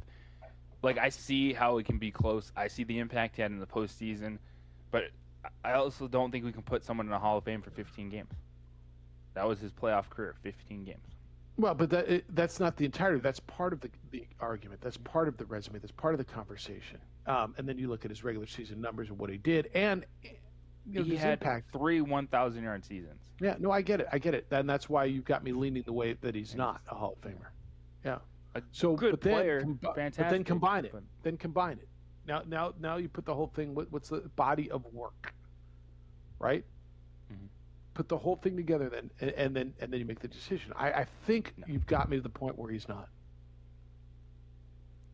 like, I see how it can be close. I see the impact he had in the postseason, but I also don't think we can put someone in the Hall of Fame for 15 games. That was his playoff career, 15 games. Well, but that's not the entirety. That's part of the argument. That's part of the resume. That's part of the conversation. And then you look at his regular season numbers and what he did, and he had impact. 3 1,000-yard seasons. Yeah, no, I get it. And that's why you've got me leaning the way that he's not a Hall of Famer. Yeah. So good player, fantastic. But then combine it. Then combine it. Now you put the whole thing. What's the body of work, right? Mm-hmm. Put the whole thing together, then and then you make the decision. I think you've got me to the point where he's not.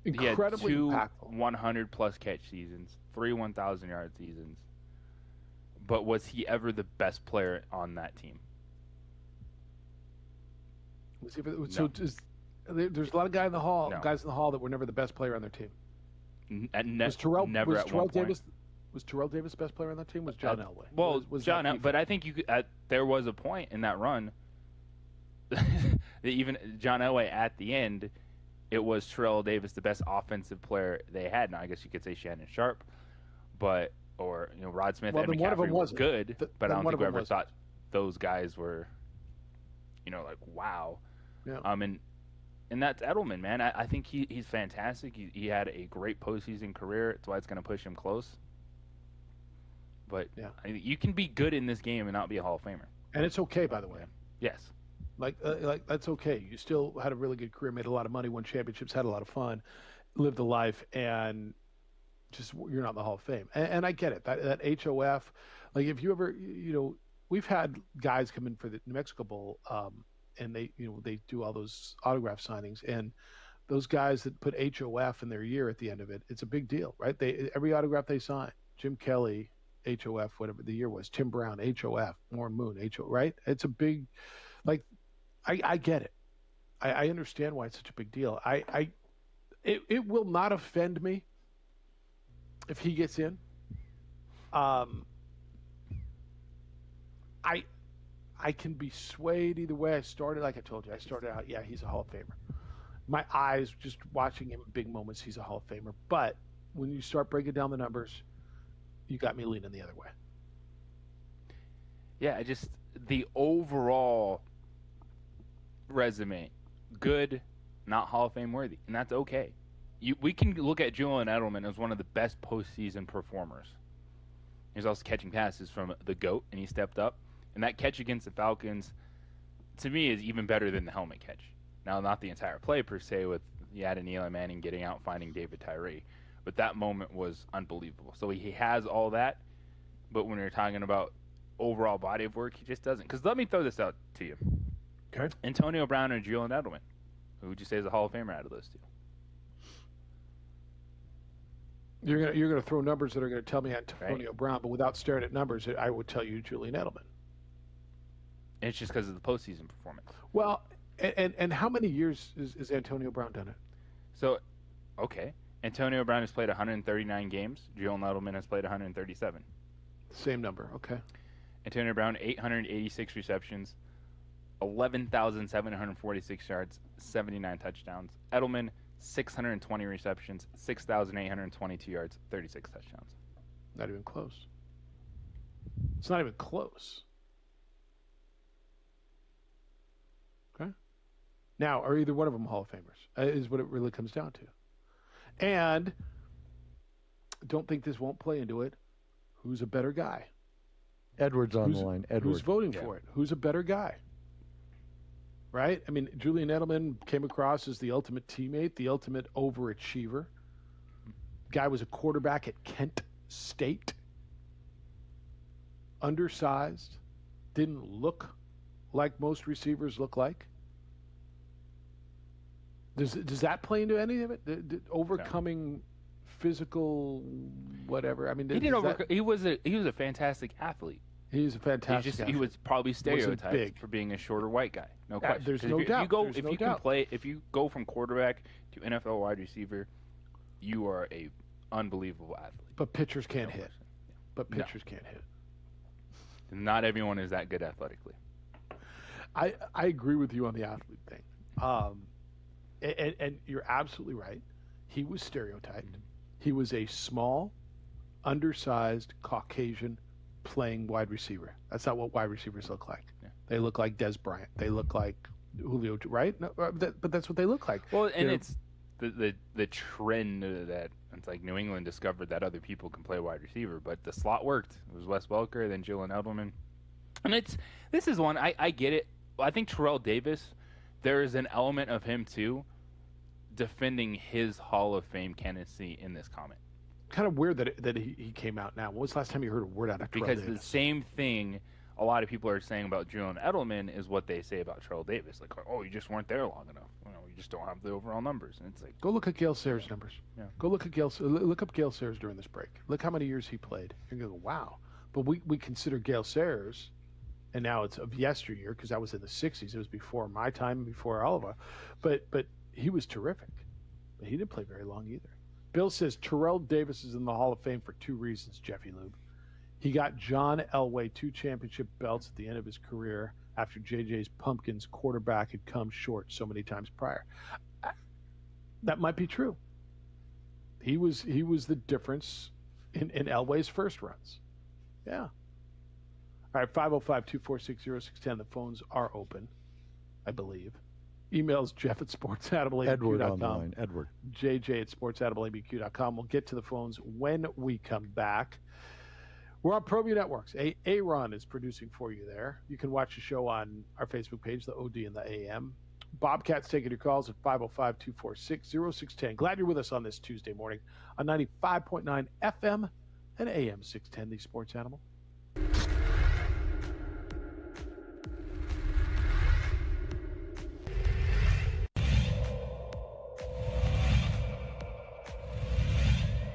Incredibly he had impactful. 2 100-plus catch seasons, 3 1,000-yard seasons. But was he ever the best player on that team? Was he ever, so there's a lot of guys in the hall that were never the best player on their team. Was Terrell Davis the best player on that team? Was John Elway? Well, John Elway, but I think you could, there was a point in that run that even John Elway at the end, it was Terrell Davis, the best offensive player they had. Now, I guess you could say Shannon Sharp, or Rod Smith and McCaffrey were good, but I don't think we ever thought those guys were, like, wow. Yeah. And that's Edelman, man. I think he's fantastic. He had a great postseason career. That's why it's going to push him close. But you can be good in this game and not be a Hall of Famer. And it's okay, by the way. Yes. Like that's okay. You still had a really good career, made a lot of money, won championships, had a lot of fun, lived a life, and just you're not in the Hall of Fame. And I get it. That HOF, like if you ever, we've had guys come in for the New Mexico Bowl, and they do all those autograph signings, and those guys that put HOF in their year at the end of it, it's a big deal, right? Every autograph they sign, Jim Kelly, HOF, whatever the year was, Tim Brown, HOF, Warren Moon, HO, right? It's a big, like, I get it. I understand why it's such a big deal. It will not offend me if he gets in. I can be swayed either way. Like I told you, I started out, he's a Hall of Famer. My eyes, just watching him in big moments, he's a Hall of Famer. But when you start breaking down the numbers, you got me leaning the other way. Yeah, the overall resume, good, not Hall of Fame worthy, and that's okay. We can look at Julian Edelman as one of the best postseason performers. He's also catching passes from the GOAT, and he stepped up. And that catch against the Falcons, to me, is even better than the helmet catch. Now, not the entire play per se, with and Eli Manning getting out, finding David Tyree, but that moment was unbelievable. So he has all that, but when you're talking about overall body of work, he just doesn't. Because let me throw this out to you. Okay. Antonio Brown or Julian Edelman, who would you say is a Hall of Famer out of those two? You're gonna throw numbers that are gonna tell me Antonio Brown, but without staring at numbers, I would tell you Julian Edelman. And it's just because of the postseason performance. Well, and how many years is Antonio Brown done it? So, okay, Antonio Brown has played 139 games. Julian Edelman has played 137. Same number, okay. Antonio Brown 886 receptions, 11,746 yards, 79 touchdowns. Edelman 620 receptions, 6,822 yards, 36 touchdowns. Not even close. It's not even close. Okay. Now, are either one of them Hall of Famers? Is what it really comes down to. And don't think this won't play into it. Who's a better guy? Edwards on the line. Edwards. Who's voting for it? Who's a better guy? Right? I mean, Julian Edelman came across as the ultimate teammate, the ultimate overachiever. Guy was a quarterback at Kent State. Undersized. Didn't look like most receivers look like. Does that play into any of it? Overcoming physical whatever. I mean, he was a fantastic athlete. He's a fantastic athlete. He was probably stereotyped for being a shorter white guy. No question. There's no doubt. If you go from quarterback to NFL wide receiver, you are a unbelievable athlete. But pitchers can't hit. Can't hit. Not everyone is that good athletically. I agree with you on the athlete thing. And you're absolutely right. He was stereotyped. He was a small, undersized Caucasian playing wide receiver. That's not what wide receivers look like. Yeah. They look like Des Bryant. They look like Julio, right? No, but that's what they look like. Well, and it's the trend that it's like New England discovered that other people can play wide receiver, but the slot worked. It was Wes Welker, then Julian Edelman. And this is one, I get it. I think Terrell Davis, there is an element of him too defending his Hall of Fame candidacy in this comment. Kind of weird that he came out now. When was the last time you heard a word out of Terrell Davis? Because the same thing a lot of people are saying about Julian Edelman is what they say about Terrell Davis. Like, oh, you just weren't there long enough. You just don't have the overall numbers. And it's like, go look at Gale Sayers' numbers. Yeah. Go look up Gale Sayers during this break. Look how many years he played. You're going to go, wow. But we consider Gale Sayers, and now it's of yesteryear because that was in the 60s. It was before my time, before all of us. But he was terrific. But he didn't play very long either. Bill says Terrell Davis is in the Hall of Fame for two reasons, Jeffy Lube. He got John Elway 2 championship belts at the end of his career after JJ's Pumpkins quarterback had come short so many times prior. That might be true. He was the difference in Elway's first runs. Yeah. All right, 505-246-0610. The phones are open, I believe. Emails Jeff at sportsattablabq.com. Edward on the line. Edward. JJ at sportsattablabq.com. We'll get to the phones when we come back. We're on ProView Networks. Aaron is producing for you there. You can watch the show on our Facebook page, the OD and the AM. Bobcat's taking your calls at 505-246-0610. Glad you're with us on this Tuesday morning on 95.9 FM and AM 610, the Sports Animal.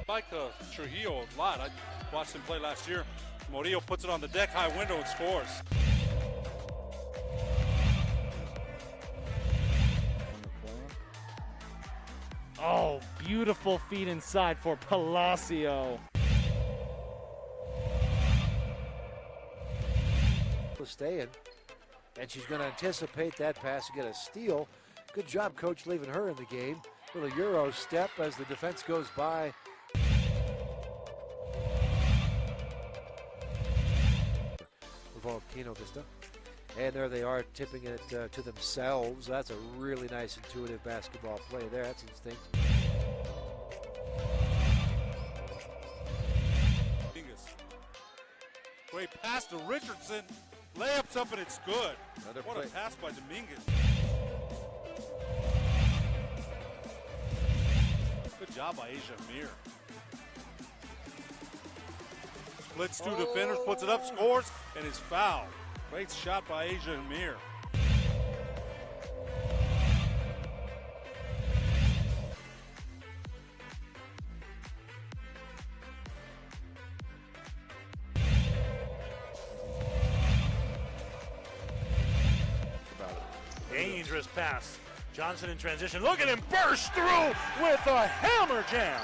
I like Trujillo a lot. I watched him play last year. Murillo puts it on the deck, high window, and scores. Oh, beautiful feed inside for Palacio. Staying, and she's going to anticipate that pass and get a steal. Good job, coach, leaving her in the game. Little Euro step as the defense goes by. Volcano Vista. And there they are, tipping it to themselves. That's a really nice, intuitive basketball play there. That's instinct. Great pass to Richardson. Layups up and it's good. What a pass by Dominguez. Good job by Asia Mir. Splits two defenders, puts it up, scores, and is fouled. Great shot by Asia Mir. Dangerous pass. Johnson in transition. Look at him burst through with a hammer jam.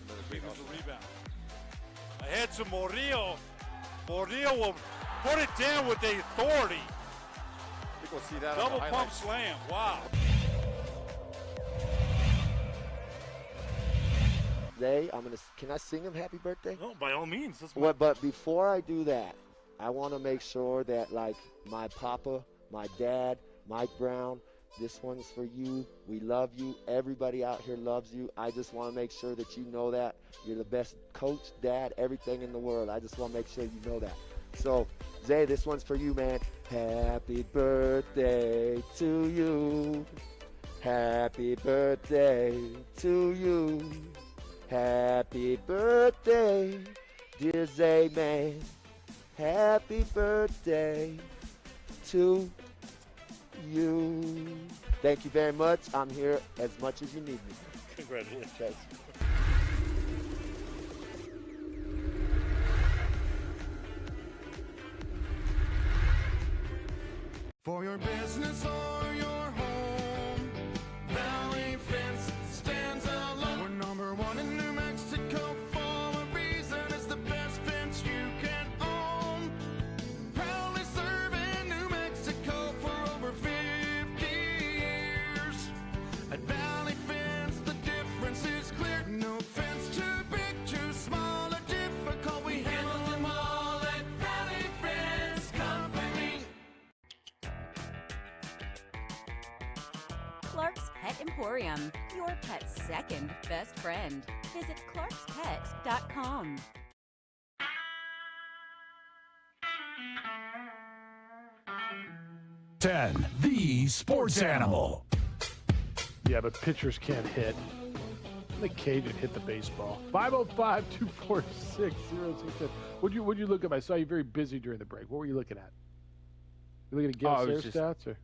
The rebound. Ahead to Murillo. Murillo will put it down with the authority. I think we'll see that Double on the pump highlights. slam. Wow. Can I sing him happy birthday? No, by all means. But before I do that, I want to make sure that, like, my papa, my dad, Mike Brown, this one's for you. We love you. Everybody out here loves you. I just want to make sure that you know that. You're the best coach, dad, everything in the world. I just want to make sure you know that. So, Zay, this one's for you, man. Happy birthday to you. Happy birthday to you. Happy birthday, dear Zay, man. Happy birthday to you. Thank you very much. I'm here as much as you need me. Congratulations. For your business or your home, Valley Fence stands alone. We're number one in New Mexico for a reason. It's the best fence you can own. Proudly serving New Mexico for over 50 years. At Valley Fence, the difference is clear. No fence too big, too small, or difficult. We handle them all at Valley Fence Company. Clark's Pet Emporium, your pet's second best friend. Visit clarkspet.com. The Sports Animal. Yeah, but pitchers can't hit. The Cajun hit the baseball. 505-246-0610. Would you look up? I saw you very busy during the break. What were you looking at? You looking at Gale Sayre stats or?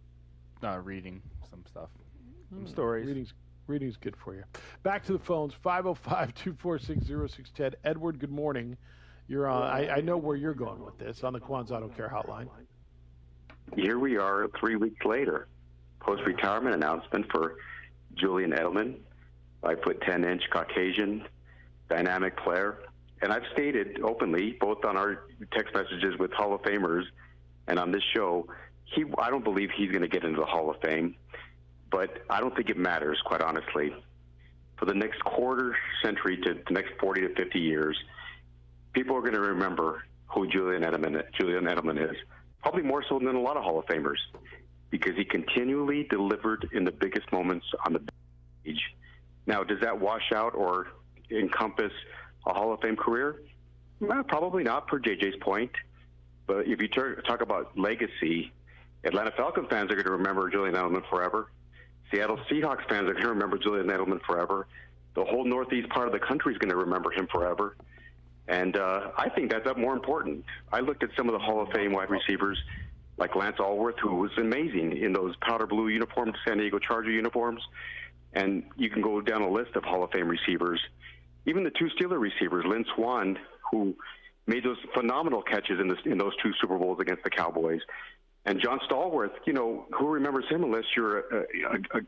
Reading some stuff. Some stories. Reading's good for you. Back to the phones. 505-246-0610. Edward, good morning. You're on. I know where you're going with this on the Quan's Auto Care Hotline. Here we are 3 weeks later. Post-retirement announcement for Julian Edelman, 5'10" Caucasian, dynamic player. And I've stated openly, both on our text messages with Hall of Famers and on this show, I don't believe he's going to get into the Hall of Fame, but I don't think it matters, quite honestly. For the next quarter century to the next 40 to 50 years, people are going to remember who Julian Edelman is, probably more so than a lot of Hall of Famers, because he continually delivered in the biggest moments on the stage. Now, does that wash out or encompass a Hall of Fame career? Well, probably not, per JJ's point. But if you talk about legacy, Atlanta Falcons fans are going to remember Julian Edelman forever. Seattle Seahawks fans are going to remember Julian Edelman forever. The whole northeast part of the country is going to remember him forever. And I think that's more important. I looked at some of the Hall of Fame wide receivers, like Lance Allworth, who was amazing in those powder blue uniforms, San Diego Charger uniforms. And you can go down a list of Hall of Fame receivers. Even the two Steeler receivers, Lynn Swann, who made those phenomenal catches in those two Super Bowls against the Cowboys. And John Stallworth, who remembers him unless you're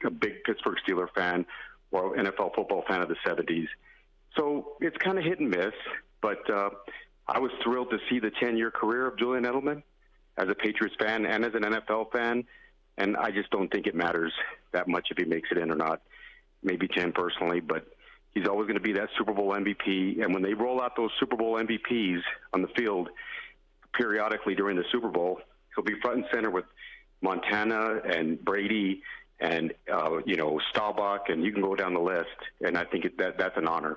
a big Pittsburgh Steeler fan or NFL football fan of the 70s. So it's kind of hit and miss, but I was thrilled to see the 10-year career of Julian Edelman as a Patriots fan and as an NFL fan, and I just don't think it matters that much if he makes it in or not. Maybe 10 personally, but he's always going to be that Super Bowl MVP, and when they roll out those Super Bowl MVPs on the field periodically during the Super Bowl, he'll be front and center with Montana and Brady and Staubach, and you can go down the list. And I think that's an honor.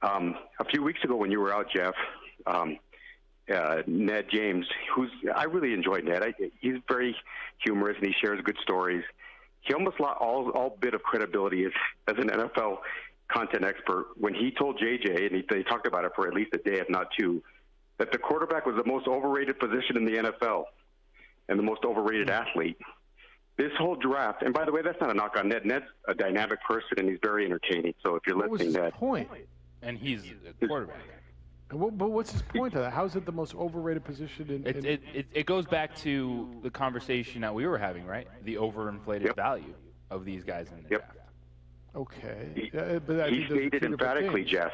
A few weeks ago, when you were out, Jeff, Ned James, I really enjoyed Ned. He's very humorous and he shares good stories. He almost lost all bit of credibility as an NFL content expert when he told JJ, and he talked about it for at least a day, if not two, that the quarterback was the most overrated position in the NFL and the most overrated athlete. This whole draft, and by the way, that's not a knock on Ned. Ned's a dynamic person, and he's very entertaining. So if you're listening, Ned. Point? And he's a quarterback. But what's his point of that? How is it the most overrated position It goes back to the conversation that we were having, right? The overinflated value of these guys in the draft. Okay. He stated emphatically, Jeff,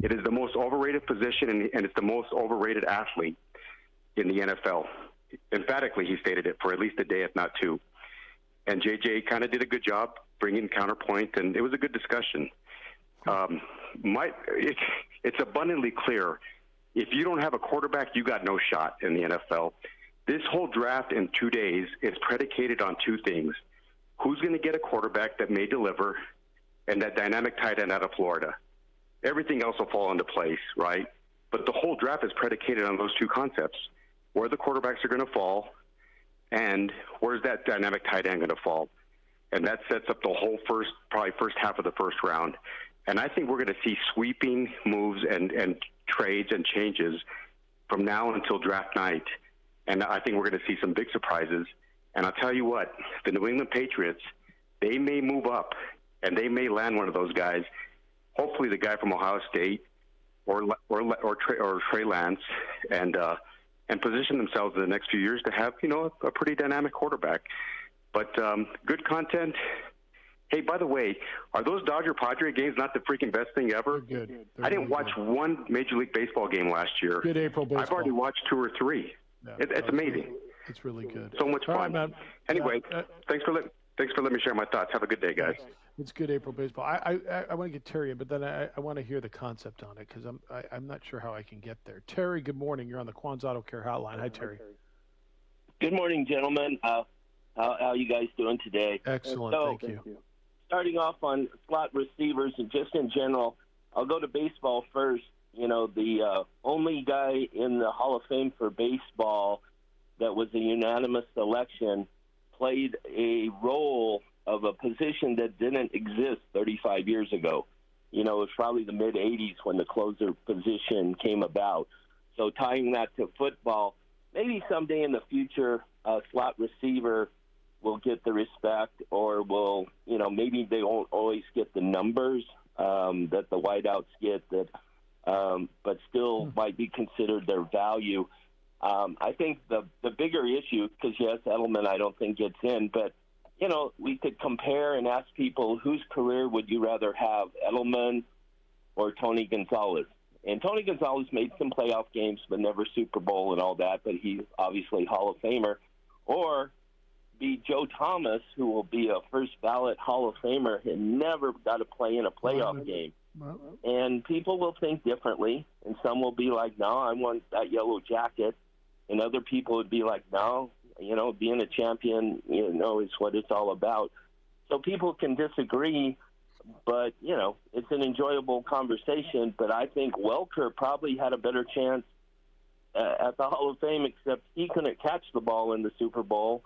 it is the most overrated position and it's the most overrated athlete in the NFL. Emphatically, he stated it for at least a day, if not two. And JJ kind of did a good job bringing counterpoint, and it was a good discussion. It's abundantly clear. If you don't have a quarterback, you got no shot in the NFL. This whole draft in 2 days is predicated on two things. Who's going to get a quarterback that may deliver, and that dynamic tight end out of Florida. Everything else will fall into place, right? But the whole draft is predicated on those two concepts. Where the quarterbacks are going to fall, and where's that dynamic tight end going to fall? And that sets up the whole first half of the first round. And I think we're going to see sweeping moves and trades and changes from now until draft night. And I think we're going to see some big surprises. And I'll tell you what, the New England Patriots, they may move up, and they may land one of those guys. Hopefully, the guy from Ohio State, or Trey Lance, and position themselves in the next few years to have a pretty dynamic quarterback. But good content. Hey, by the way, are those Dodger-Padre games not the freaking best thing ever? They're good. I didn't watch one Major League Baseball game last year. Good April baseball. I've already watched 2 or 3. Yeah, it's amazing. It's really good. So much fun. All right, man. Anyway, thanks for letting me share my thoughts. Have a good day, guys. It's good April baseball. I want to get Terry in, but then I want to hear the concept on it because I'm not sure how I can get there. Terry, good morning. You're on the Quan's Auto Care Hotline. Hi, Terry. Good morning, gentlemen. How you guys doing today? Excellent. Thank you. Starting off on slot receivers and just in general, I'll go to baseball first. The only guy in the Hall of Fame for baseball that was a unanimous selection played a role of a position that didn't exist 35 years ago. It was probably the mid-'80s when the closer position came about. So tying that to football, maybe someday in the future, a slot receiver will get the respect, or will, maybe they won't always get the numbers that the wideouts get, but still might be considered their value. I think the bigger issue, because yes, Edelman I don't think gets in, but we could compare and ask people whose career would you rather have, Edelman or Tony Gonzalez? And Tony Gonzalez made some playoff games, but never Super Bowl and all that, but he's obviously Hall of Famer. Or be Joe Thomas, who will be a first-ballot Hall of Famer and never got to play in a playoff game. And people will think differently, and some will be like, no, I want that yellow jacket. And other people would be like, no, being a champion, is what it's all about. So people can disagree, but, it's an enjoyable conversation. But I think Welker probably had a better chance at the Hall of Fame, except he couldn't catch the ball in the Super Bowl.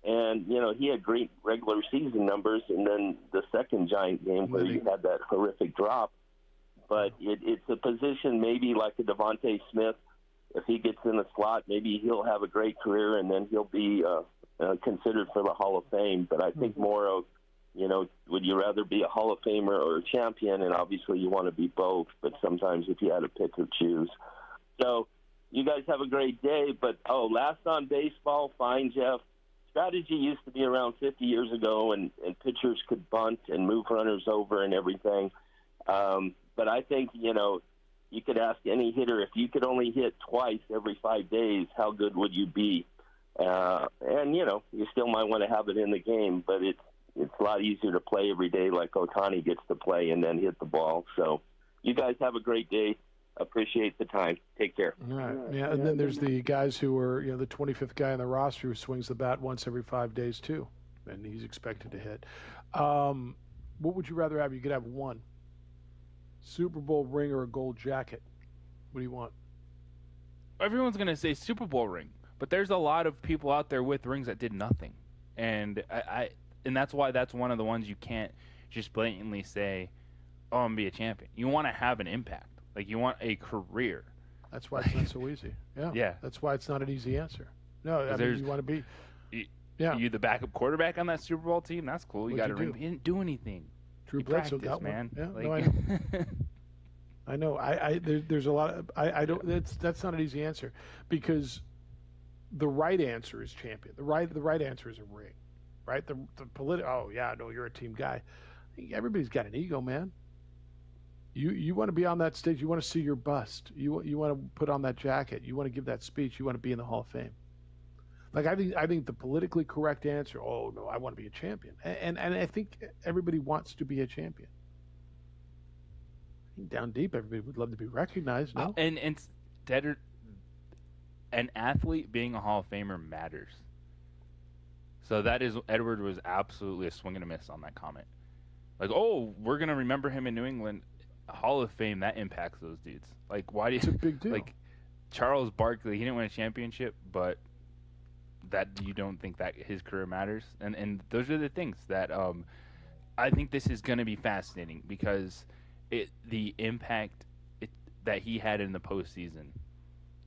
And, he had great regular season numbers, and then the second Giant game where he had that horrific drop. But it's a position maybe like a Devontae Smith. If he gets in the slot, maybe he'll have a great career, and then he'll be considered for the Hall of Fame. But I think more of, would you rather be a Hall of Famer or a champion? And obviously you want to be both, but sometimes if you had to pick or choose. So you guys have a great day. But, last on baseball, fine, Jeff. Strategy used to be around 50 years ago, and pitchers could bunt and move runners over and everything. But I think, you could ask any hitter, if you could only hit twice every 5 days, how good would you be? And, you still might want to have it in the game, but it's a lot easier to play every day like Ohtani gets to play and then hit the ball. So you guys have a great day. Appreciate the time. Take care. All right. Yeah, and then there's the guys who are, the 25th guy on the roster who swings the bat once every 5 days too, and he's expected to hit. What would you rather have? You could have one. Super Bowl ring or a gold jacket? What do you want? Everyone's going to say Super Bowl ring, but there's a lot of people out there with rings that did nothing. And and that's why that's one of the ones you can't just blatantly say, I'm going to be a champion. You want to have an impact. Like, you want a career. That's why it's not so easy. Yeah. That's why it's not an easy answer. No, I mean, you want to be. You the backup quarterback on that Super Bowl team? That's cool. You got a ring. You didn't do anything. Drew Bledsoe got man. One. Yeah, I know. There's a lot of. I don't. That's not an easy answer, because the right answer is champion. The right answer is a ring, right? The political. Oh yeah, no, you're a team guy. Everybody's got an ego, man. You want to be on that stage. You want to see your bust. You want to put on that jacket. You want to give that speech. You want to be in the Hall of Fame. Like, I think the politically correct answer. Oh no, I want to be a champion. And I think everybody wants to be a champion. Down deep, everybody would love to be recognized. No, and an athlete being a Hall of Famer matters. So that is, Edward was absolutely a swing and a miss on that comment. Like, we're gonna remember him in New England. Hall of Fame, that impacts those dudes. Like, why do you? It's a big deal. Like, Charles Barkley, he didn't win a championship, but that you don't think that his career matters, and those are the things that I think this is going to be fascinating, because the impact that he had in the postseason,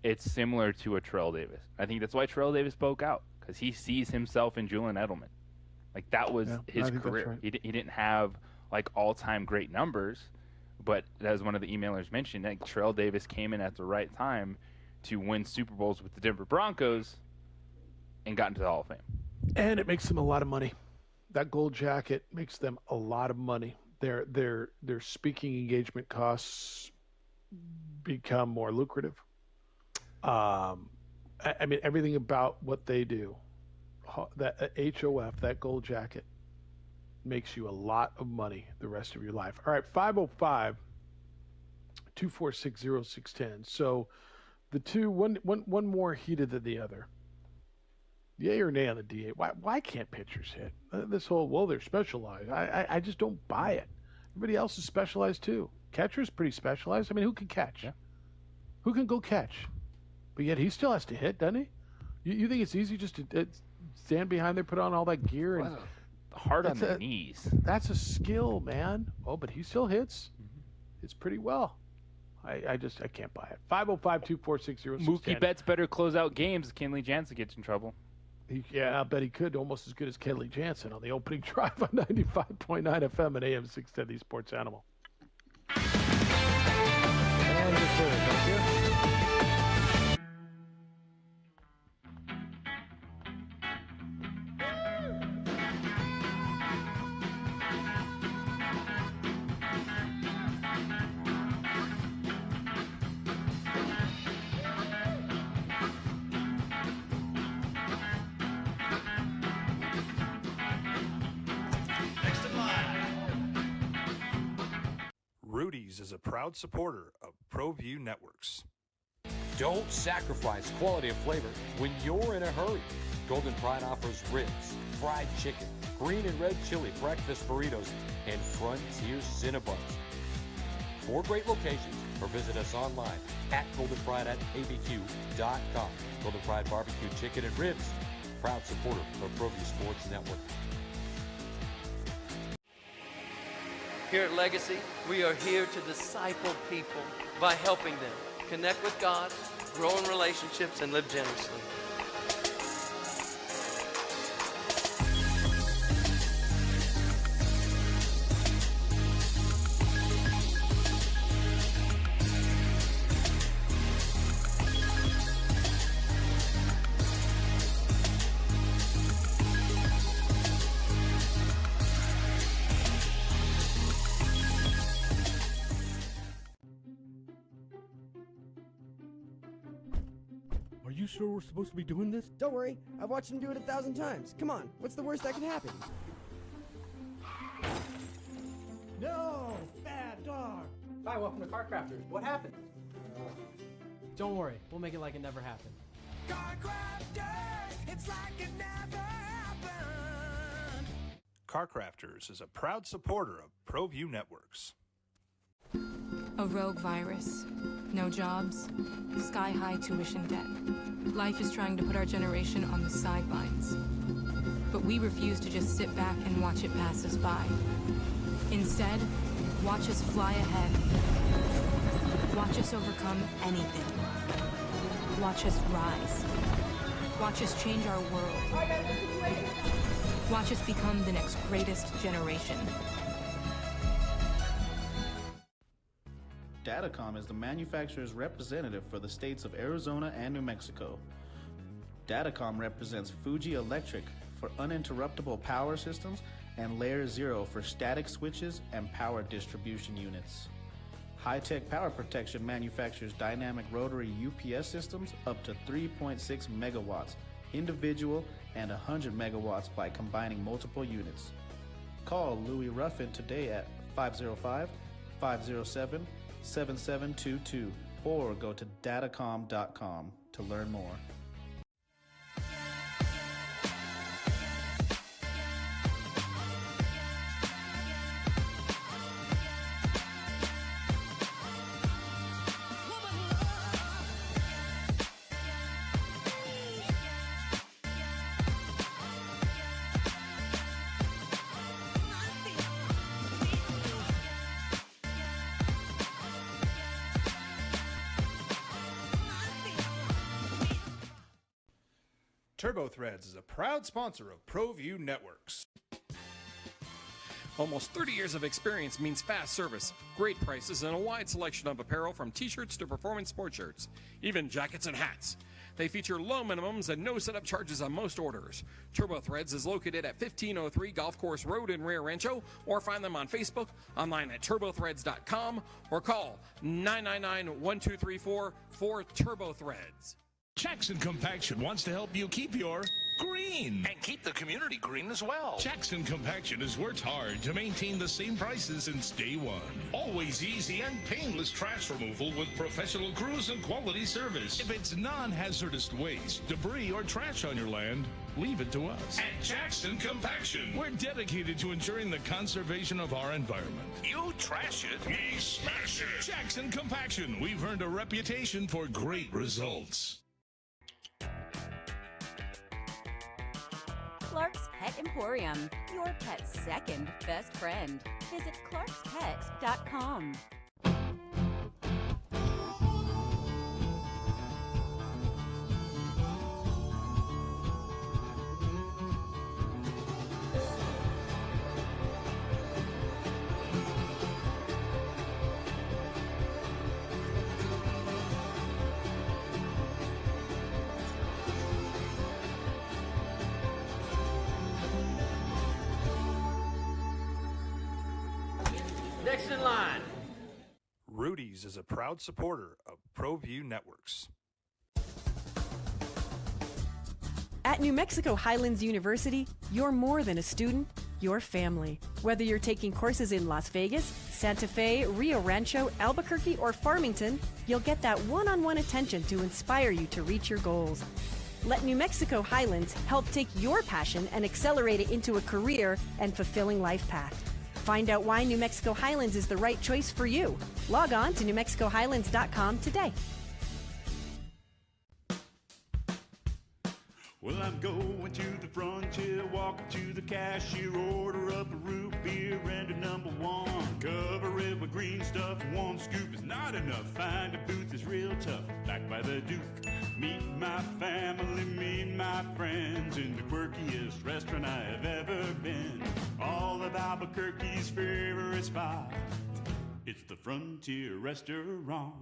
it's similar to a Terrell Davis. I think that's why Terrell Davis spoke out, because he sees himself in Julian Edelman. Like, that was his career. Right. He didn't have like all-time great numbers, but as one of the emailers mentioned, like, Terrell Davis came in at the right time to win Super Bowls with the Denver Broncos and got into the Hall of Fame. And it makes them a lot of money. That gold jacket makes them a lot of money. Their speaking engagement costs become more lucrative. I mean, everything about what they do, that HOF, that gold jacket, makes you a lot of money the rest of your life. All right, 505-246-0610. So the two, one more heated than the other. Yay or nay on the DA? Why can't pitchers hit? This whole, they're specialized. I just don't buy it. Everybody else is specialized too. Catcher's pretty specialized. I mean, who can catch? Yeah. Who can go catch? But yet he still has to hit, doesn't he? You think it's easy just to stand behind there, put on all that gear, and hard on the knees? That's a skill, man. Oh, but he still hits. It's pretty well. I can't buy it. 505-246-0610. Mookie Betts better close out games. Kenley Jansen gets in trouble. I bet he could, almost as good as Kenley Jansen on the opening drive on 95.9 FM and AM 610, the Sports Animal. And return, thank you. Rudy's is a proud supporter of ProView Networks. Don't sacrifice quality of flavor when you're in a hurry. Golden Pride offers ribs, fried chicken, green and red chili breakfast burritos, and Frontier Cinnabons. 4 great locations, or visit us online at goldenpride@abq.com. Golden Pride Barbecue Chicken and Ribs, proud supporter of ProView Sports Network. Here at Legacy, we are here to disciple people by helping them connect with God, grow in relationships, and live generously. Are you sure we're supposed to be doing this? Don't worry, I've watched him do it 1,000 times. Come on, what's the worst that could happen? No! Bad dog! Hi, welcome to Car Crafters. What happened? Don't worry, we'll make it like it never happened. Car Crafters, it's like it never happened. Car Crafters is a proud supporter of ProView Networks. A rogue virus, no jobs, sky-high tuition debt. Life is trying to put our generation on the sidelines. But we refuse to just sit back and watch it pass us by. Instead, watch us fly ahead. Watch us overcome anything. Watch us rise. Watch us change our world. Watch us become the next greatest generation. Datacom is the manufacturer's representative for the states of Arizona and New Mexico. Datacom represents Fuji Electric for uninterruptible power systems and Layer 0 for static switches and power distribution units. High-Tech Power Protection manufactures dynamic rotary UPS systems up to 3.6 megawatts, individual and 100 megawatts by combining multiple units. Call Louis Ruffin today at 505-507-7722 or go to datacom.com to learn more. TurboThreads is a proud sponsor of ProView Networks. Almost 30 years of experience means fast service, great prices, and a wide selection of apparel from t-shirts to performance sports shirts, even jackets and hats. They feature low minimums and no setup charges on most orders. TurboThreads is located at 1503 Golf Course Road in Rio Rancho, or find them on Facebook, online at turbothreads.com, or call 999-1234 for TurboThreads. Jackson Compaction wants to help you keep your green. And keep the community green as well. Jackson Compaction has worked hard to maintain the same prices since day one. Always easy and painless trash removal with professional crews and quality service. If it's non-hazardous waste, debris, or trash on your land, leave it to us. At Jackson Compaction, we're dedicated to ensuring the conservation of our environment. You trash it, we smash it. Jackson Compaction, we've earned a reputation for great results. Clark's Pet Emporium, your pet's second best friend. Visit clarkspet.com. Next in line. Rudy's is a proud supporter of ProView Networks. At New Mexico Highlands University, you're more than a student, you're your family. Whether you're taking courses in Las Vegas, Santa Fe, Rio Rancho, Albuquerque, or Farmington, you'll get that one-on-one attention to inspire you to reach your goals. Let New Mexico Highlands help take your passion and accelerate it into a career and fulfilling life path. Find out why New Mexico Highlands is the right choice for you. Log on to NewMexicoHighlands.com today. Well, I'm going to the frontier, walking to the cashier, order up a root beer and a number one. Cover it with green stuff, one scoop is not enough. Find a booth is real tough, backed by the Duke. Meet my family, meet my friends in the quirkiest restaurant I have ever been. All of Albuquerque's favorite spot, it's the Frontier Restaurant.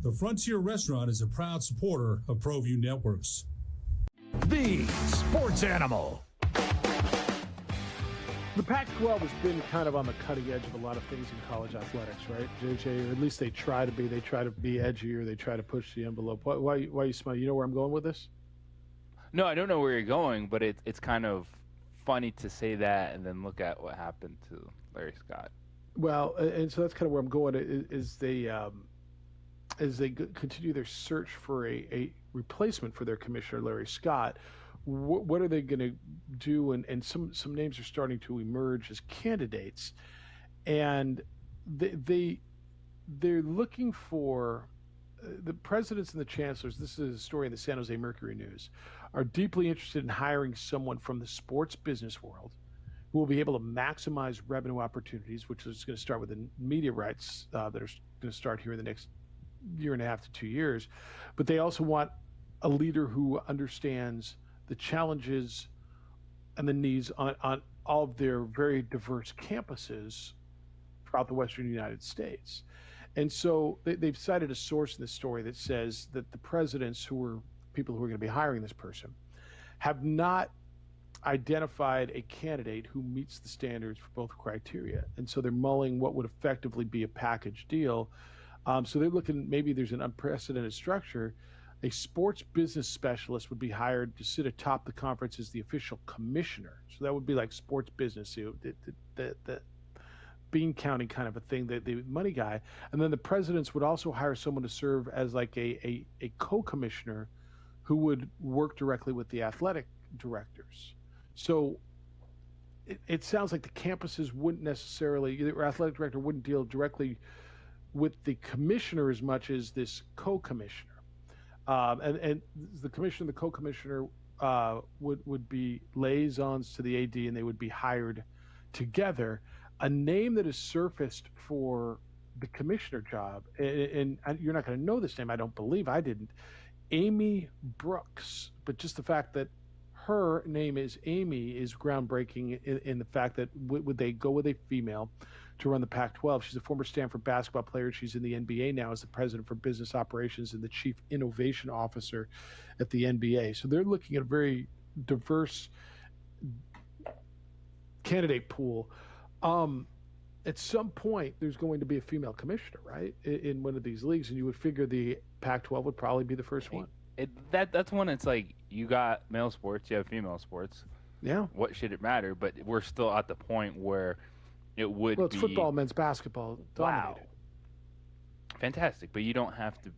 The Frontier Restaurant is a proud supporter of ProView Networks. The Sports Animal. The Pac-12 has been kind of on the cutting edge of a lot of things in college athletics, right, JJ? Or at least they try to be. They try to be edgier. They try to push the envelope. Why you smile? You know where I'm going with this? No, I don't know where you're going, but it's kind of funny to say that and then look at what happened to Larry Scott. Well, and so that's kind of where I'm going. Is they as they continue their search for a replacement for their commissioner, Larry Scott, what are they going to do? And some names are starting to emerge as candidates, and they're looking for the presidents and the chancellors. This is a story in the San Jose Mercury News, are deeply interested in hiring someone from the sports business world who will be able to maximize revenue opportunities, which is going to start with the media rights that are going to start here in the next year and a half to 2 years. But they also want a leader who understands the challenges and the needs on all of their very diverse campuses throughout the Western United States. And so they've cited a source in this story that says that the presidents people who are going to be hiring this person have not identified a candidate who meets the standards for both criteria. And so they're mulling what would effectively be a package deal. So they're looking, maybe there's an unprecedented structure. A sports business specialist would be hired to sit atop the conference as the official commissioner. So that would be like sports business, the bean counting kind of a thing, the money guy. And then the presidents would also hire someone to serve as like a co-commissioner who would work directly with the athletic directors. So it sounds like the campuses wouldn't necessarily, the athletic director wouldn't deal directly with the commissioner as much as this co-commissioner. And the commissioner, the co-commissioner would be liaisons to the AD, and they would be hired together. A name that has surfaced for the commissioner job, and you're not going to know this name, I don't believe, I didn't, Amy Brooks. But just the fact that her name is Amy is groundbreaking in the fact that would they go with a female to run the Pac-12. She's a former Stanford basketball player. She's in the NBA now as the president for business operations and the chief innovation officer at the NBA. So they're looking at a very diverse candidate pool. At some point, there's going to be a female commissioner, right, in one of these leagues, and you would figure the Pac-12 would probably be the first one. That's when it's like you got male sports, you have female sports. Yeah. What should it matter? But we're still at the point where it would be... Well, it's football, men's basketball dominated. Wow. Fantastic. But you don't have to,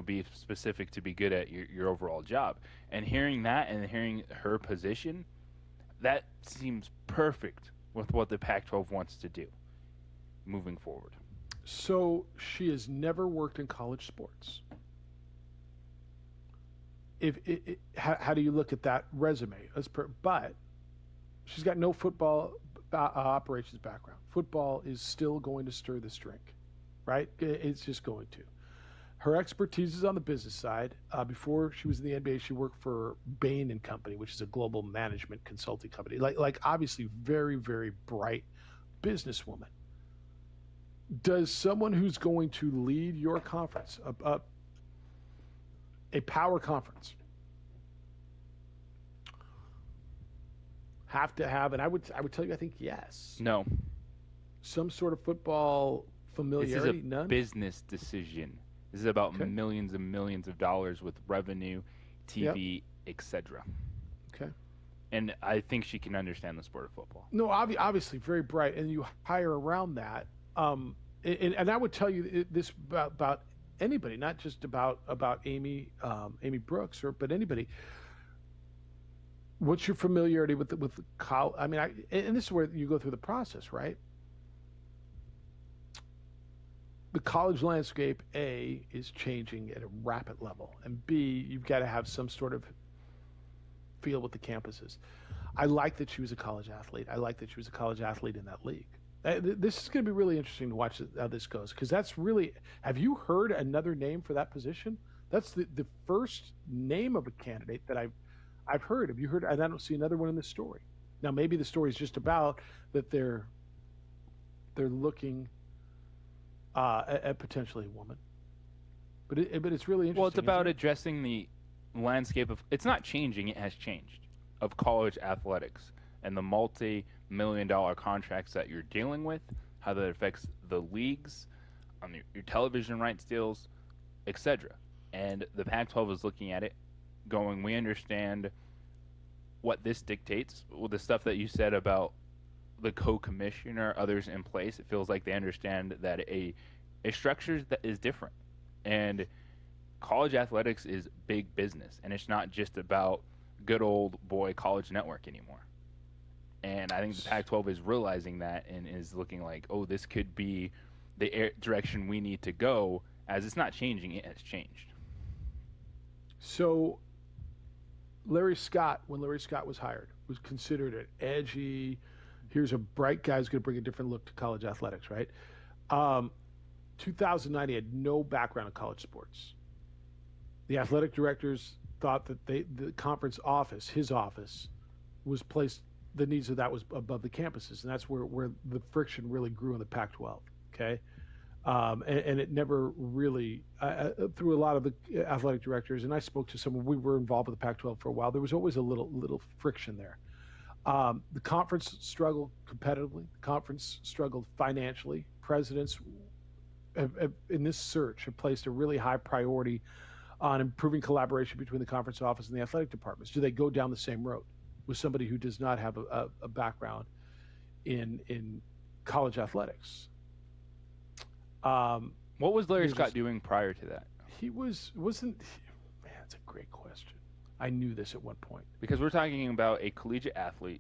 be specific to be good at your overall job. And hearing that and hearing her position, that seems perfect with what the Pac-12 wants to do moving forward. So she has never worked in college sports. How do you look at that resume? But she's got no football operations background. Football is still going to stir this drink, right? It's just going to. Her expertise is on the business side. Before she was in the NBA, she worked for Bain & Company, which is a global management consulting company. Like obviously very, very bright businesswoman. Does someone who's going to lead your conference, a power conference, have to have, and I would tell you, I think yes. No. Some sort of football familiarity? This is a None? business decision. This is about millions and millions of dollars with revenue, TV, etc. Okay. and I think she can understand the sport of football. No, obviously very bright, and you hire around that. And I would tell you this about anybody, not just about Amy Brooks, but anybody. What's your familiarity with college? I mean, and this is where you go through the process, right? The college landscape, A, is changing at a rapid level, and B, you've got to have some sort of feel with the campuses. I like that she was a college athlete. I like that she was a college athlete in that league. This is going to be really interesting to watch how this goes, because that's really. Have you heard another name for that position? That's the first name of a candidate that I've heard. Have you heard? And I don't see another one in the story. Now, maybe the story is just about that they're looking at potentially a woman, but it's really interesting. Well, it's about addressing the landscape of. It's not changing; it has changed of college athletics and the multi-million-dollar contracts that you're dealing with, how that affects the leagues, on your television rights deals, etc. And the Pac-12 is looking at it, going, we understand what this dictates. Well, the stuff that you said about the co-commissioner, others in place, it feels like they understand that a structure that is different. And college athletics is big business, and it's not just about good old boy college network anymore. And I think the Pac-12 is realizing that and is looking like, oh, this could be the direction we need to go. As it's not changing, it has changed. So Larry Scott, when Larry Scott was hired, was considered an edgy, here's a bright guy who's going to bring a different look to college athletics, right? 2009, he had no background in college sports. The athletic directors thought that the conference office, his office, was placed, the needs of that was above the campuses, and that's where the friction really grew in the Pac-12, okay? And it never really, through a lot of the athletic directors, and I spoke to someone, we were involved with the Pac-12 for a while, there was always a little friction there. The conference struggled competitively. The conference struggled financially. Presidents have, in this search, have placed a really high priority on improving collaboration between the conference office and the athletic departments. Do they go down the same road with somebody who does not have a background in college athletics? What was Larry Scott doing prior to that? He wasn't. Man, that's a great question. I knew this at one point. Because we're talking about a collegiate athlete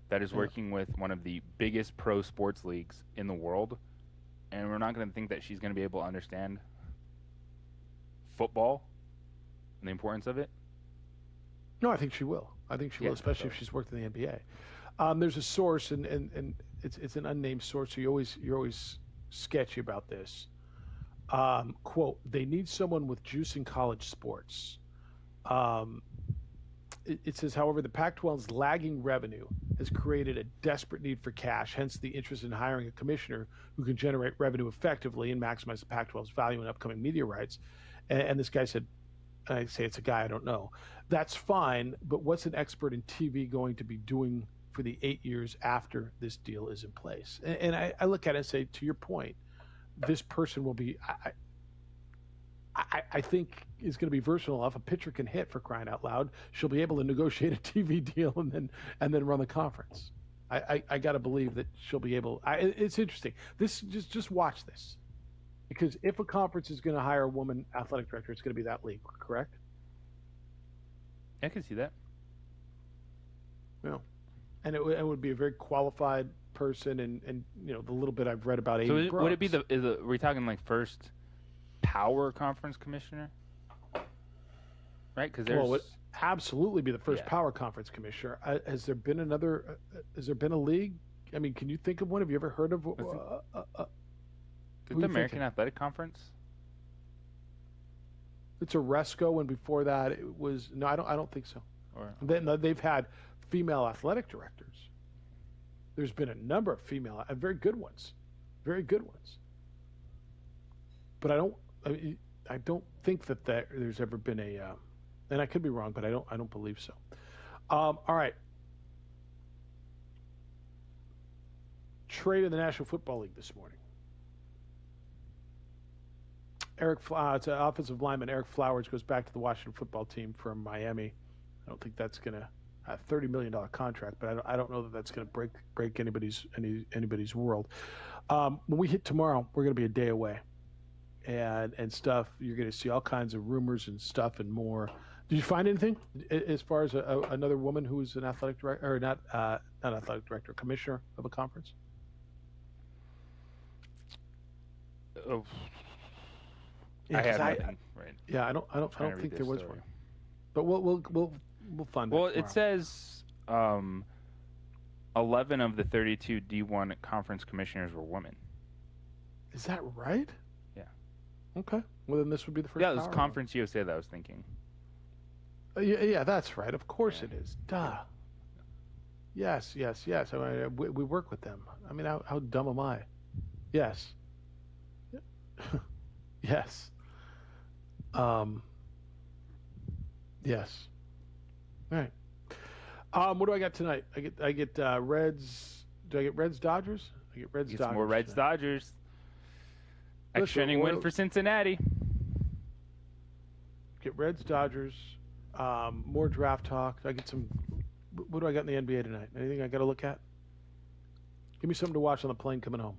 that is working with one of the biggest pro sports leagues in the world, and we're not going to think that she's going to be able to understand football and the importance of it. No, I think she will. I think she will, especially if she's worked in the NBA. There's a source, and it's an unnamed source, so you're always sketchy about this. Quote, they need someone with juice in college sports. It says, however, the Pac-12's lagging revenue has created a desperate need for cash, hence the interest in hiring a commissioner who can generate revenue effectively and maximize the Pac-12's value in upcoming media rights. And this guy said, I say it's a guy, I don't know. That's fine, but what's an expert in TV going to be doing for the 8 years after this deal is in place? And I look at it and say, to your point, this person will be, I think is going to be versatile enough. A pitcher can hit, for crying out loud. She'll be able to negotiate a TV deal and then run the conference. I got to believe that she'll be able. It's interesting. This just watch this, because if a conference is going to hire a woman athletic director, it's going to be that league, correct? I can see that. Yeah, and it would be a very qualified person, and you know the little bit I've read about. So would it be are we talking like first power conference commissioner? Right, because well, it would absolutely be the first power conference commissioner. Has there been another? Has there been a league? I mean, can you think of one? Have you ever heard of? The American Athletic Conference. It's a Resco, and before that, it was no. I don't think so. Or then they've had female athletic directors. There's been a number of female, very good ones, very good ones. But I don't think that there's ever been a, and I could be wrong, but I don't believe so. All right. Trade in the National Football League this morning. It's an offensive lineman, Eric Flowers, goes back to the Washington football team from Miami. I don't think that's going to a $30 million contract, but I don't know that that's going to break anybody's world. When we hit tomorrow, we're going to be a day away, and stuff. You're going to see all kinds of rumors and stuff and more. Did you find anything as far as another woman who's an athletic director, or not athletic director, commissioner of a conference? Oh. Yeah, I have nothing. Right. Yeah, I don't think there was one. But we'll find. Well, it says 11 of the 32 D1 conference commissioners were women. Is that right? Yeah. Okay. Well, then this would be the first. Yeah, it was Conference USA that I was thinking. Yeah, that's right. Of course it is. Duh. Yes. I mean, we work with them. I mean, how dumb am I? Yes. Yes. Yes. All right. What do I got tonight? I get Reds. Do I get Reds Dodgers? I get Reds Dodgers. More Reds Dodgers. Extra inning win for Cincinnati. Get Reds Dodgers. More draft talk. I get some. What do I got in the NBA tonight? Anything I got to look at? Give me something to watch on the plane coming home.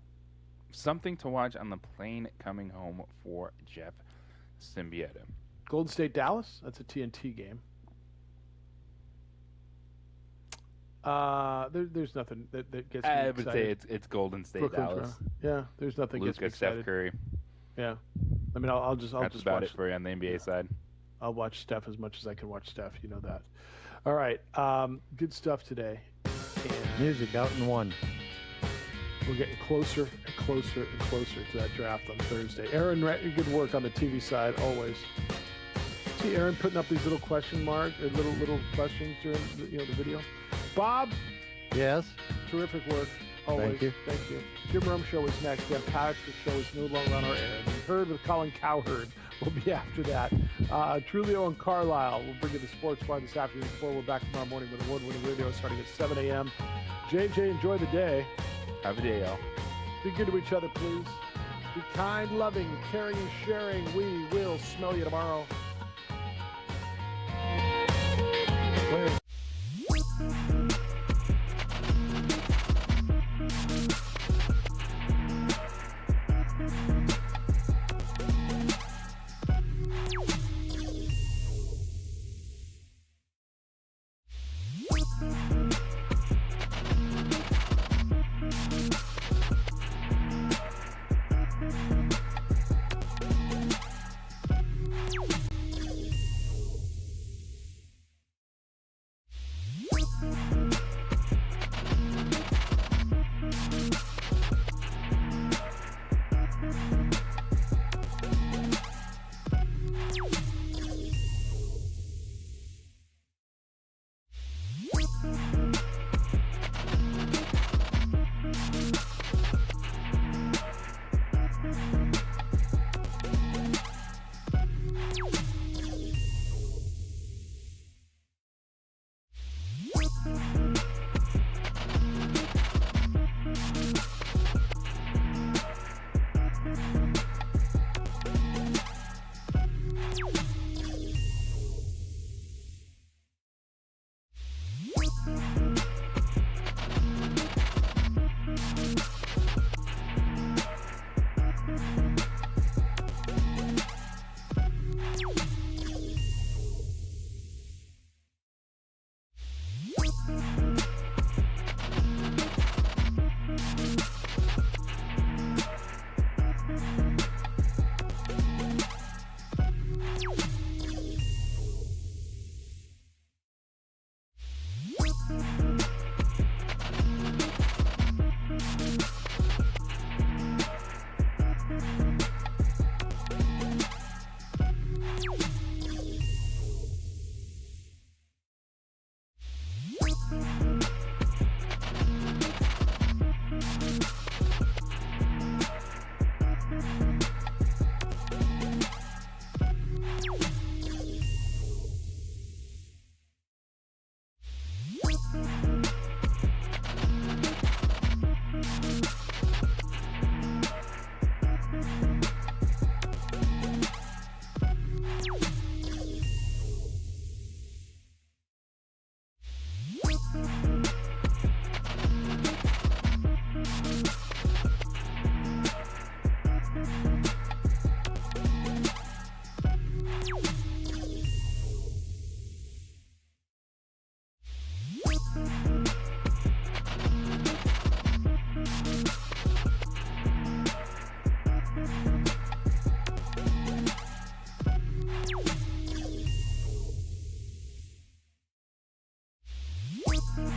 Something to watch on the plane coming home for Jeff Siembieda. Golden State Dallas. That's a TNT game. There's nothing that gets me excited. I would say it's Golden State Brooklyn, Dallas. Yeah, there's nothing gets me excited. Steph Curry. Yeah, I mean I'll just That's about it for you on the NBA side. I'll watch Steph as much as I can watch Steph. You know that. All right, good stuff today. And music out in one. We're getting closer and closer and closer to that draft on Thursday. Aaron, good work on the TV side always. See Aaron putting up these little question marks or little questions during the video. Bob. Yes. Terrific work. Always. Thank you. Jim Rome Show is next. Dan Patrick's show is no longer on our air. The Herd with Colin Cowherd will be after that. Trulio and Carlisle will bring you the Sports Bar this afternoon. Before we're back tomorrow morning with award-winning radio starting at 7 a.m. JJ, enjoy the day. Have a day, y'all. Be good to each other, please. Be kind, loving, caring, and sharing. We will smell you tomorrow. Bye.